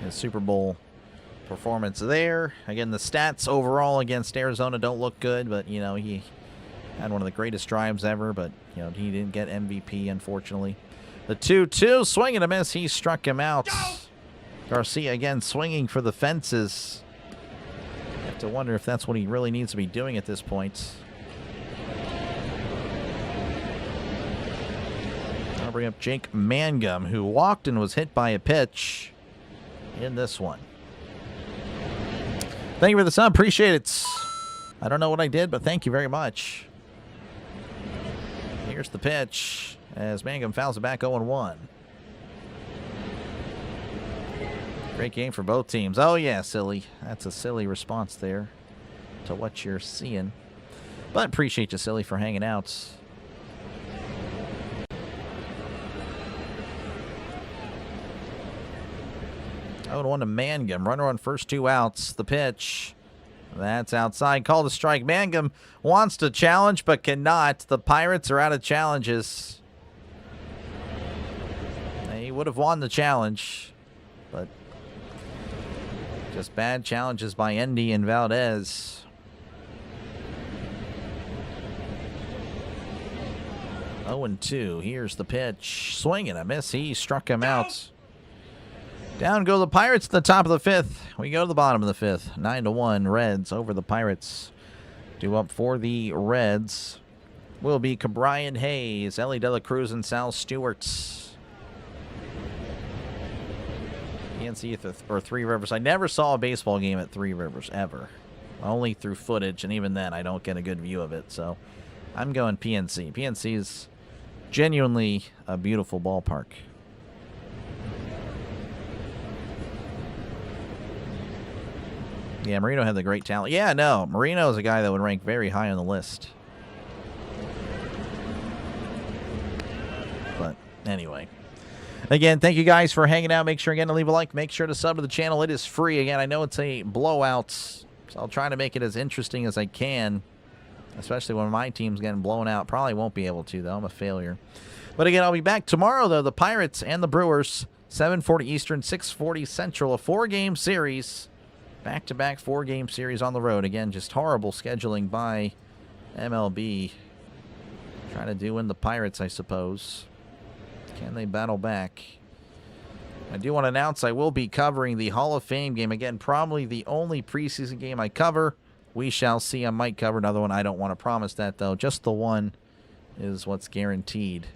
His Super Bowl performance there. Again, the stats overall against Arizona don't look good, but, you know, he had one of the greatest drives ever, but, you know, he didn't get MVP, unfortunately. The 2-2, swing and a miss. He struck him out. Garcia, again, swinging for the fences. You have to wonder if that's what he really needs to be doing at this point. I'll bring up Jake Mangum, who walked and was hit by a pitch in this one. Thank you for the sub. Appreciate it. I don't know what I did, but thank you very much. Here's the pitch as Mangum fouls it back 0-1. Great game for both teams. Oh, yeah, silly. That's a silly response there to what you're seeing. But appreciate you, silly, for hanging out. 0-1 to Mangum. Runner on first, 2 outs. The pitch. That's outside. Called a strike. Mangum wants to challenge but cannot. The Pirates are out of challenges. He would have won the challenge, but just bad challenges by Endy and Valdez. Oh, 0-2. Here's the pitch. Swing and a miss. He struck him out. Down go the Pirates at the top of the 5th. We go to the bottom of the 5th. 9-1 Reds over the Pirates. Due up for the Reds will be Cabrian Hayes, Ellie De La Cruz, and Sal Stewart. PNC or Three Rivers. I never saw a baseball game at Three Rivers, ever. Only through footage, and even then I don't get a good view of it. So I'm going PNC. PNC is genuinely a beautiful ballpark. Yeah, Marino had the great talent. Yeah, no, Marino is a guy that would rank very high on the list. But anyway. Again, thank you guys for hanging out. Make sure again to leave a like. Make sure to sub to the channel. It is free. Again, I know it's a blowout, so I'll try to make it as interesting as I can, especially when my team's getting blown out. Probably won't be able to, though. I'm a failure. But again, I'll be back tomorrow, though. The Pirates and the Brewers, 7:40 Eastern, 6:40 Central. A 4-game series. Back-to-back 4-game series on the road. Again, just horrible scheduling by MLB. Trying to do in the Pirates, I suppose. Can they battle back? I do want to announce I will be covering the Hall of Fame game. Again, probably the only preseason game I cover. We shall see. I might cover another one. I don't want to promise that, though. Just the one is what's guaranteed.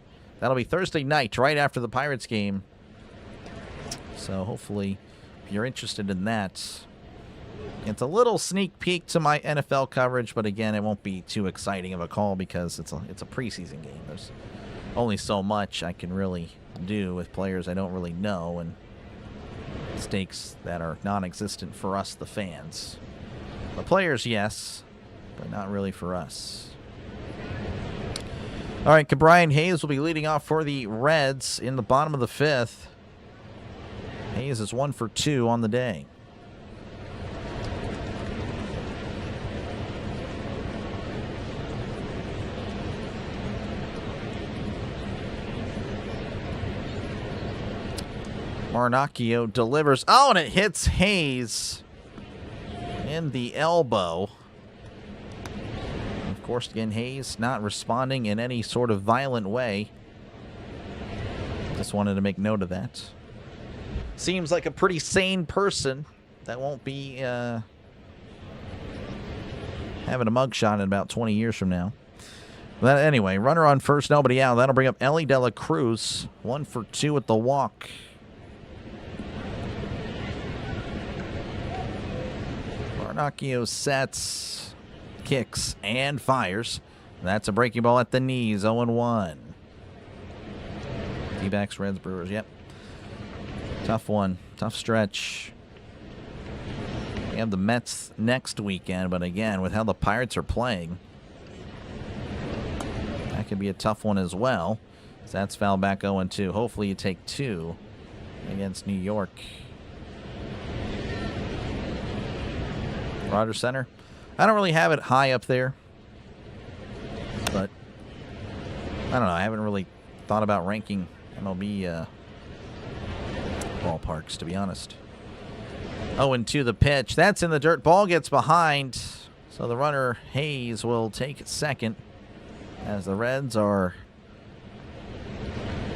That'll be Thursday night, right after the Pirates game. So hopefully, if you're interested in that, it's a little sneak peek to my NFL coverage. But again, it won't be too exciting of a call because it's a preseason game. There's only so much I can really do with players I don't really know and stakes that are non-existent for us, the fans. The players, yes, but not really for us. All right, Brian Hayes will be leading off for the Reds in the bottom of the 5th. Hayes is 1 for 2 on the day. Marnacchio delivers. Oh, and it hits Hayes in the elbow. Of course, again, Hayes not responding in any sort of violent way. Just wanted to make note of that. Seems like a pretty sane person that won't be having a mugshot in about 20 years from now. But anyway, runner on first, nobody out. That'll bring up Ellie De La Cruz. 1 for 2 at the walk. Marnacchio sets, kicks, and fires. That's a breaking ball at the knees, 0-1. D-backs, Reds, Brewers, yep. Tough one, tough stretch. We have the Mets next weekend, but again, with how the Pirates are playing, that could be a tough one as well. So that's foul back 0-2. Hopefully you take 2 against New York. Rogers Center. I don't really have it high up there, but I don't know. I haven't really thought about ranking MLB ballparks, to be honest. 0-2 the pitch. That's in the dirt. Ball gets behind, so the runner Hayes will take second as the Reds are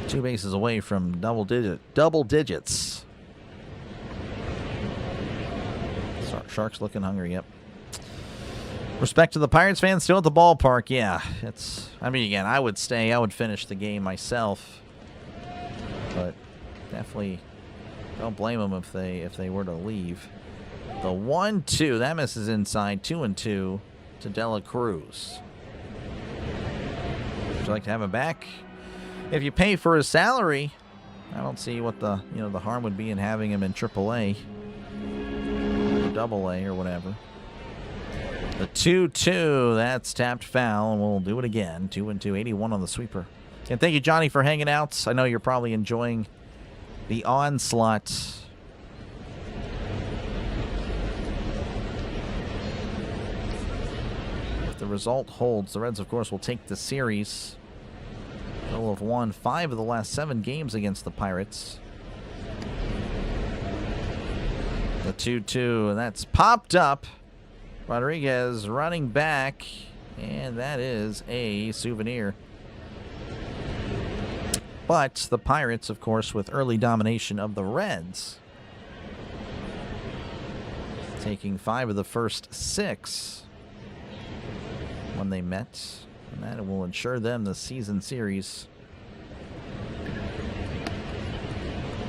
2 bases away from double digits. Sharks looking hungry, yep. Respect to the Pirates fans still at the ballpark, yeah. I mean, again, I would stay. I would finish the game myself. But definitely don't blame them if they were to leave. The 1-2, that misses inside. 2-2 to De La Cruz. Would you like to have him back? If you pay for his salary, I don't see what the harm would be in having him in AAA. Double A or whatever. The 2-2, that's tapped foul, and we'll do it again. 2-2, 81 on the sweeper. And thank you, Johnny, for hanging out. I know you're probably enjoying the onslaught. If the result holds, the Reds, of course, will take the series. They'll have won 5 of the last 7 games against the Pirates. The 2-2, and that's popped up. Rodriguez running back, and that is a souvenir. But the Pirates, of course, with early domination of the Reds, taking 5 of the first 6 when they met, and that will ensure them the season series.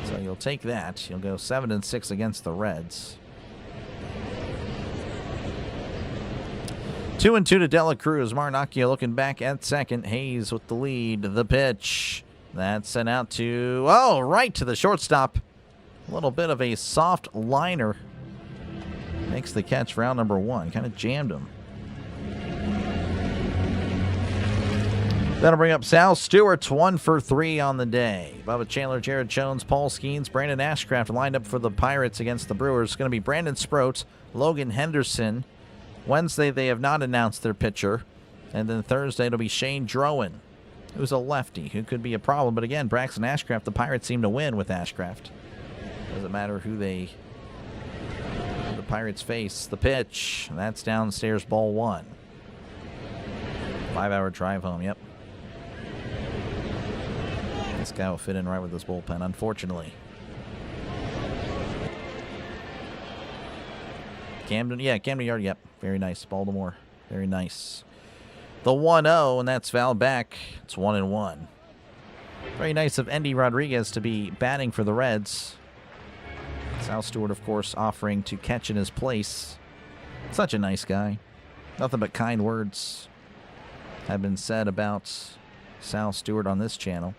So you'll take that. You'll go 7-6 against the Reds. 2-2 to Dela Cruz. Marinaccio looking back at second. Hayes with the lead. The pitch. That's sent out to, right to the shortstop. A little bit of a soft liner. Makes the catch for out number 1. Kind of jammed him. That'll bring up Sal Stewart, 1 for 3 on the day. Bubba Chandler, Jared Jones, Paul Skeens, Brandon Ashcraft lined up for the Pirates against the Brewers. It's going to be Brandon Sproat, Logan Henderson. Wednesday, they have not announced their pitcher. And then Thursday, it'll be Shane Drowan, who's a lefty, who could be a problem. But again, Braxton Ashcraft, the Pirates seem to win with Ashcraft. Doesn't matter who the Pirates face. The pitch. That's downstairs, ball 1. 5-hour drive home, yep. This guy will fit in right with this bullpen, unfortunately. Camden Yard, yep. Very nice. Baltimore, very nice. The 1-0, and that's fouled back. It's 1-1. Very nice of Endy Rodriguez to be batting for the Reds. Sal Stewart, of course, offering to catch in his place. Such a nice guy. Nothing but kind words have been said about Sal Stewart on this channel.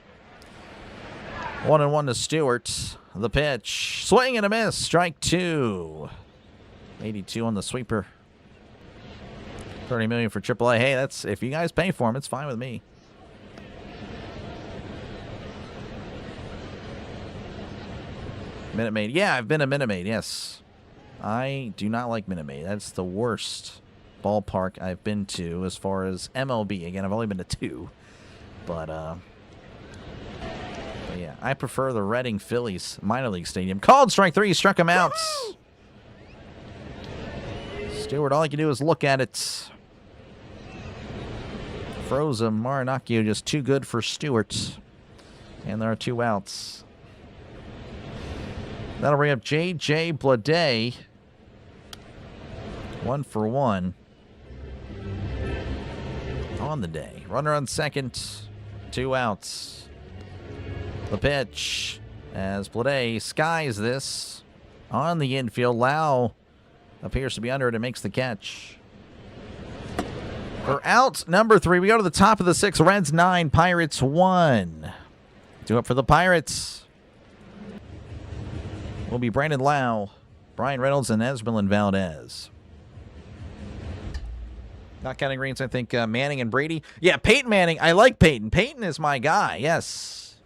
1-1 to Stewart. The pitch. Swing and a miss. Strike 2. 82 on the sweeper. $30 million for AAA. Hey, that's, if you guys pay for him, it's fine with me. Minute Maid. Yeah, I've been a Minute Maid, yes. I do not like Minute Maid. That's the worst ballpark I've been to as far as MLB. Again, I've only been to 2. But yeah, I prefer the Reading Phillies minor league stadium. Called strike 3. Struck him out. Woo! Stewart, all you can do is look at it. Froze him. Marinaccio just too good for Stewart. And there are 2 outs. That'll bring up J.J. Bleday. 1 for 1 on the day. Runner on second. 2 outs. The pitch as Bleday skies this on the infield. Lau appears to be under it and makes the catch. For out number 3, we go to the top of the 6th. Reds 9, Pirates 1. 2 up for the Pirates. Will be Brandon Lau, Brian Reynolds, and Esmeralyn Valdez. Not counting Greens, I think Manning and Brady. Yeah, Peyton Manning. I like Peyton. Peyton is my guy. Yes.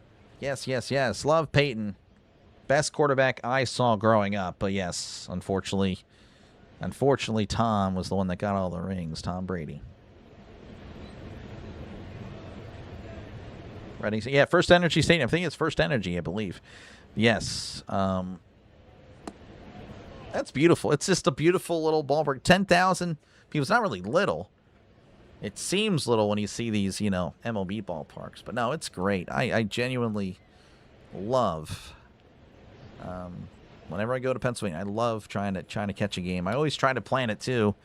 Yes. Love Peyton. Best quarterback I saw growing up. But yes, unfortunately, Tom was the one that got all the rings. Tom Brady. Reading, yeah, First Energy Stadium. I think it's First Energy, I believe. Yes. That's beautiful. It's just a beautiful little ballpark. 10,000 people. It's not really little. It seems little when you see these, MLB ballparks. But no, it's great. I genuinely love, whenever I go to Pennsylvania, I love trying to catch a game. I always try to plan it, too,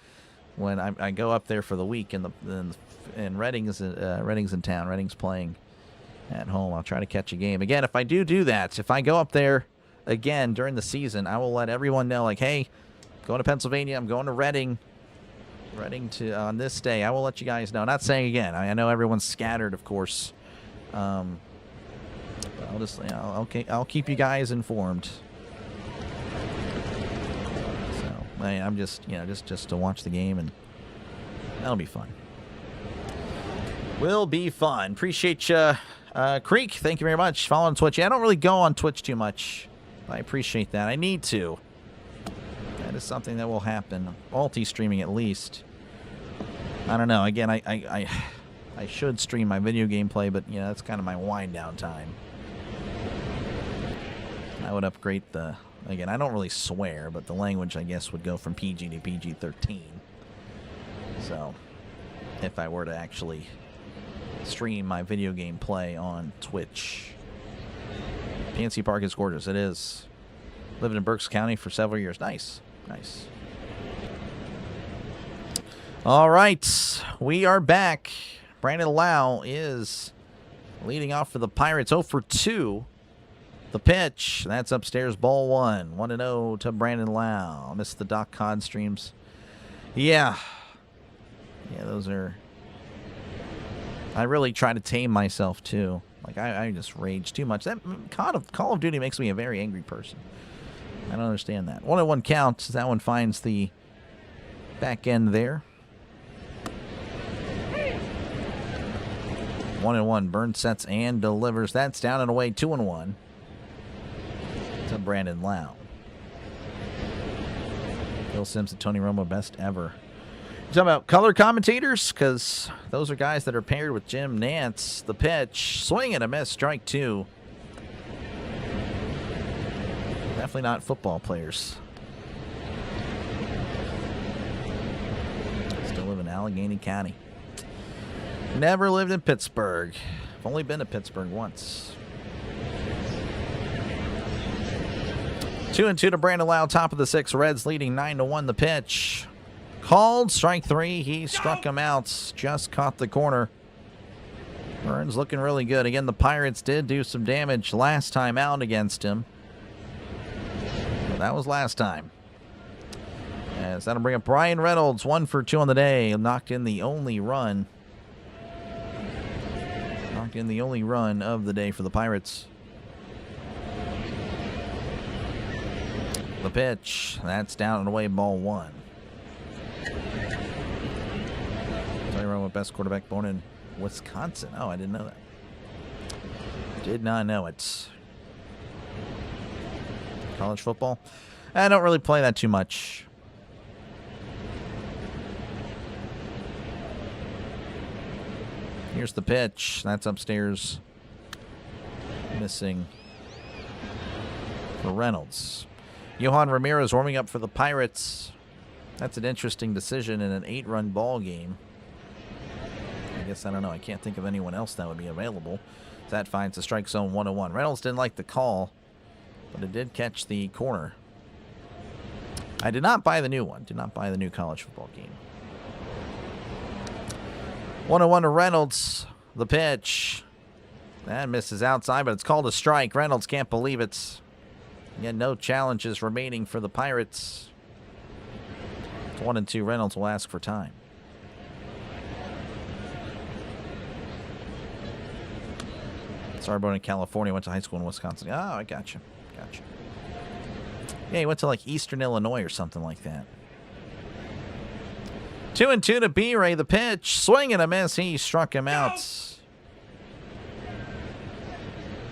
when I go up there for the week. And Reading's in town. Reading's playing at home. I'll try to catch a game. Again, if I do that, if I go up there again during the season, I will let everyone know, like, hey, going to Pennsylvania, I'm going to Reading to on this day. I will let you guys know. Not saying again. I know everyone's scattered, of course. But I'll just, I'll keep you guys informed. So I'm just, just to watch the game, and that'll be fun. Will be fun. Appreciate you, Creek. Thank you very much. Follow on Twitch. Yeah, I don't really go on Twitch too much. I appreciate that. I need to. That is something that will happen. Multi-streaming at least. I don't know. Again, I should stream my video gameplay, but that's kind of my wind down time. I would upgrade the. Again, I don't really swear, but the language, I guess, would go from PG to PG-13. So, if I were to actually stream my video game play on Twitch. PNC Park is gorgeous. It is. Lived in Berks County for several years. Nice. All right. We are back. Brandon Lau is leading off for the Pirates. 0 for 2. The pitch. That's upstairs, ball one. 1-0 to Brandon Lau. Missed the Doc Cod streams. Yeah. Yeah, those are... I really try to tame myself, too. Like, I just rage too much. That Call of Duty makes me a very angry person. I don't understand that. 1-1 count. That one finds the back end there. 1-1. Burns sets and delivers. That's down and away. 2-1 to Brandon Lau. Phil Sims and Tony Romo, best ever. You talking about color commentators? Because those are guys that are paired with Jim Nance. The pitch. Swing and a miss. Strike two. Definitely not football players. Still live in Allegheny County. Never lived in Pittsburgh. I've only been to Pittsburgh once. 2-2 to Brandon Lau, top of the sixth. Reds leading 9-1. The pitch. Called strike three. He struck him out. Just caught the corner. Burns looking really good. Again, the Pirates did do some damage last time out against him. But that was last time. As that'll bring up Brian Reynolds. 1 for 2 on the day. Knocked in the only run. Knocked in the only run of the day for the Pirates. The pitch. That's down and away, ball one. Tony Romo, best quarterback born in Wisconsin. Oh, I didn't know that. Did not know it. College football? I don't really play that too much. Here's the pitch. That's upstairs. Missing for Reynolds. Johan Ramirez warming up for the Pirates. That's an interesting decision in an 8-run ball game. I guess, I don't know. I can't think of anyone else that would be available. That finds the strike zone 1-1. Reynolds didn't like the call, but it did catch the corner. I did not buy the new one. Did not buy the new college football game. 1-1 to Reynolds. The pitch. That misses outside, but it's called a strike. Reynolds can't believe it. Again, no challenges remaining for the Pirates. It's 1-2. Reynolds will ask for time. Sorry, born in California, went to high school in Wisconsin. Oh, I gotcha. Gotcha. Yeah, he went to like Eastern Illinois or something like that. 2-2 to B-Ray. The pitch. Swing and a miss. He struck him out.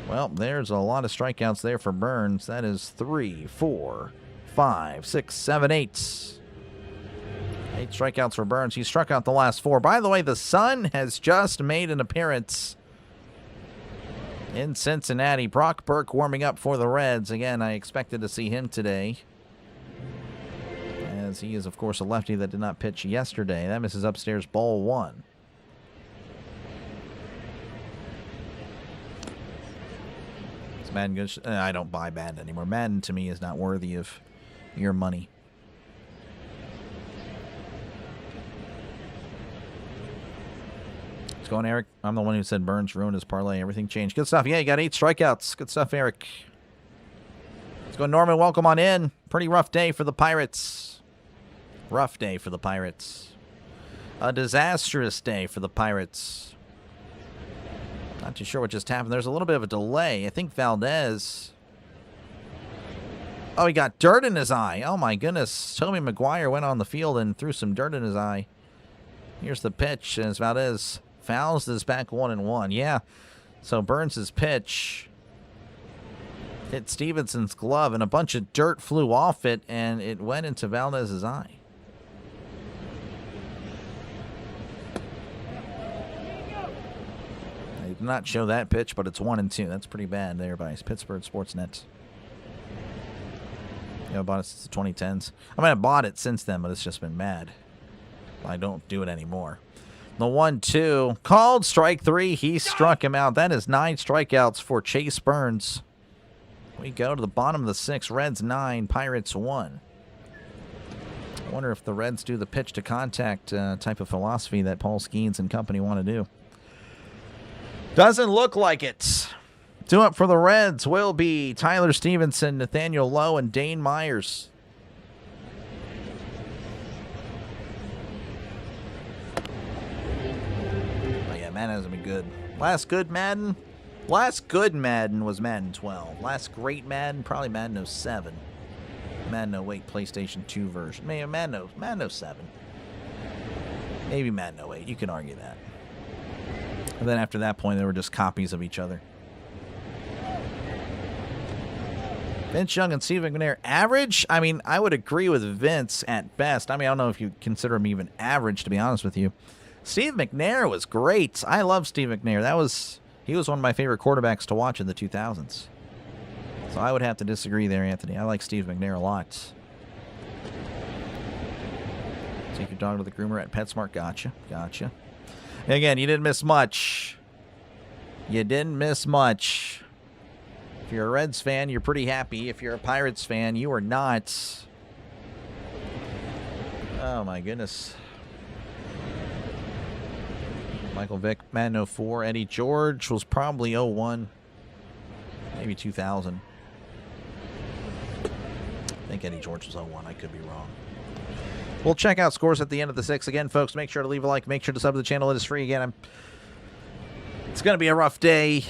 Well, there's a lot of strikeouts there for Burns. That is 3, 4, 5, 6, 7, 8. 8 strikeouts for Burns. He struck out the last 4. By the way, the Sun has just made an appearance in Cincinnati. Brock Burke warming up for the Reds. Again, I expected to see him today, as he is, of course, a lefty that did not pitch yesterday. That misses upstairs, ball one. Is Madden good? I don't buy Madden anymore. Madden, to me, is not worthy of your money. What's going, Eric? I'm the one who said Burns ruined his parlay. Everything changed. Good stuff. Yeah, you got 8 strikeouts. Good stuff, Eric. Let's go, Norman. Welcome on in. Pretty rough day for the Pirates. Rough day for the Pirates. A disastrous day for the Pirates. Not too sure what just happened. There's a little bit of a delay. I think Valdez... Oh, he got dirt in his eye. Oh, my goodness. Tobey Maguire went on the field and threw some dirt in his eye. Here's the pitch as Valdez fouls this back 1-1. Yeah, so Burns' pitch hit Stevenson's glove, and a bunch of dirt flew off it, and it went into Valdez's eye. They did not show that pitch, but it's 1-2. That's pretty bad there by Pittsburgh Sportsnet. I bought it since the 2010s. I mean, I bought it since then, but it's just been mad. I don't do it anymore. The 1-2. Called strike 3. He struck him out. That is 9 strikeouts for Chase Burns. We go to the bottom of the 6th. Reds 9, Pirates 1. I wonder if the Reds do the pitch to contact type of philosophy that Paul Skeens and company want to do. Doesn't look like it. Two up for the Reds will be Tyler Stevenson, Nathaniel Lowe, and Dane Myers. Oh yeah, Madden hasn't been good. Last good Madden was Madden 12. Last great Madden, probably Madden 07. Madden 08 PlayStation 2 version. Maybe Madden 07. Maybe Madden 08. You can argue that. And then after that point, they were just copies of each other. Vince Young and Steve McNair, average? I mean, I would agree with Vince at best. I mean, I don't know if you consider him even average, to be honest with you. Steve McNair was great. I love Steve McNair. He was one of my favorite quarterbacks to watch in the 2000s. So I would have to disagree there, Anthony. I like Steve McNair a lot. Take your dog to the groomer at PetSmart. Gotcha. Again, you didn't miss much. If you're a Reds fan, you're pretty happy. If you're a Pirates fan, you are not. Oh, my goodness. Michael Vick, Madden 04. Eddie George was probably 01. Maybe 2000. I think Eddie George was 01. I could be wrong. We'll check out scores at the end of the 6th. Again, folks, make sure to leave a like. Make sure to sub to the channel. It is free. Again, it's going to be a rough day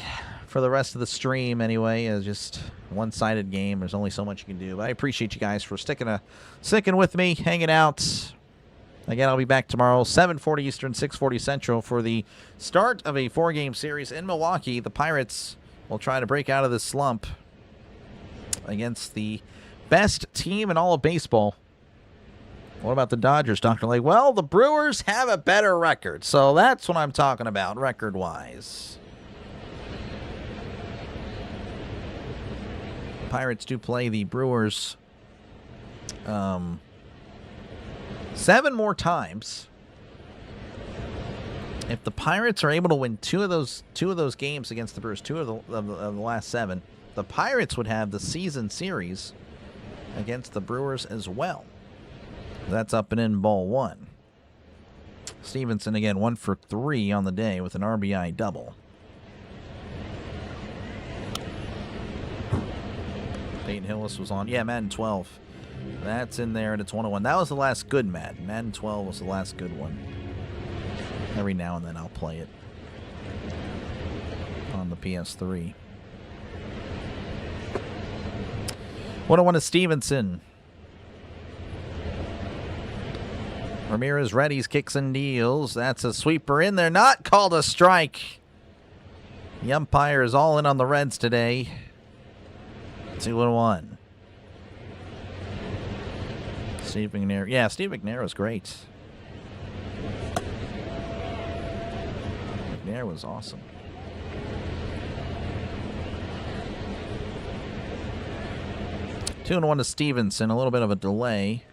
for the rest of the stream anyway. It's just one-sided game. There's only so much you can do. But I appreciate you guys for sticking with me, hanging out. Again, I'll be back tomorrow, 7:40 Eastern, 6:40 Central, for the start of a 4-game series in Milwaukee. The Pirates will try to break out of this slump against the best team in all of baseball. What about the Dodgers, Dr. Lake? Well, the Brewers have a better record, so that's what I'm talking about, record-wise. Pirates do play the Brewers 7 more times. If the Pirates are able to win two of those games against the Brewers, two of the last 7, the Pirates would have the season series against the Brewers as well. That's up and in ball 1. Stevenson again 1 for 3 on the day with an RBI double. Peyton Hillis was on. Yeah, Madden 12. That's in there, and it's 101. That was the last good Madden. Madden 12 was the last good one. Every now and then I'll play it on the PS3. 101 is Stevenson. Ramirez readies, kicks and deals. That's a sweeper in there. Not called a strike. The umpire is all in on the Reds today. 2-1. Steve McNair. Yeah, Steve McNair was great. McNair was awesome. 2-1 to Stevenson. A little bit of a delay.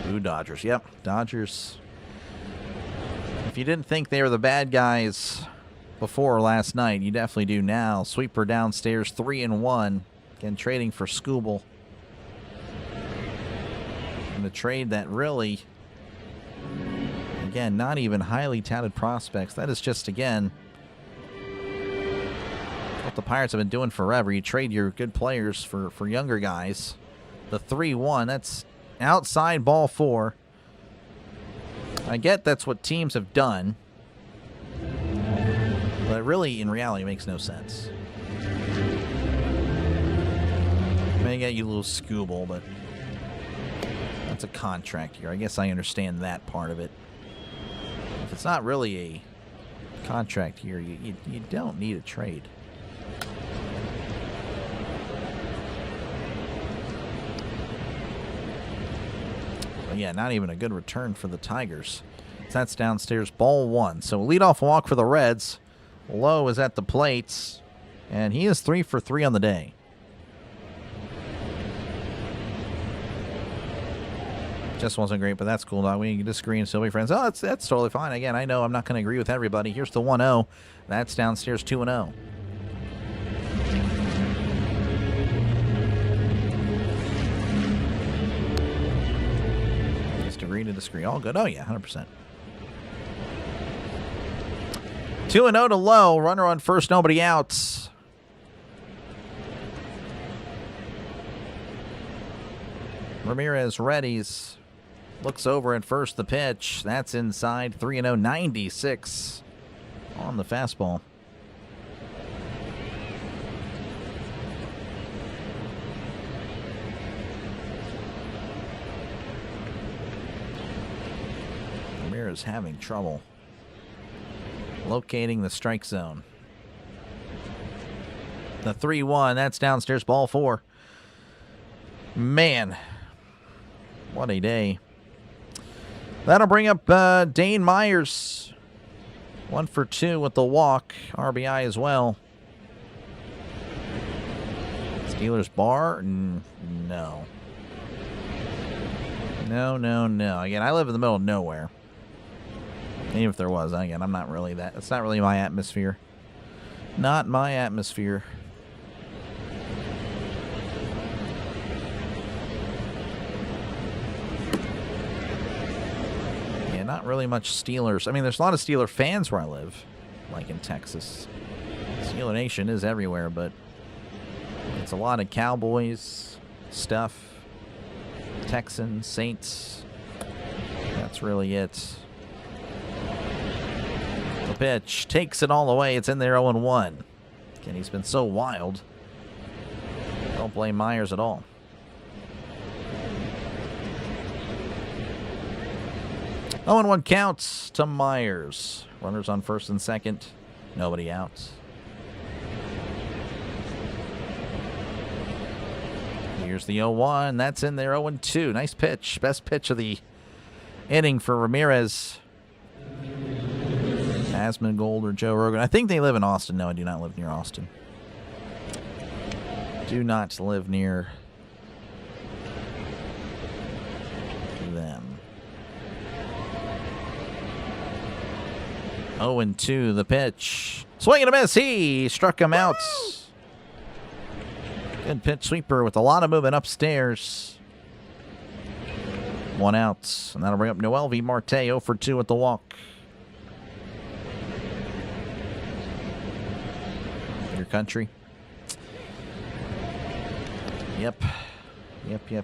Ooh, Dodgers. Yep, Dodgers. If you didn't think they were the bad guys before last night, you definitely do now. Sweeper downstairs, 3-1. Again, trading for Skubal. And a trade that really, again, not even highly touted prospects. That is just, again, what the Pirates have been doing forever. You trade your good players for younger guys. The 3-1, that's outside ball 4. I get that's what teams have done, but really, in reality, it makes no sense. May get you a little Skubal, but that's a contract here. I guess I understand that part of it. If it's not really a contract here, you don't need a trade. But yeah, not even a good return for the Tigers. So that's downstairs, ball 1. So leadoff walk for the Reds. Lowe is at the plates, and he is 3 for 3 on the day. Just wasn't great, but that's cool, dog. We can disagree and still be friends. Oh, that's totally fine. Again, I know I'm not going to agree with everybody. Here's the 1-0. That's downstairs, 2-0. Just agree to disagree. All good. Oh, yeah, 100%. 2-0 to Lowe. Runner on first, nobody out. Ramirez readies. Looks over at first, the pitch. That's inside. 3-0, 96 on the fastball. Ramirez having trouble locating the strike zone. The 3-1, that's downstairs, ball 4. Man, what a day. That'll bring up Dane Myers. 1 for 2 with the walk. RBI as well. Steelers bar? No. No. Again, I live in the middle of nowhere. Even if there was, again, I'm not really that. It's not really my atmosphere. Not my atmosphere. Yeah, not really much Steelers. I mean, there's a lot of Steeler fans where I live, like in Texas. Steeler Nation is everywhere, but it's a lot of Cowboys stuff. Texans, Saints. That's really it. The pitch takes it all away. It's in there 0-1. Again, he's been so wild. Don't blame Myers at all. 0-1 counts to Myers. Runners on first and second. Nobody out. Here's the 0-1. That's in there 0-2. Nice pitch. Best pitch of the inning for Ramirez. Asmongold or Joe Rogan. I think they live in Austin. No, I do not live near Austin. Do not live near them. 0-2, the pitch. Swing and a miss. He struck him out. Good pitch sweeper with a lot of movement upstairs. 1 out. And that'll bring up Noel V. Marte. 0 for 2 with the walk. Your country. Yep.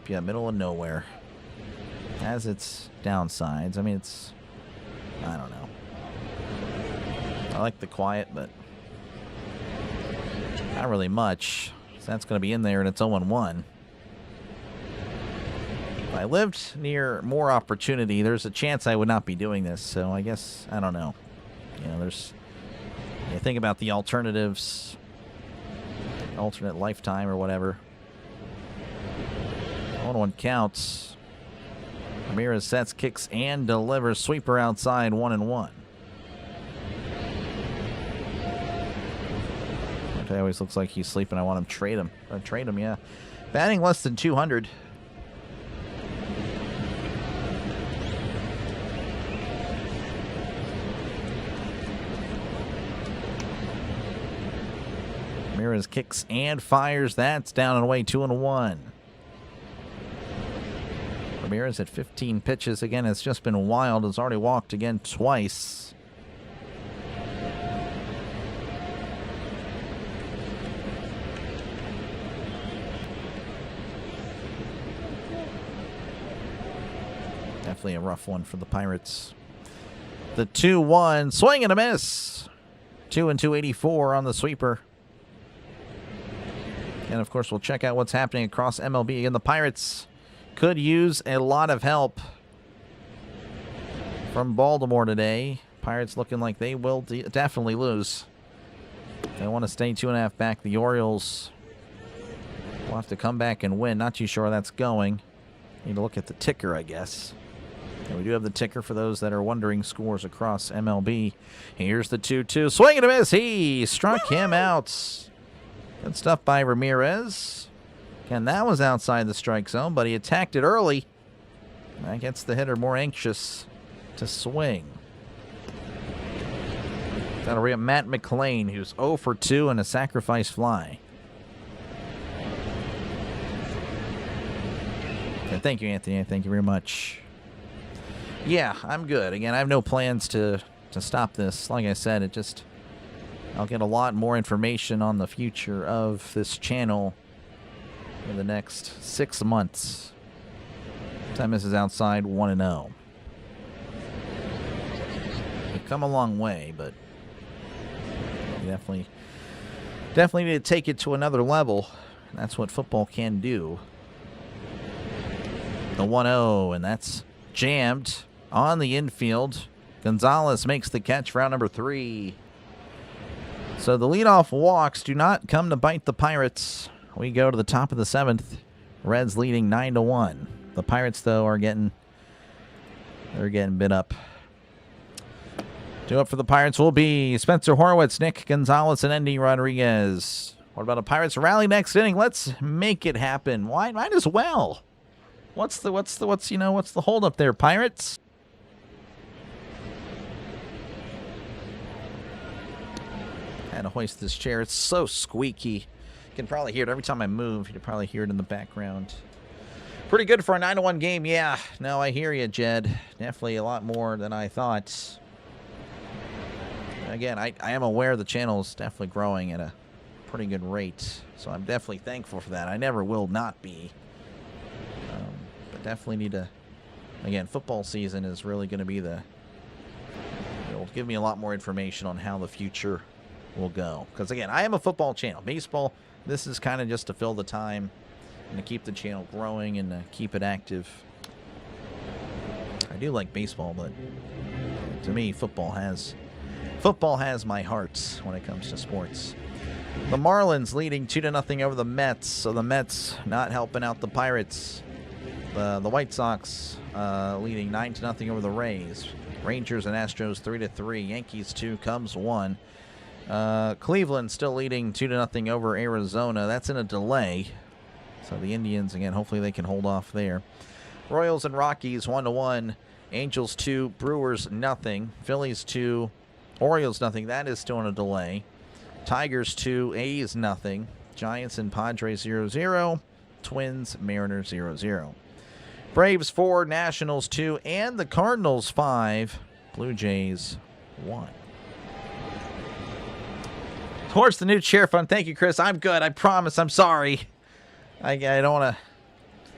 Middle of nowhere. Has its downsides. I mean, I don't know. I like the quiet, but not really much. So that's going to be in there, and it's 0-1. If I lived near more opportunity, there's a chance I would not be doing this. So I guess, I don't know. You know, you think about the alternatives, alternate lifetime or whatever. 0-1 counts. Ramirez sets, kicks, and delivers. Sweeper outside, 1-1. He always looks like he's sleeping. I want him to trade him. Trade him, yeah. Batting less than 200. Ramirez kicks and fires. That's down and away, 2-1. Ramirez at 15 pitches. Again, it's just been wild. Has already walked again twice. Definitely a rough one for the Pirates. The 2-1. Swing and a miss. 2-2, on the sweeper. And, of course, we'll check out what's happening across MLB. Again, the Pirates could use a lot of help from Baltimore today. Pirates looking like they will definitely lose. They want to stay 2.5 back. The Orioles will have to come back and win. Not too sure that's going. Need to look at the ticker, I guess. And we do have the ticker for those that are wondering scores across MLB. Here's the 2-2. Swing and a miss. He struck him out. Good stuff by Ramirez. Again, that was outside the strike zone, but he attacked it early. That gets the hitter more anxious to swing. That'll bring up Matt McLean, who's 0 for 2 and a sacrifice fly. Okay, thank you, Anthony. Thank you very much. Yeah, I'm good. Again, I have no plans to stop this. Like I said, it just I'll get a lot more information on the future of this channel in the next 6 months. Time this is outside 1-0. We've come a long way, but we definitely need to take it to another level. And that's what football can do. The 1-0, and that's jammed on the infield. Gonzalez makes the catch for out number 3. So the leadoff walks do not come to bite the Pirates. We go to the top of the 7th. Reds leading 9-1. The Pirates, though, are getting bit up. 2 up for the Pirates will be Spencer Horwitz, Nick Gonzalez, and Andy Rodriguez. What about a Pirates rally next inning? Let's make it happen. Why? Might as well. What's the hold up there, Pirates? Had to hoist this chair. It's so squeaky. You can probably hear it every time I move. You can probably hear it in the background. Pretty good for a 9-1 game. Yeah, no, I hear you, Jed. Definitely a lot more than I thought. Again, I am aware the channel is definitely growing at a pretty good rate, so I'm definitely thankful for that. I never will not be. But definitely need to, again, football season is really going to be it'll give me a lot more information on how the future will go. Because, again, I am a football channel. Baseball, this is kind of just to fill the time and to keep the channel growing and to keep it active. I do like baseball, but to me, football has my heart when it comes to sports. The Marlins leading 2-0 over the Mets, so the Mets not helping out the Pirates. The White Sox leading 9-0 over the Rays. Rangers and Astros 3-3. Yankees 2, Cubs 1. Cleveland still leading 2-0 over Arizona. That's in a delay. So the Indians, again, hopefully they can hold off there. Royals and Rockies 1-1. Angels 2, Brewers nothing. Phillies 2, Orioles nothing. That is still in a delay. Tigers 2, A's nothing. Giants and Padres 0-0. Twins, Mariners 0-0. Braves 4, Nationals 2, and the Cardinals 5. Blue Jays 1. Towards the new chair fund. Thank you, Chris. I'm good. I promise. I'm sorry. I don't want to.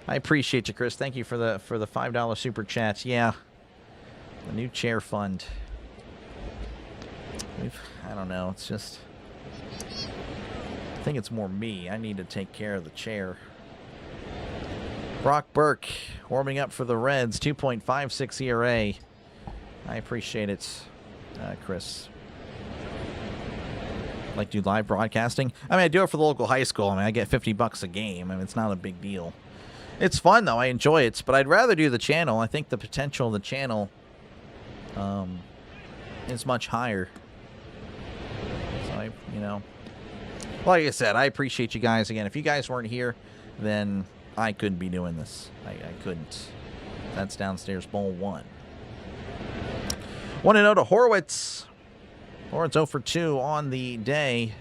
I appreciate you, Chris. Thank you for the $5 super chats. Yeah, the new chair fund. I don't know. It's just. I think it's more me. I need to take care of the chair. Brock Burke warming up for the Reds. 2.56 ERA. I appreciate it, Chris. Like, do live broadcasting? I mean, I do it for the local high school. I mean, I get $50 a game. I mean, it's not a big deal. It's fun, though. I enjoy it. But I'd rather do the channel. I think the potential of the channel is much higher. So, like I said, I appreciate you guys. Again, if you guys weren't here, then I couldn't be doing this. I couldn't. That's downstairs bowl 1. 1-0 to Horwitz. Horwitz 0 for 2 on the day.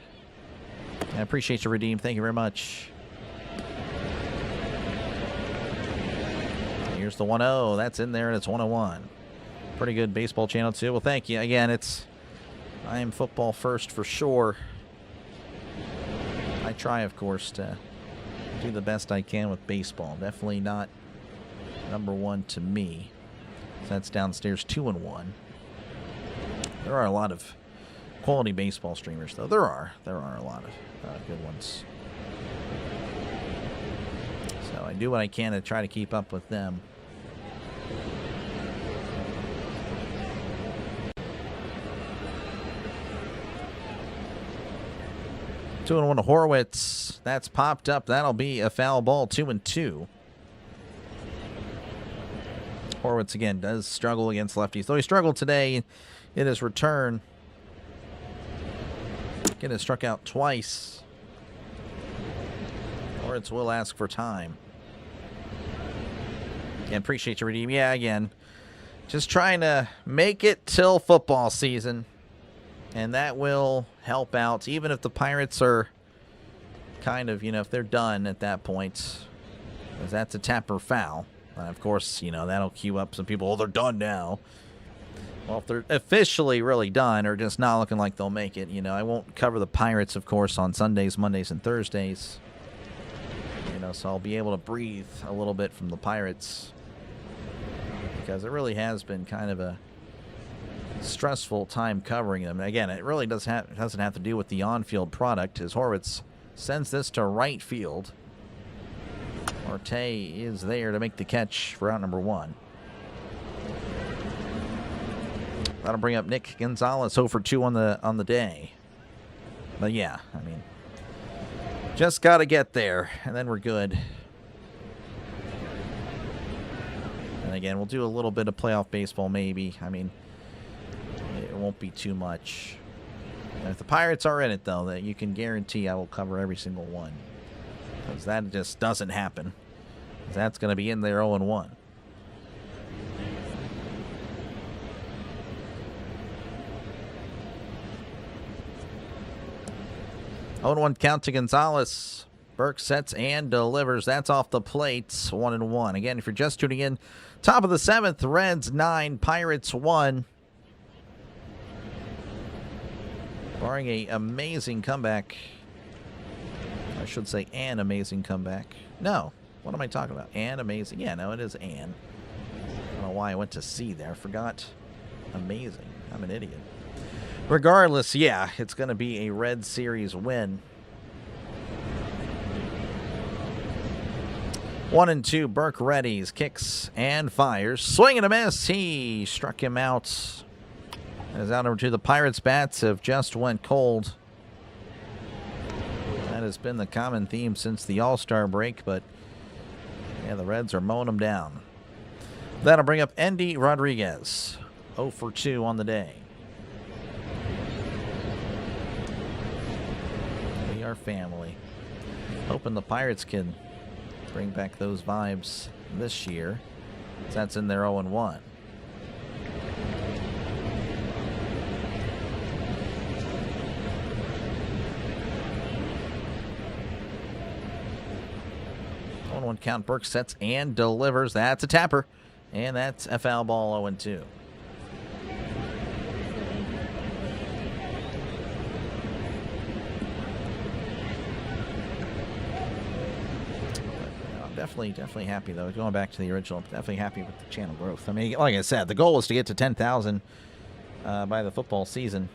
I appreciate you, Redeem. Thank you very much. Here's the 1-0. That's in there, and it's 1-1. Pretty good baseball channel, too. Well, thank you. Again, I am football first for sure. I try, of course, to do the best I can with baseball. Definitely not number 1 to me. So that's downstairs 2-1. There are a lot of quality baseball streamers, though. There are a lot of good ones. So I do what I can to try to keep up with them. Two and 1 to Horwitz. That's popped up. That'll be a foul ball. 2-2. Horwitz again does struggle against lefties, though he struggled today in his return. Again, has struck out twice. Horwitz will ask for time. Again, appreciate you, Redeem. Yeah, again, just trying to make it till football season. And that will help out, even if the Pirates are kind of, if they're done at that point. Because that's a tap or foul. And of course, that'll cue up some people. Oh, they're done now. Well, if they're officially really done or just not looking like they'll make it, I won't cover the Pirates, of course, on Sundays, Mondays, and Thursdays. So I'll be able to breathe a little bit from the Pirates, because it really has been kind of a stressful time covering them. And again, it really doesn't have to do with the on-field product, as Horwitz sends this to right field. Marte is there to make the catch for out number 1. That'll bring up Nick Gonzalez, 0 for 2 on the day. But yeah, just got to get there, and then we're good. And again, we'll do a little bit of playoff baseball maybe. It won't be too much. And if the Pirates are in it, though, that you can guarantee I will cover every single one. Because that just doesn't happen. That's going to be in there 0-1. 0-1 count to Gonzalez. Burke sets and delivers. That's off the plate. 1-1. Again, if you're just tuning in, top of the 7th, Reds 9, Pirates 1. Barring an amazing comeback. I should say an amazing comeback. No. What am I talking about? An amazing. Yeah, no, it is an. I don't know why I went to C there. I forgot. Amazing. I'm an idiot. Regardless, yeah, it's going to be a Red Series win. 1-2, Burke readies, kicks and fires. Swing and a miss. He struck him out. As out number 2, the Pirates' bats have just went cold. That has been the common theme since the All-Star break, but yeah, the Reds are mowing them down. That'll bring up Endy Rodriguez, 0 for 2 on the day. We are family. Hoping the Pirates can bring back those vibes this year. That's in their 0-1. One count. Burke sets and delivers. That's a tapper, and that's a foul ball. 0-2. Definitely happy though. Going back to the original, definitely happy with the channel growth. Like I said, the goal was to get to 10,000 by the football season.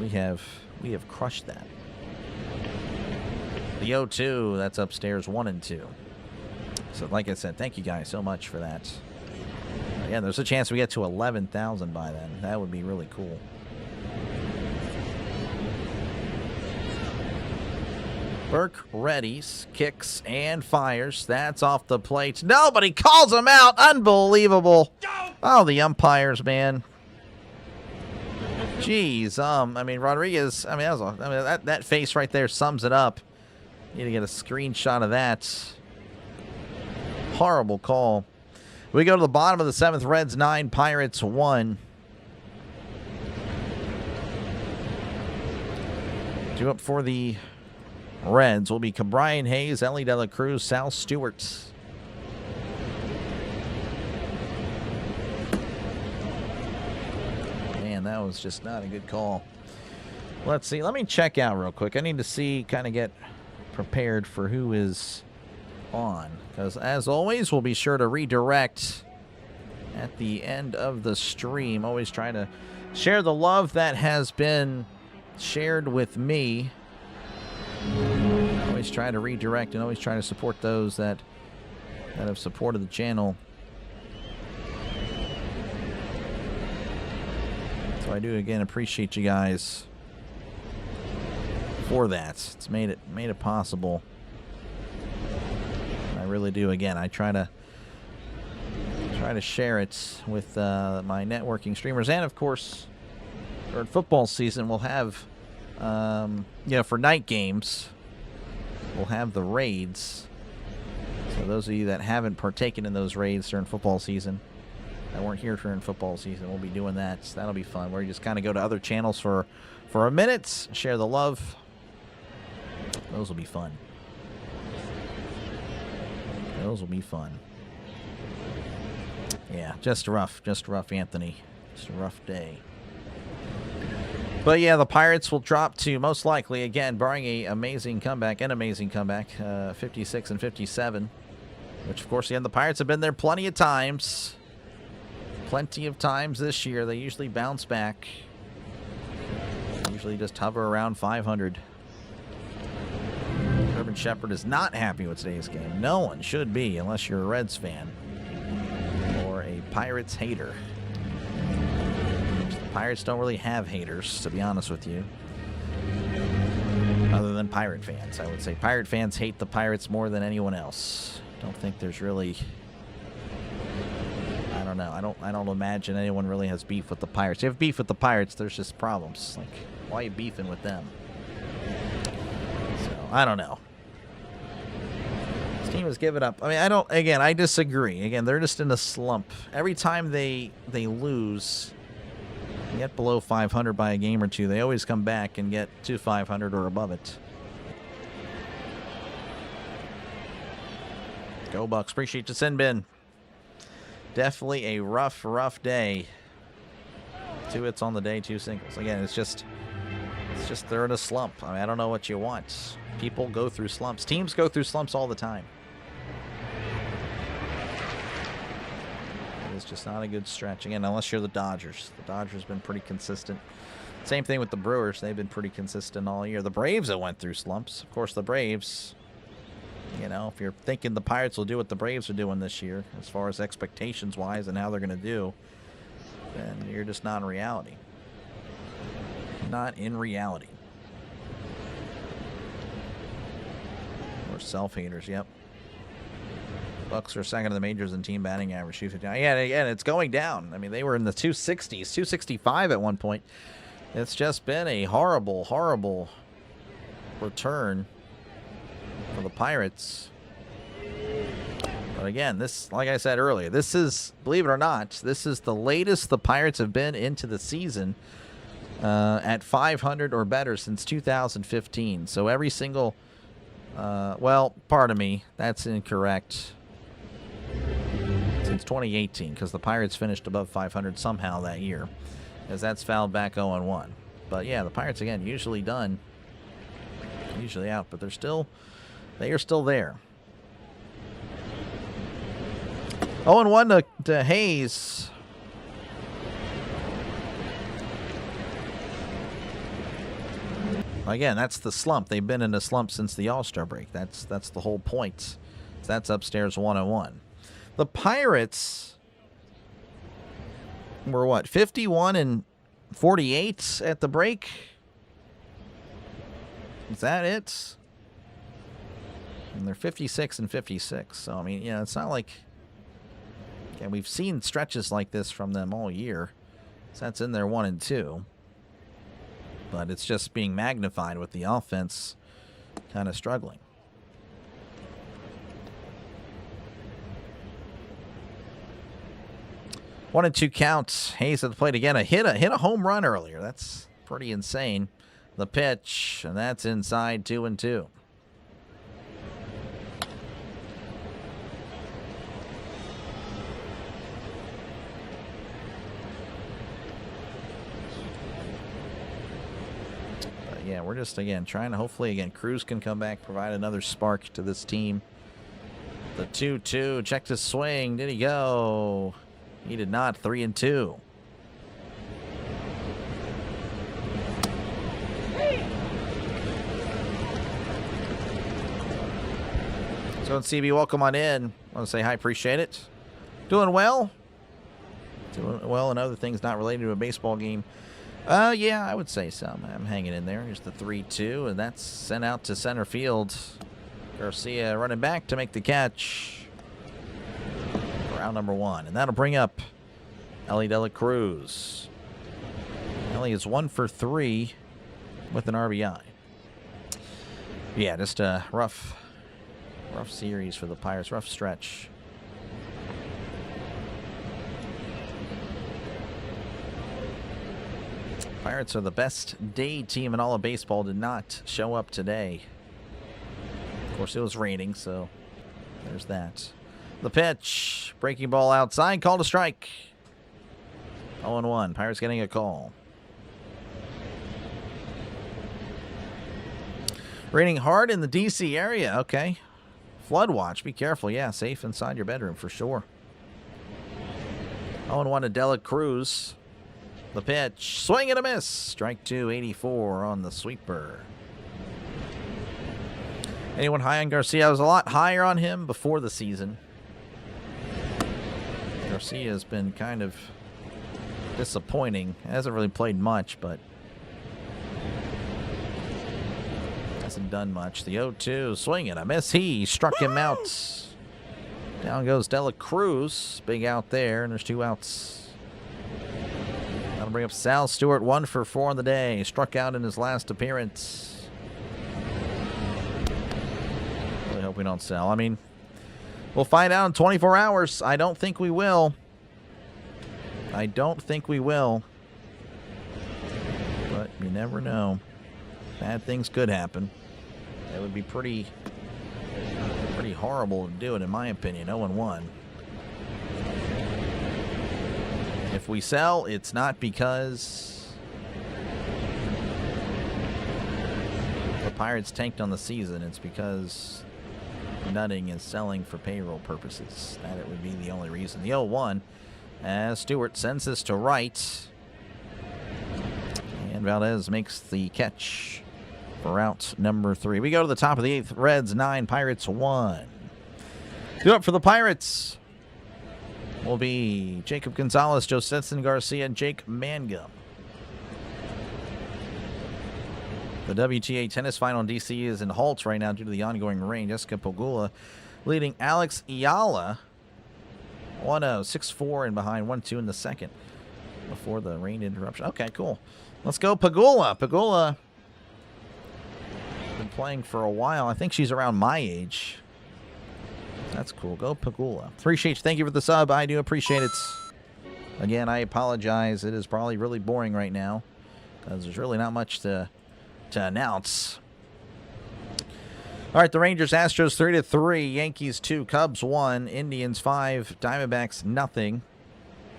We have crushed that. The 0-2, that's upstairs 1-2. So like I said, thank you guys so much for that. Yeah, there's a chance we get to 11,000 by then. That would be really cool. Burke readies, kicks, and fires. That's off the plate. Nobody calls him out. Unbelievable. Oh, the umpires, man. Jeez. Rodriguez. That face right there sums it up. Need to get a screenshot of that. Horrible call. We go to the bottom of the 7th. Reds 9, Pirates 1. Due up for the Reds will be Brian Hayes, Ellie De La Cruz, Sal Stewart. Man, that was just not a good call. Let's see. Let me check out real quick. I need to see, kind of get prepared for who is on. Because as always, we'll be sure to redirect at the end of the stream. Always trying to share the love that has been shared with me. Always try to redirect and always try to support those that have supported the channel. So I do again appreciate you guys for that. It's made it possible. I really do. Again, I try to share it with my networking streamers, and of course, during football season, we'll have for night games, we'll have the raids. So those of you that haven't partaken in those raids during football season, that weren't here during football season, we'll be doing that. So that'll be fun. Where you just kind of go to other channels for a minute, share the love. Those will be fun. Those will be fun. Yeah, just rough, Anthony. Just a rough day. But yeah, the Pirates will drop to, most likely, again, barring an amazing comeback, 56 and 57. Which, of course, again, the Pirates have been there plenty of times. Plenty of times this year. They usually bounce back. Usually just hover around 500. Urban Shepherd is not happy with today's game. No one should be, unless you're a Reds fan or a Pirates hater. The Pirates don't really have haters, to be honest with you, other than Pirate fans. I would say Pirate fans hate the Pirates more than anyone else. Don't think there's really, I don't know. I don't imagine anyone really has beef with the Pirates. If you have beef with the Pirates, there's just problems. Like, why are you beefing with them? So, I don't know. This team has given up. I mean, I disagree. Again, they're just in a slump. Every time they lose, get below 500 by a game or two, they always come back and get to 500 or above it. Go Bucks. Appreciate you, Sin Bin. Definitely a rough day. 2 hits on the day, 2 singles. Again, it's just they're in a slump. I mean, I don't know what you want. People go through slumps. Teams go through slumps all the time. It's just not a good stretch. Again, unless you're the Dodgers. The Dodgers have been pretty consistent. Same thing with the Brewers. They've been pretty consistent all year. The Braves have went through slumps. Of course, the Braves, you know, if you're thinking the Pirates will do what the Braves are doing this year, as far as expectations-wise and how they're going to do, then you're just not in reality. Not in reality. Or self-haters, yep. Bucks are second in the majors in team batting average. Yeah, again, it's going down. I mean, they were in the 260s, 265 at one point. It's just been a horrible return for the Pirates. But again, this, like I said earlier, this is, believe it or not, this is the latest the Pirates have been into the season at 500 or better since 2015. So every single, well, pardon me, that's incorrect. Since 2018, because the Pirates finished above 500 somehow that year, as that's fouled back 0-1. But yeah, the Pirates, again, usually done, usually out, but they are still there. 0-1 to Hayes. Again, that's the slump. They've been in a slump since the All-Star break. That's the whole point. That's upstairs 1-1. The Pirates were what, 51 and 48 at the break? Is that it? And they're 56 and 56. So I mean, yeah, it's not like, again, we've seen stretches like this from them all year. So that's in there 1 and 2. But it's just being magnified with the offense kind of struggling. 1-2 counts. Hayes at the plate again. Hit a home run earlier. That's pretty insane. The pitch, and that's inside 2-2. But yeah, we're just, again, trying to hopefully, again, Cruz can come back, provide another spark to this team. The 2-2, checked his swing. Did he go? He did not. 3-2. So CB, welcome on in. Want to say hi, appreciate it. Doing well? Doing well, and other things not related to a baseball game. Yeah, I would say so. I'm hanging in there. Here's the 3-2, and that's sent out to center field. Garcia running back to make the catch. Round number 1, and that'll bring up Ellie De La Cruz. Ellie is 1 for 3 with an RBI. Yeah, just a rough series for the Pirates, rough stretch. Pirates are the best day team in all of baseball. Did not show up today. Of course, it was raining, so there's that. The pitch, breaking ball outside, called a strike. 0-1. Pirates getting a call. Raining hard in the D.C. area. Okay. Flood watch. Be careful. Yeah, safe inside your bedroom for sure. 0-1 to Dela Cruz. The pitch. Swing and a miss. Strike 2, 84 on the sweeper. Anyone high on Garcia? I was a lot higher on him before the season. Garcia has been kind of disappointing. Hasn't really played much, but hasn't done much. The 0-2, swing and a miss. He struck him out. Down goes Dela Cruz. Big out there, and there's 2 outs. That'll bring up Sal Stewart, 1 for 4 on the day. Struck out in his last appearance. Really hope we don't sell. I mean, we'll find out in 24 hours. I don't think we will. I don't think we will. But you never know. Bad things could happen. It would be pretty horrible to do it, in my opinion. 0-1. If we sell, it's not because the Pirates tanked on the season. It's because Nutting is selling for payroll purposes. That it would be the only reason. The 0-1 as Stewart sends this to right. And Valdez makes the catch for out number 3. We go to the top of the 8th. Reds 9, Pirates 1. Due up for the Pirates will be Jacob Gonzalez, Joe Stetson Garcia, and Jake Mangum. The WTA tennis final in D.C. is in halts right now due to the ongoing rain. Jessica Pegula leading Alex Ayala 1-0, 6-4, and behind 1-2 in the second before the rain interruption. Okay, cool. Let's go Pegula. Pegula been playing for a while. I think she's around my age. That's cool. Go Pegula. Appreciate you. Thank you for the sub. I do appreciate it. Again, I apologize. It is probably really boring right now because there's really not much to announce. All right, the Rangers, Astros 3-3, Yankees 2, Cubs 1, Indians 5, Diamondbacks nothing,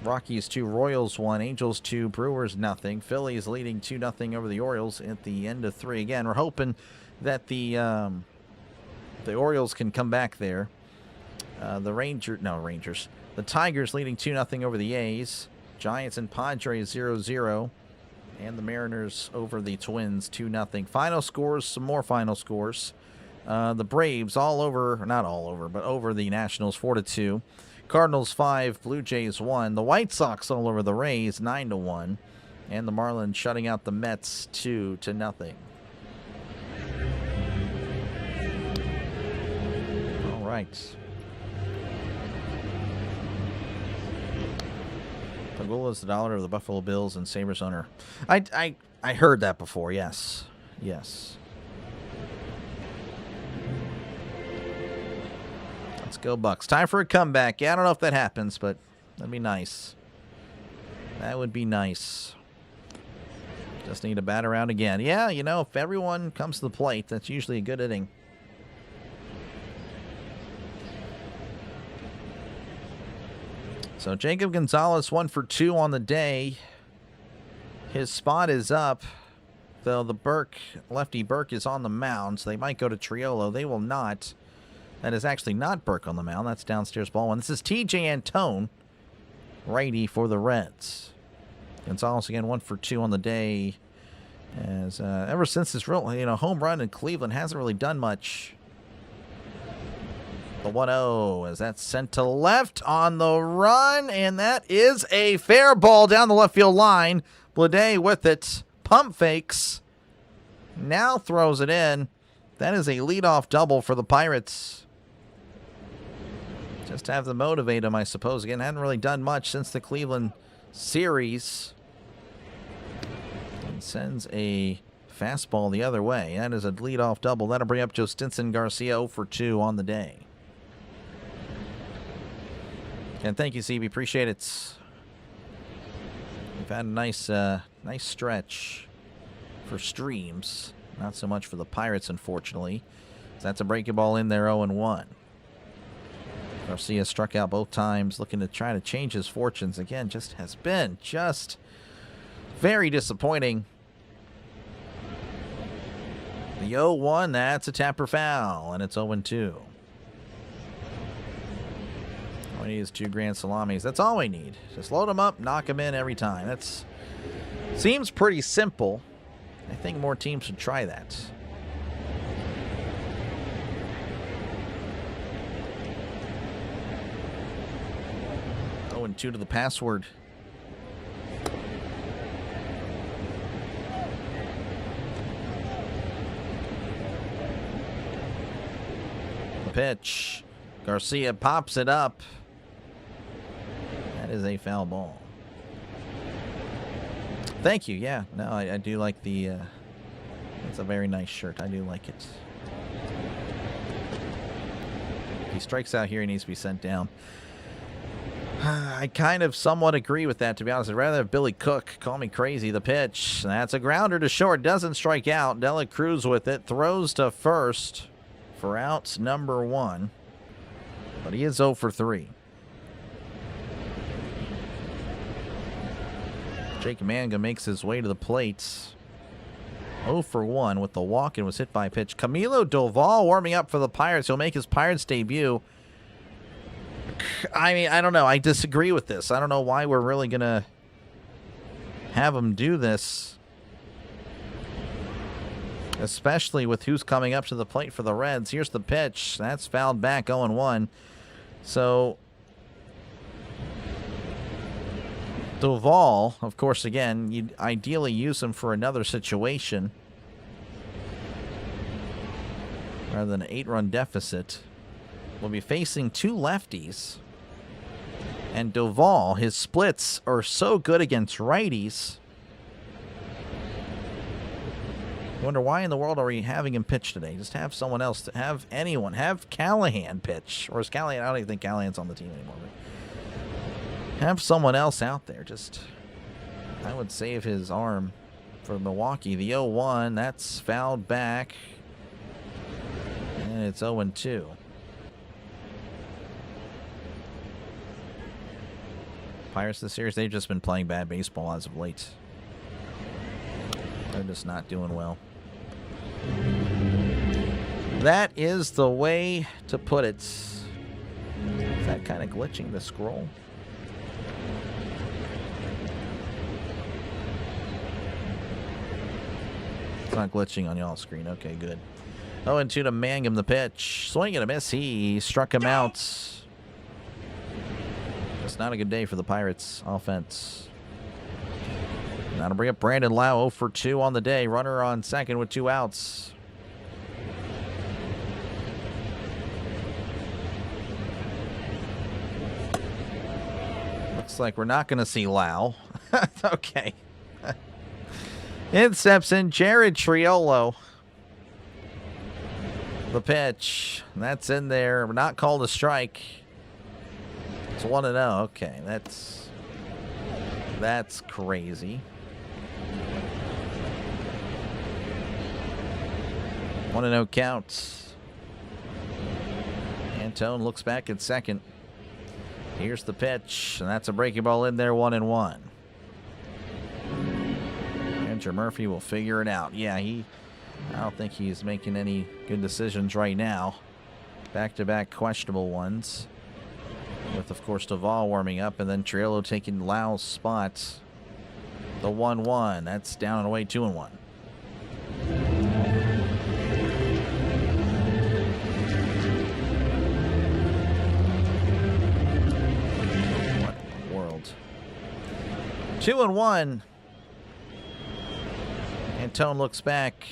Rockies 2, Royals 1, Angels 2, Brewers nothing, Phillies leading 2-0 over the Orioles at the end of 3. Again, we're hoping that the Orioles can come back there. The Tigers leading 2-0 over the A's, Giants and Padres 0-0. And the Mariners over the Twins 2-0. Final scores, some more final scores. The Braves not all over, but over the Nationals 4-2. Cardinals 5, Blue Jays 1. The White Sox all over the Rays 9-1. And the Marlins shutting out the Mets 2-0. All right. Pegula is the dollar of the Buffalo Bills and Sabres owner. I heard that before. Yes. Let's go Bucks. Time for a comeback. Yeah, I don't know if that happens, but that'd be nice. That would be nice. Just need to bat around again. Yeah, if everyone comes to the plate, that's usually a good inning. So Jacob Gonzalez 1 for 2 on the day. His spot is up, though the lefty Burke is on the mound, so they might go to Triolo. They will not. That is actually not Burke on the mound. That's downstairs ball one. This is TJ Antone, righty for the Reds. Gonzalez again 1 for 2 on the day. As ever since this home run in Cleveland hasn't really done much. The 1-0 as that's sent to left on the run, and that is a fair ball down the left field line. Blade with it, pump fakes, now throws it in. That is a leadoff double for the Pirates. Just to have to motivate him, I suppose. Again, hadn't really done much since the Cleveland series. And sends a fastball the other way. That is a leadoff double. That'll bring up Joe Stinson Garcia 0 for 2 on the day. And thank you, CB. Appreciate it. We've had a nice stretch for streams. Not so much for the Pirates, unfortunately. That's a breaking ball in there, 0-1. Garcia struck out both times, looking to try to change his fortunes again. Just has been very disappointing. The 0-1, that's a tapper foul, and it's 0-2. All we need is 2 grand salamis. That's all we need. Just load them up, knock them in every time. That's seems pretty simple. I think more teams should try that. Oh, and 2 to the password. The pitch. Garcia pops it up. That is a foul ball. Thank you. Yeah, no, I do like the... it's a very nice shirt. I do like it. If he strikes out here, he needs to be sent down. I kind of somewhat agree with that, to be honest. I'd rather have Billy Cook call me crazy. The pitch. That's a grounder to short. Doesn't strike out. Dela Cruz with it. Throws to first for out number 1. But he is 0 for 3. Jake Manga makes his way to the plate. 0 for 1 with the walk and was hit by a pitch. Camilo Doval warming up for the Pirates. He'll make his Pirates debut. I mean, I don't know. I disagree with this. I don't know why we're really going to have him do this. Especially with who's coming up to the plate for the Reds. Here's the pitch. That's fouled back, 0-1. So, Doval, of course, again, you'd ideally use him for another situation rather than an 8-run deficit. We'll be facing 2 lefties. And Doval, his splits are so good against righties. I wonder why in the world are we having him pitch today? Just have someone else, have anyone. Have Callahan pitch. Or is Callahan, I don't even think Callahan's on the team anymore. But have someone else out there. Just, I would save his arm for Milwaukee. The 0-1, that's fouled back. And it's 0-2. Pirates this series, they've just been playing bad baseball as of late. They're just not doing well. That is the way to put it. Is that kind of glitching the scroll? It's not glitching on y'all's screen. Okay, good. 0-2 to Mangum, the pitch. Swing and a miss. He struck him out. It's not a good day for the Pirates offense. Now to bring up Brandon Lau, 0 for 2 on the day. Runner on second with 2 outs. Looks like we're not going to see Lau. Okay. In steps in Jared Triolo. The pitch. That's in there. We're not called a strike. It's 1-0. Okay, that's crazy. 1-0 count. Antone looks back at second. Here's the pitch, and that's a breaking ball in there, 1-1. Andrew Murphy will figure it out. Yeah, I don't think he's making any good decisions right now. Back-to-back questionable ones. With, of course, Doval warming up, and then Triolo taking Lau's spot. The 1-1. That's down and away, 2-1. What in the world? 2-1. Antone looks back.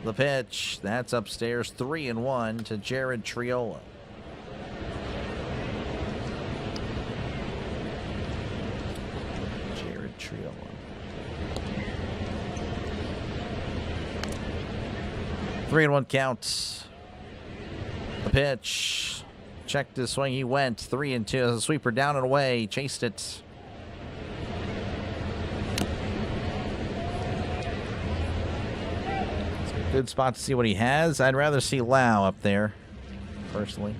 The pitch. That's upstairs. 3-1 to Jared Triolo. Triolo. 3-1 count. The pitch. Checked his swing. He went 3-2. As a sweeper down and away. Chased it. It's a good spot to see what he has. I'd rather see Lau up there, personally.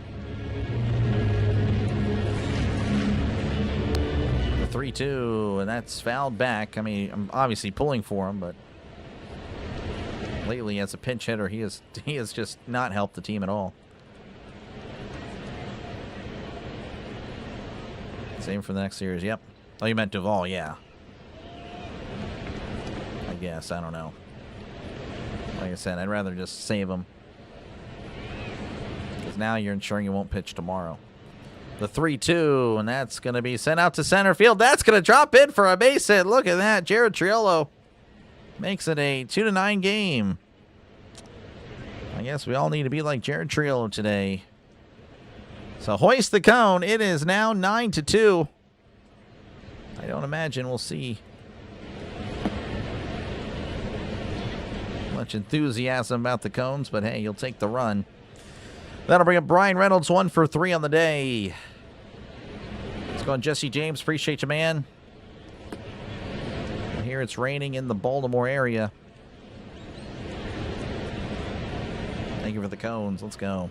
3-2, and that's fouled back. I mean, I'm obviously pulling for him, but lately as a pinch hitter, he has just not helped the team at all. Same for the next series. Yep. Oh, you meant Duvall, yeah. I guess. I don't know. Like I said, I'd rather just save him. Because now you're ensuring you won't pitch tomorrow. The 3-2, and that's going to be sent out to center field. That's going to drop in for a base hit. Look at that. Jared Triolo makes it a 2-9 game. I guess we all need to be like Jared Triolo today. So hoist the cone. It is now 9-2. I don't imagine we'll see much enthusiasm about the cones, but hey, you'll take the run. That'll bring up Brian Reynolds, 1 for 3 on the day. Let's go on Jesse James. Appreciate you, man. I hear it's raining in the Baltimore area. Thank you for the cones. Let's go.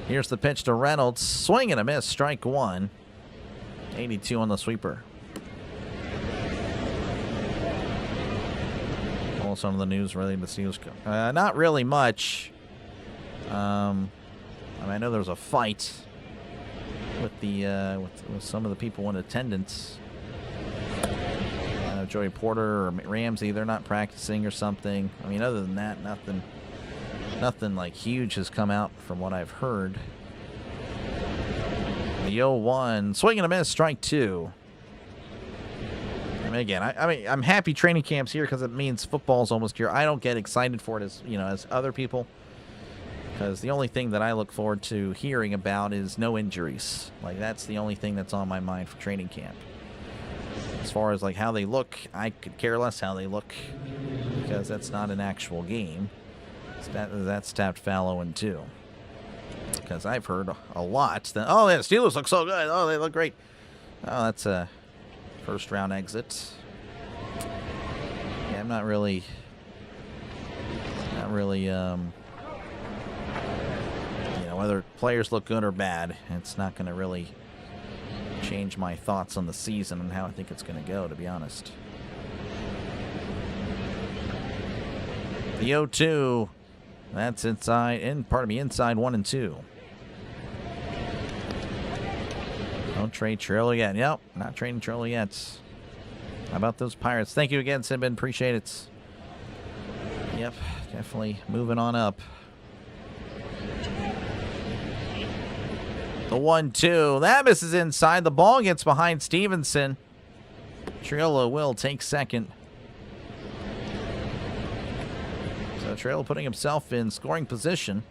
Here's the pitch to Reynolds. Swing and a miss. Strike 1. 82 on the sweeper. Also on the news related to Steelers. Not really much. I mean, I know there was a fight with the with some of the people in attendance. Joey Porter or Ramsey, they're not practicing or something. I mean, other than that, nothing like huge has come out from what I've heard. The 0-1, swing and a miss, strike 2. I mean, again, I mean, I'm happy training camp's here because it means football's almost here. I don't get excited for it as other people, because the only thing that I look forward to hearing about is no injuries. Like, that's the only thing that's on my mind for training camp. As far as like how they look, I could care less how they look, because that's not an actual game. That's tapped foul 0-2. Because I've heard a lot that, oh, the Steelers look so good. Oh, they look great. Oh, that's a first round exit. Yeah, I'm not really, whether players look good or bad, it's not going to really change my thoughts on the season and how I think it's going to go, to be honest. The 0-2, that's inside 1 and 2. Don't trade Triolo yet. Yep, not trading Triolo yet. How about those Pirates? Thank you again, Simbin. Appreciate it. Yep, definitely moving on up. The 1-2. That misses inside. The ball gets behind Stevenson. Triolo will take second. So Triolo putting himself in scoring position.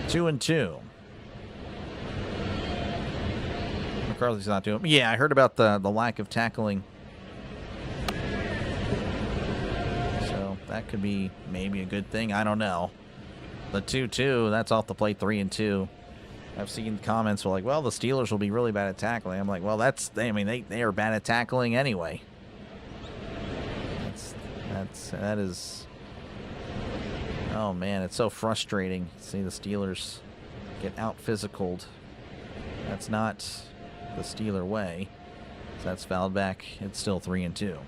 Two and 2. McCarthy's not doing. Yeah, I heard about the lack of tackling. So that could be maybe a good thing. I don't know. The 2-2, that's off the plate. 3 and 2. I've seen comments were like, well, the Steelers will be really bad at tackling. I'm like, well, they are bad at tackling anyway. That is. Oh man, it's so frustrating to see the Steelers get out-physicaled. That's not the Steeler way. So that's fouled back. It's still 3 and 2.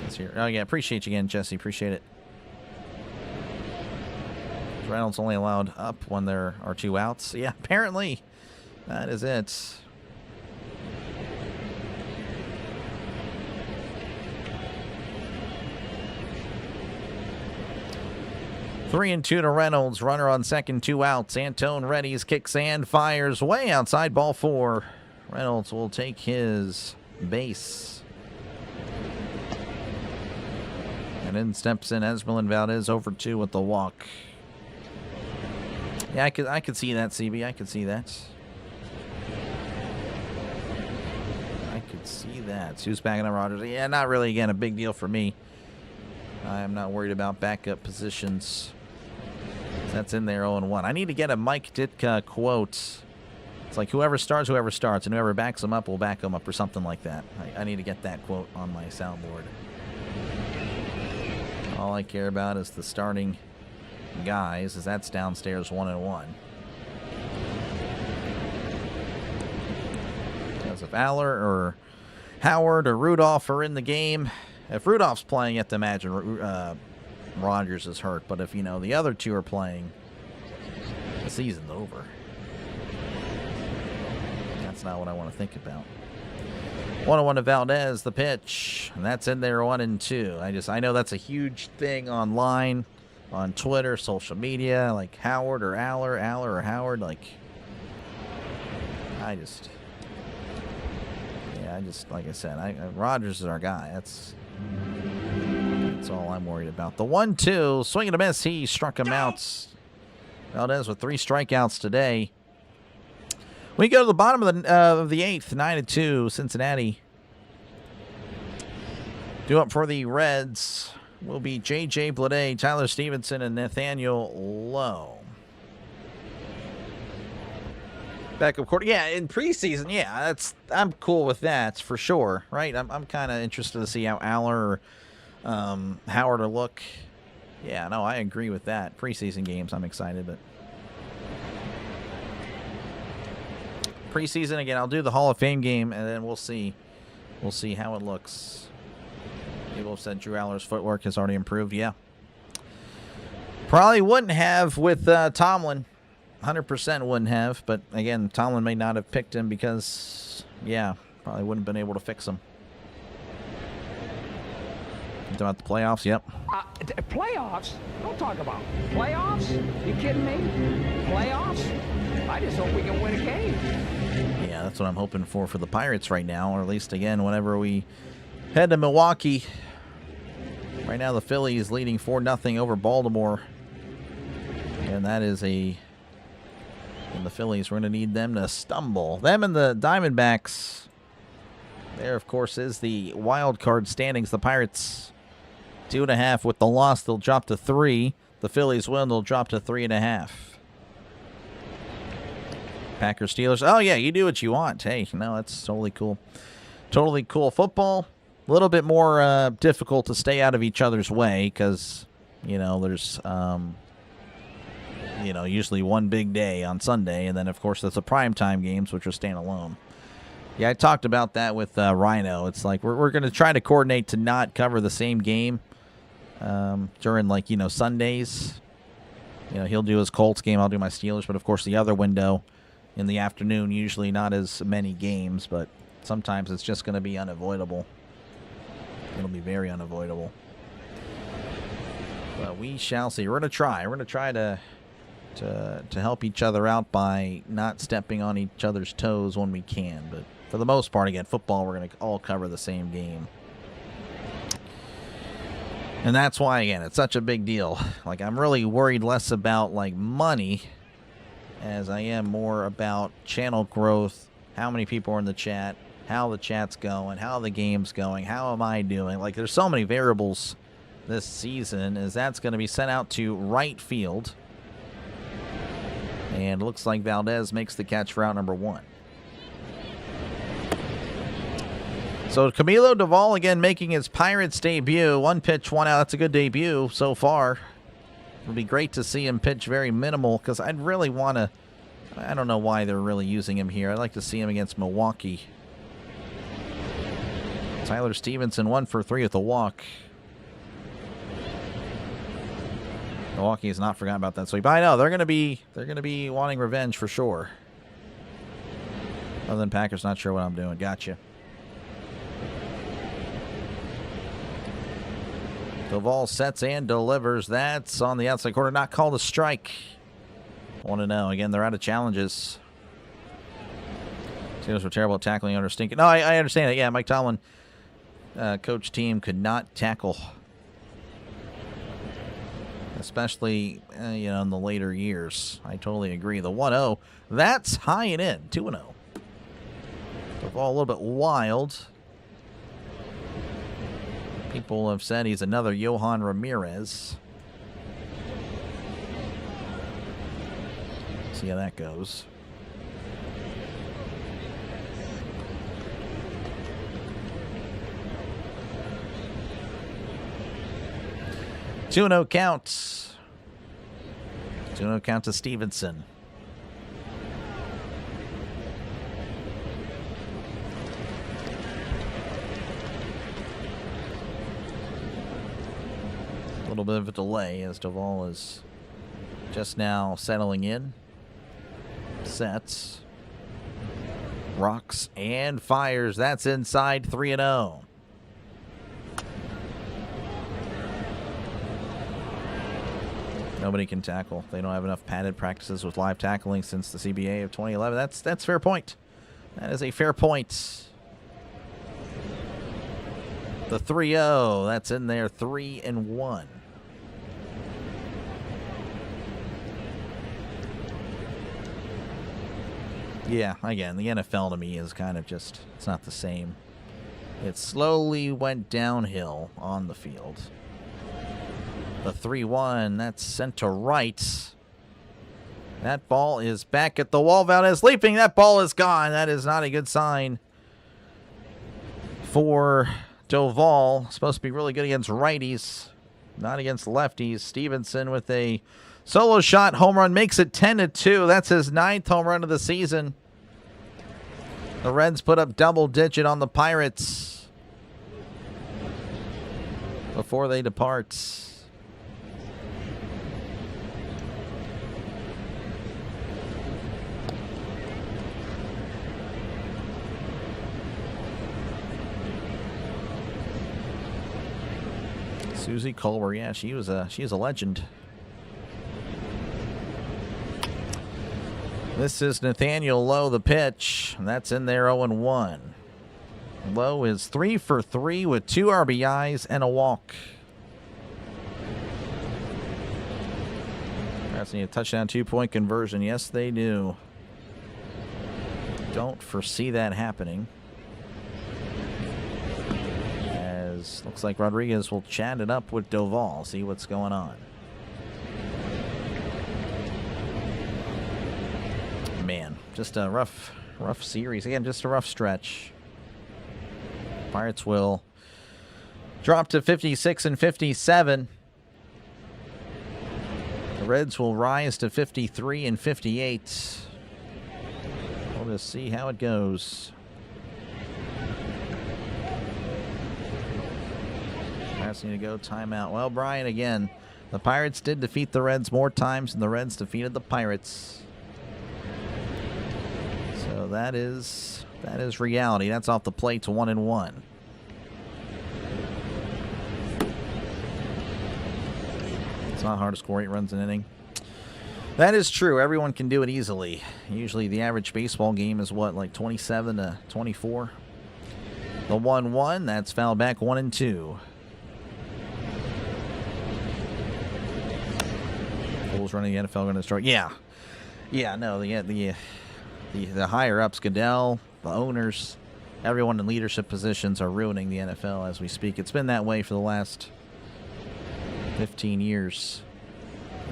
Let's hear. Oh yeah, appreciate you again, Jesse. Appreciate it. Reynolds only allowed up when there are 2 outs. Yeah, apparently that is it. Three and 2 to Reynolds. Runner on second, 2 outs. Antone readies, kicks and fires way outside, ball 4. Reynolds will take his base. And in steps in Esmeralda Valdez over 2 with the walk. Yeah, I could see that, CB. I could see that. I could see that. Who's backing up Rogers? Yeah, not really, again, a big deal for me. I'm not worried about backup positions. That's in there 0-1. I need to get a Mike Ditka quote. It's like whoever starts, and whoever backs them up will back them up, or something like that. I need to get that quote on my soundboard. All I care about is the starting guys, as that's downstairs 1-1. Because if Aller or Howard or Rudolph are in the game, if Rudolph's playing, you have to imagine Rogers is hurt. But if, you know, the other two are playing, the season's over. That's not what I want to think about. 1-1 to Valdez, the pitch, and that's in there 1-2. I know that's a huge thing online, on Twitter, social media, like Howard or Aller or Howard. Like, like I said, Rogers is our guy. That's all I'm worried about. The 1-2, swing and a miss. He struck him out. Valdez with 3 strikeouts today. We go to the bottom of the 8th, 9-2, Cincinnati. Due up for the Reds will be J.J. Bleday, Tyler Stevenson, and Nathaniel Lowe. Backup quarter, yeah. In preseason, yeah, I'm cool with that for sure, right? I'm kind of interested to see how Aller or Howard will look. Yeah, no, I agree with that. Preseason games, I'm excited, but preseason again, I'll do the Hall of Fame game, and then we'll see how it looks. People have said Drew Aller's footwork has already improved. Yeah, probably wouldn't have with Tomlin. 100% wouldn't have, but again, Tomlin may not have picked him because, yeah, probably wouldn't have been able to fix him. About the playoffs, yep. Playoffs? Don't talk about playoffs. You kidding me? Playoffs? I just hope we can win a game. Yeah, that's what I'm hoping for the Pirates right now, or at least again whenever we head to Milwaukee. Right now, the Phillies leading 4-0 over Baltimore, and that is and the Phillies, we're going to need them to stumble. Them and the Diamondbacks. There, of course, is the wild card standings. The Pirates 2.5. With the loss, they'll drop to 3. The Phillies win, they'll drop to 3.5. Packers, Steelers. Oh, yeah, you do what you want. Hey, no, that's totally cool. Totally cool. Football, a little bit more difficult to stay out of each other's way because, you know, there's, usually one big day on Sunday. And then, of course, that's the primetime games, which are standalone. Yeah, I talked about that with Rhino. It's like we're going to try to coordinate to not cover the same game during, like, Sundays. He'll do his Colts game. I'll do my Steelers. But, of course, the other window in the afternoon, usually not as many games. But sometimes it's just going to be unavoidable. It'll be very unavoidable. But we shall see. We're going to try. We're going to try to help each other out by not stepping on each other's toes when we can. But for the most part, again, football, we're going to all cover the same game. And that's why, again, it's such a big deal. Like, I'm really worried less about, like, money as I am more about channel growth, how many people are in the chat, how the chat's going, how the game's going, how am I doing. Like, there's so many variables this season, as that's going to be sent out to right field. And it looks like Valdez makes the catch for out number 1. So Camilo Duvall again making his Pirates debut. 1 pitch, 1 out. That's a good debut so far. It'll be great to see him pitch very minimal because I'd really want to. I don't know why they're really using him here. I'd like to see him against Milwaukee. Tyler Stevenson 1 for 3 with a walk. Milwaukee has not forgotten about that sweep. I know they're going to be wanting revenge for sure. Other than Packers, not sure what I'm doing. Gotcha. Duvall sets and delivers. That's on the outside corner. Not called a strike. I want to know. Again, they're out of challenges. Steelers were terrible at tackling under Stinkin. No, I understand it. Yeah, Mike Tomlin, coach team, could not tackle. Especially, in the later years. I totally agree. The 1-0, that's high and in. 2-0. The ball a little bit wild. People have said he's another Johan Ramirez. See how that goes. 2-0 count. 2-0 count to Stevenson. A little bit of a delay as Duvall is just now settling in. Sets. Rocks and fires. That's inside. 3-0. Nobody can tackle. They don't have enough padded practices with live tackling since the CBA of 2011. That's fair point. That is a fair point. The 3-0. That's in there. 3-1. Yeah, again, the NFL to me is kind of just, it's not the same. It slowly went downhill on the field. The 3-1, that's sent to right. That ball is back at the wall. Valdez leaping. That ball is gone. That is not a good sign for Duvall. Supposed to be really good against righties, not against lefties. Stevenson with a solo shot home run makes it 10-2. That's his 9th home run of the season. The Reds put up double digit on the Pirates before they depart. Susie Colbert, yeah, she's a legend. This is Nathaniel Lowe, the pitch. That's in there, 0-1. Lowe is 3 for 3 with 2 RBIs and a walk. Pirates need a touchdown 2-point conversion. Yes, they do. Don't foresee that happening. Looks like Rodriguez will chat it up with Duvall, see what's going on. Man, just a rough series. Again, just a rough stretch. Pirates will drop to 56 and 57. The Reds will rise to 53 and 58. We'll just see how it goes. Pirates need to go timeout. Well, Brian, again, the Pirates did defeat the Reds more times than the Reds defeated the Pirates. So that is reality. That's off the plate to 1-1. It's not hard to score 8 runs an inning. That is true. Everyone can do it easily. Usually the average baseball game is what, like 27 to 24? The 1-1, that's foul back 1-2. Fools running the NFL going to start. Yeah, no, the higher ups, Goodell, the owners, everyone in leadership positions are ruining the NFL as we speak. It's been that way for the last 15 years,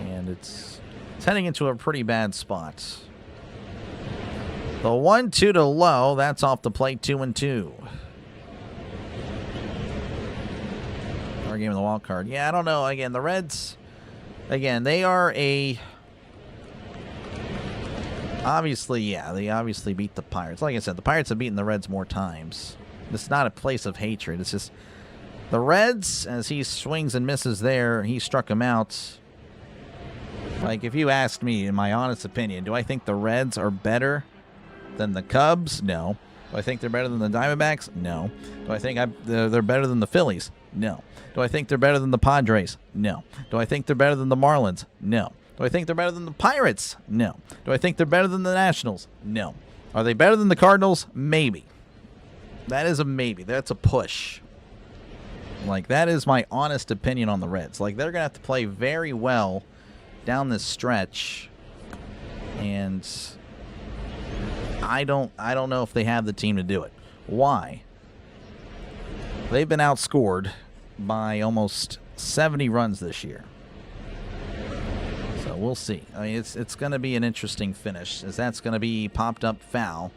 and it's heading into a pretty bad spot. The 1-2 to Lowe, that's off the plate, 2-2. Our game of the wild card. Yeah, I don't know. Again, the Reds. Again, they are obviously beat the Pirates. Like I said, the Pirates have beaten the Reds more times. This is not a place of hatred. It's just the Reds, as he swings and misses there, he struck him out. Like, if you asked me, in my honest opinion, do I think the Reds are better than the Cubs? No. Do I think they're better than the Diamondbacks? No. Do I think they're better than the Phillies? No. Do I think they're better than the Padres? No. Do I think they're better than the Marlins? No. Do I think they're better than the Pirates? No. Do I think they're better than the Nationals? No. Are they better than the Cardinals? Maybe. That is a maybe. That's a push. Like, that is my honest opinion on the Reds. Like, they're going to have to play very well down this stretch. And I don't know if they have the team to do it. Why? They've been outscored by almost 70 runs this year. So we'll see. I mean, it's going to be an interesting finish, as that's going to be popped up foul,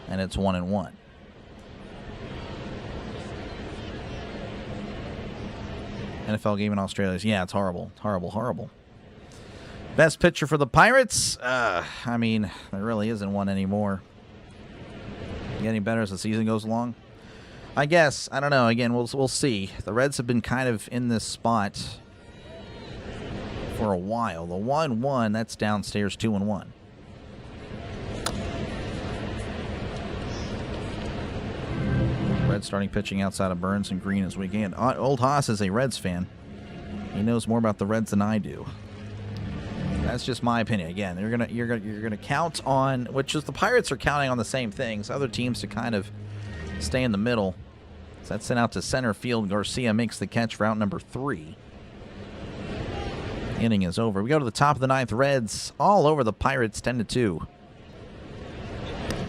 and it's 1-1. NFL game in Australia. Yeah, it's horrible. Horrible, horrible. Best pitcher for the Pirates? I mean, there really isn't one anymore. Getting better as the season goes along? I guess. I don't know. Again, we'll see. The Reds have been kind of in this spot for a while. The 1-1, that's downstairs 2-1. Reds starting pitching outside of Burns and Green this weekend. Old Haas is a Reds fan. He knows more about the Reds than I do. That's just my opinion. Again, you're gonna count on, which is the Pirates are counting on the same things. Other teams to kind of stay in the middle. So that's sent out to center field. Garcia makes the catch for out number 3. Inning is over. We go to the top of the 9th. Reds all over the Pirates, 10-2. You're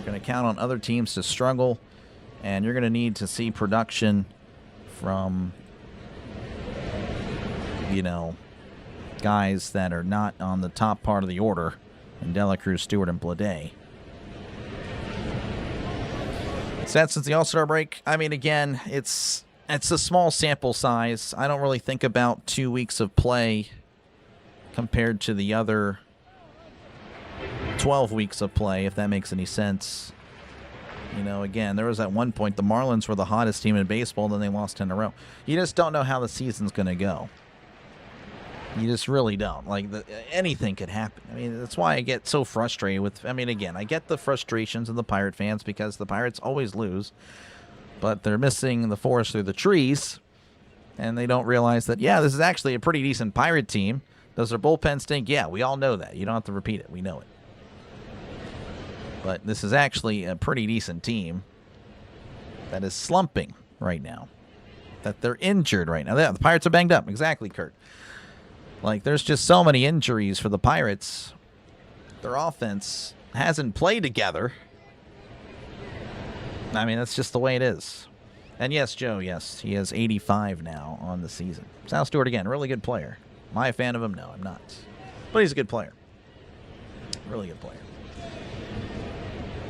going to count on other teams to struggle, and you're going to need to see production from, guys that are not on the top part of the order, and Dela Cruz, Stewart, and Blade. Since the All-Star break, I mean, again, it's a small sample size. I don't really think about 2 weeks of play compared to the other 12 weeks of play, if that makes any sense. Again, there was at one point the Marlins were the hottest team in baseball, then they lost 10 in a row. You just don't know how the season's going to go. You just really don't. Anything could happen. I mean, that's why I get so frustrated with... again, I get the frustrations of the Pirate fans because the Pirates always lose, but they're missing the forest through the trees, and they don't realize that, yeah, this is actually a pretty decent Pirate team. Does their bullpen stink? Yeah, we all know that. You don't have to repeat it. We know it. But this is actually a pretty decent team that is slumping right now. That they're injured right now. The Pirates are banged up. Exactly, Kurt. There's just so many injuries for the Pirates. Their offense hasn't played together. That's just the way it is. And yes, Joe, yes, he has 85 now on the season. Sal Stewart, again, really good player. Am I a fan of him? No, I'm not. But he's a good player. Really good player.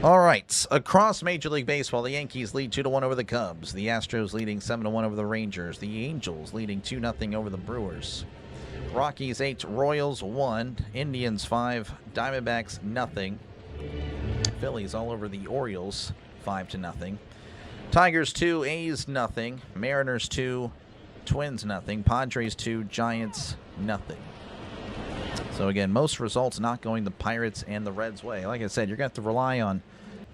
All right. Across Major League Baseball, the Yankees lead 2-1 over the Cubs. The Astros leading 7-1 over the Rangers. The Angels leading 2-0 over the Brewers. Rockies 8, Royals 1, Indians 5, Diamondbacks nothing. Phillies all over the Orioles 5-0. Tigers 2, A's nothing. Mariners 2, Twins nothing. Padres 2, Giants nothing. So again, most results not going the Pirates and the Reds' way. Like I said, you're going to have to rely on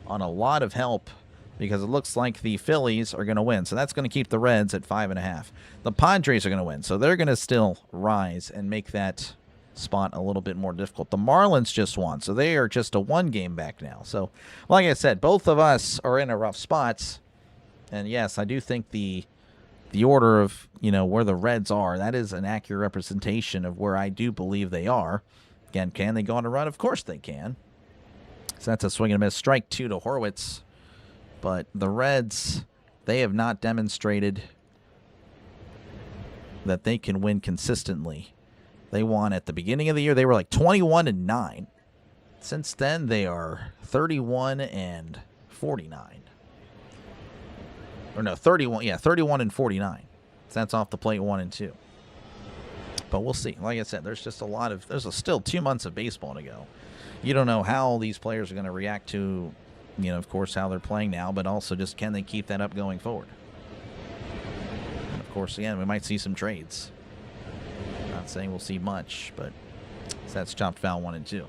a lot of help because it looks like the Phillies are going to win. So that's going to keep the Reds at 5.5. The Padres are going to win, so they're going to still rise and make that spot a little bit more difficult. The Marlins just won, so they are just a 1 game back now. So like I said, both of us are in a rough spot. And yes, I do think the order of, where the Reds are, that is an accurate representation of where I do believe they are. Again, can they go on a run? Of course they can. So that's a swing and a miss. Strike 2 to Horwitz. But the Reds, they have not demonstrated that they can win consistently. They won at the beginning of the year. They were 21-9. Since then, they are 31-49. Or no, 31-49. That's off the plate 1-2. But we'll see. Like I said, there's still 2 months of baseball to go. You don't know how these players are going to react to, of course, how they're playing now, but also just can they keep that up going forward? And of course, again, we might see some trades. Not saying we'll see much, but that's chopped foul 1-2.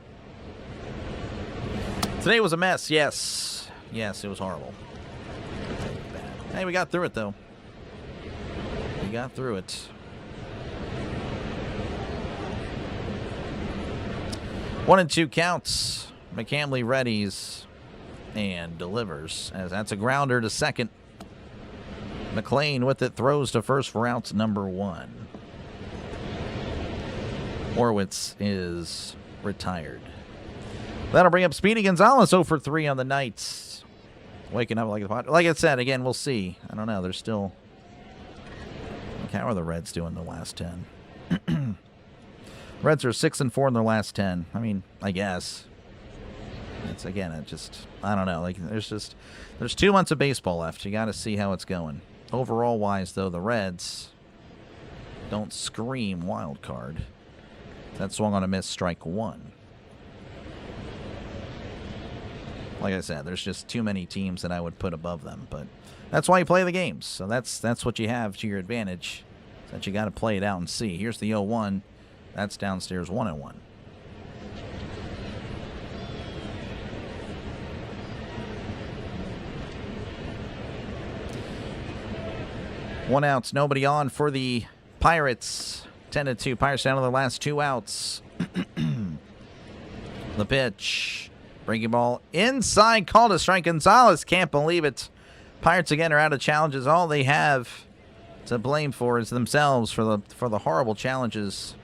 Today was a mess. Yes, it was horrible. Hey, we got through it, though. We got through it. 1-2 counts. McCamley readies and delivers, as that's a grounder to second. McLean with it throws to first for outs number 1. Horwitz is retired. That'll bring up Speedy Gonzalez 0 for 3 on the night. Waking up like I said, again, we'll see. I don't know. There's still... how are the Reds doing the last 10? Reds are 6-4 in their last 10. I guess. It's, again, I don't know. There's 2 months of baseball left. You got to see how it's going. Overall wise, though, the Reds, don't scream wild card. That swung on a miss, strike one. Like I said, there's just too many teams that I would put above them, but that's why you play the games. So that's what you have to your advantage. That you got to play it out and see. Here's the 0-1. That's downstairs 1-1. One out, nobody on for the Pirates. 10-2. Pirates down to their last 2 outs. The pitch. Breaking ball inside. Called a strike. Gonzalez can't believe it. Pirates again are out of challenges. All they have to blame for is themselves for the horrible challenges.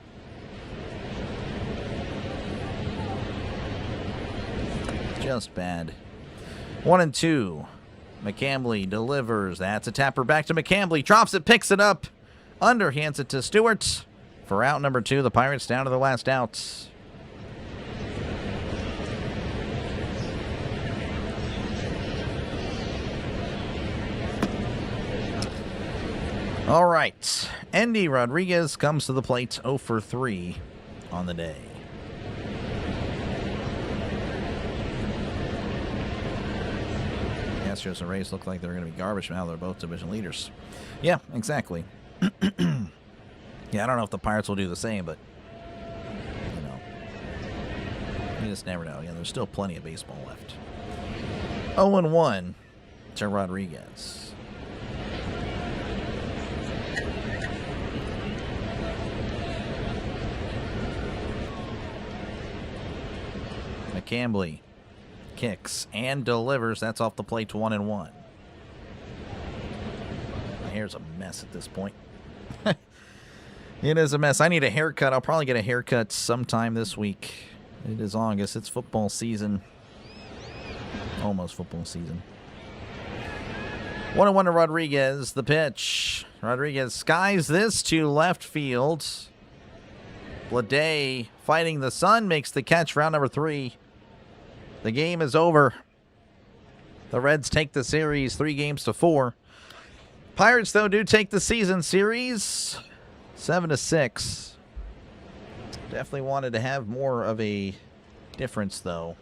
Just bad. 1-2. McCambly delivers. That's a tapper back to McCambly. Drops it, picks it up. Underhands it to Stewart. For out number 2, the Pirates down to their last outs. All right. Andy Rodriguez comes to the plate 0 for 3 on the day. The Astros and Rays look like they're going to be garbage now. They're both division leaders. Yeah, exactly. Yeah, I don't know if the Pirates will do the same, but, you know, you just never know. Yeah, there's still plenty of baseball left. 0-1 to Rodriguez. McCambly kicks and delivers. That's off the plate to 1-1. My hair's a mess at this point. It is a mess. I need a haircut. I'll probably get a haircut sometime this week. It is August. It's football season. Almost football season. 1-1 to Rodriguez. The pitch. Rodriguez skies this to left field. Blade fighting the sun makes the catch. Round number 3. The game is over. The Reds take the series 3-4. Pirates, though, do take the season series 7-6. Definitely wanted to have more of a difference, though.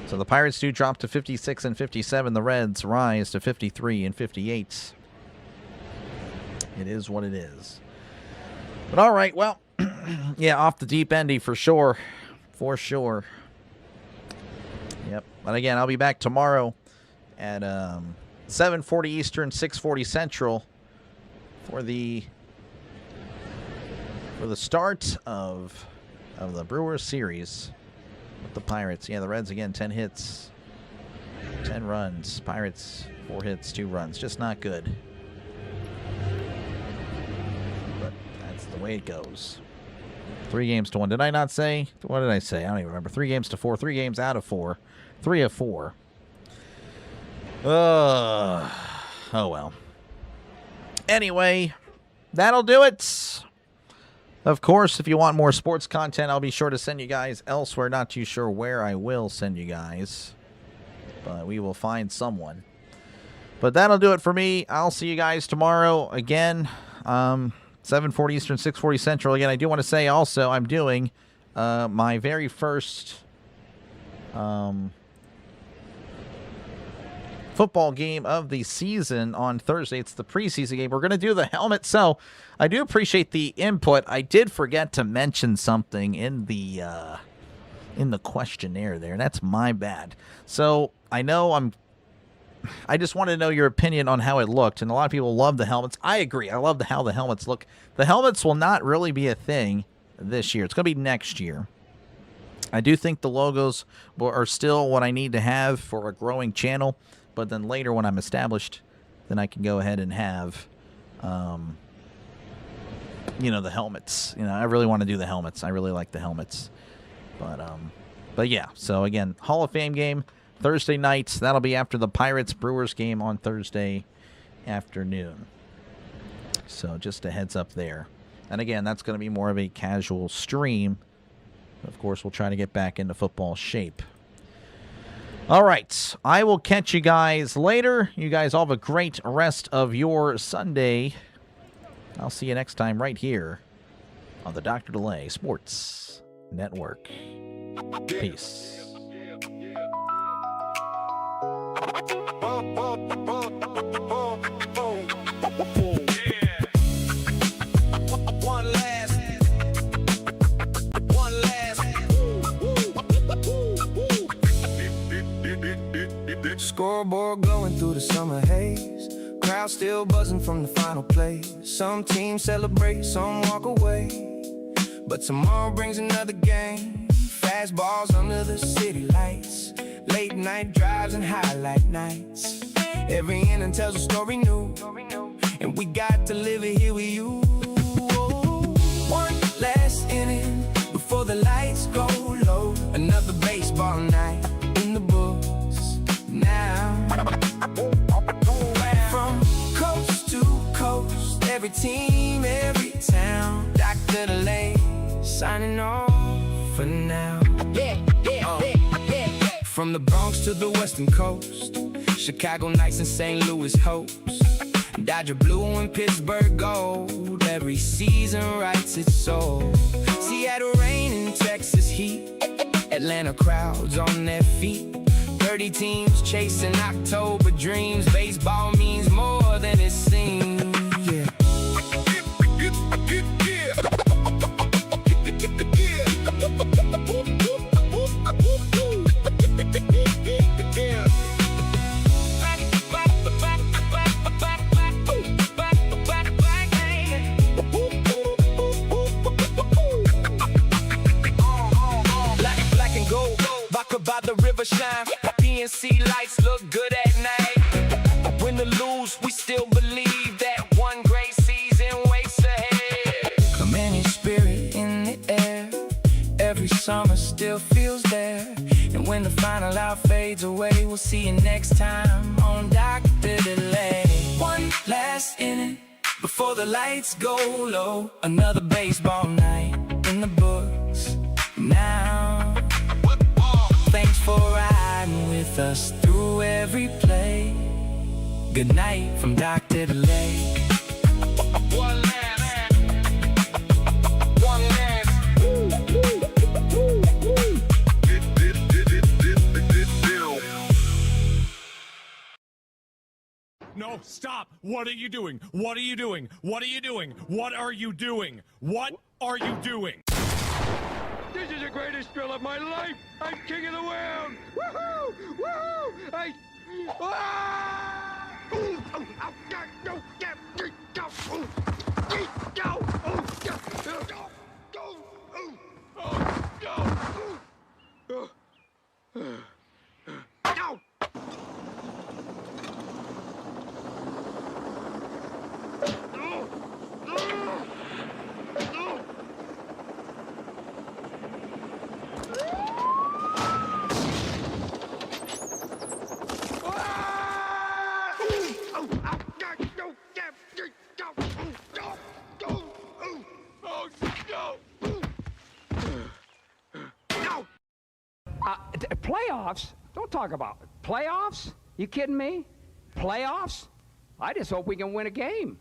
So the Pirates do drop to 56 and 57. The Reds rise to 53 and 58. It is what it is. But all right, well, yeah, off the deep endy for sure. For sure. Yep. But again, I'll be back tomorrow at 7:40 Eastern, 6:40 Central for the start of the Brewers series with the Pirates. Yeah, the Reds again, 10 hits, 10 runs. Pirates 4 hits, 2 runs. Just not good. But that's the way it goes. 3-1. Did I not say? What did I say? I don't even remember. 3-4. 3 games out of 4. 3 of 4. Oh well. Anyway, that'll do it. Of course, if you want more sports content, I'll be sure to send you guys elsewhere. Not too sure where I will send you guys, but we will find someone. But that'll do it for me. I'll see you guys tomorrow again. 7:40 Eastern, 6:40 Central. Again, I do want to say also I'm doing my very first football game of the season on Thursday. It's the preseason game. We're going to do the helmet. So I do appreciate the input. I did forget to mention something in the questionnaire there. That's my bad. So I know I just wanted to know your opinion on how it looked, and a lot of people love the helmets. I agree. I love how the helmets look. The helmets will not really be a thing this year. It's going to be next year. I do think the logos are still what I need to have for a growing channel, but then later when I'm established, then I can go ahead and have, the helmets. I really want to do the helmets. I really like the helmets. But yeah, so again, Hall of Fame game. Thursday nights. That'll be after the Pirates-Brewers game on Thursday afternoon. So just a heads up there. And again, that's going to be more of a casual stream. Of course, we'll try to get back into football shape. All right. I will catch you guys later. You guys all have a great rest of your Sunday. I'll see you next time right here on the Dr. Delay Sports Network. Peace. Scoreboard glowing through the summer haze. Crowd still buzzing from the final play. Some teams celebrate, some walk away. But tomorrow brings another game. Fastballs under the city lights. Late night drives and highlight nights. Every inning tells a story new, and we got to live it here with you. One last inning before the lights go low. Another baseball night in the books now. From coast to coast, every team, every town. Dr. Delay signing off for now. From the Bronx to the Western Coast, Chicago Knights and St. Louis Hopes, Dodger blue and Pittsburgh gold. Every season writes its soul. Seattle rain and Texas heat, Atlanta crowds on their feet. 30 teams chasing October dreams. Baseball means more than it seems. Yeah. By the river shine, PNC lights look good at night. Win or lose, we still believe that one great season waits ahead. Commanding spirit in the air, every summer still feels there. And when the final out fades away, we'll see you next time on Dr. Delay. One last inning before the lights go low. Another baseball night in the books now. Thanks for riding with us through every play. Good night from Dr. Delay. One last. No, stop! What are you doing? What are you doing? What are you doing? What are you doing? What are you doing? This is the greatest thrill of my life! I'm king of the world! Woohoo! Woohoo! Playoffs? Don't talk about it. Playoffs? You kidding me? Playoffs? I just hope we can win a game.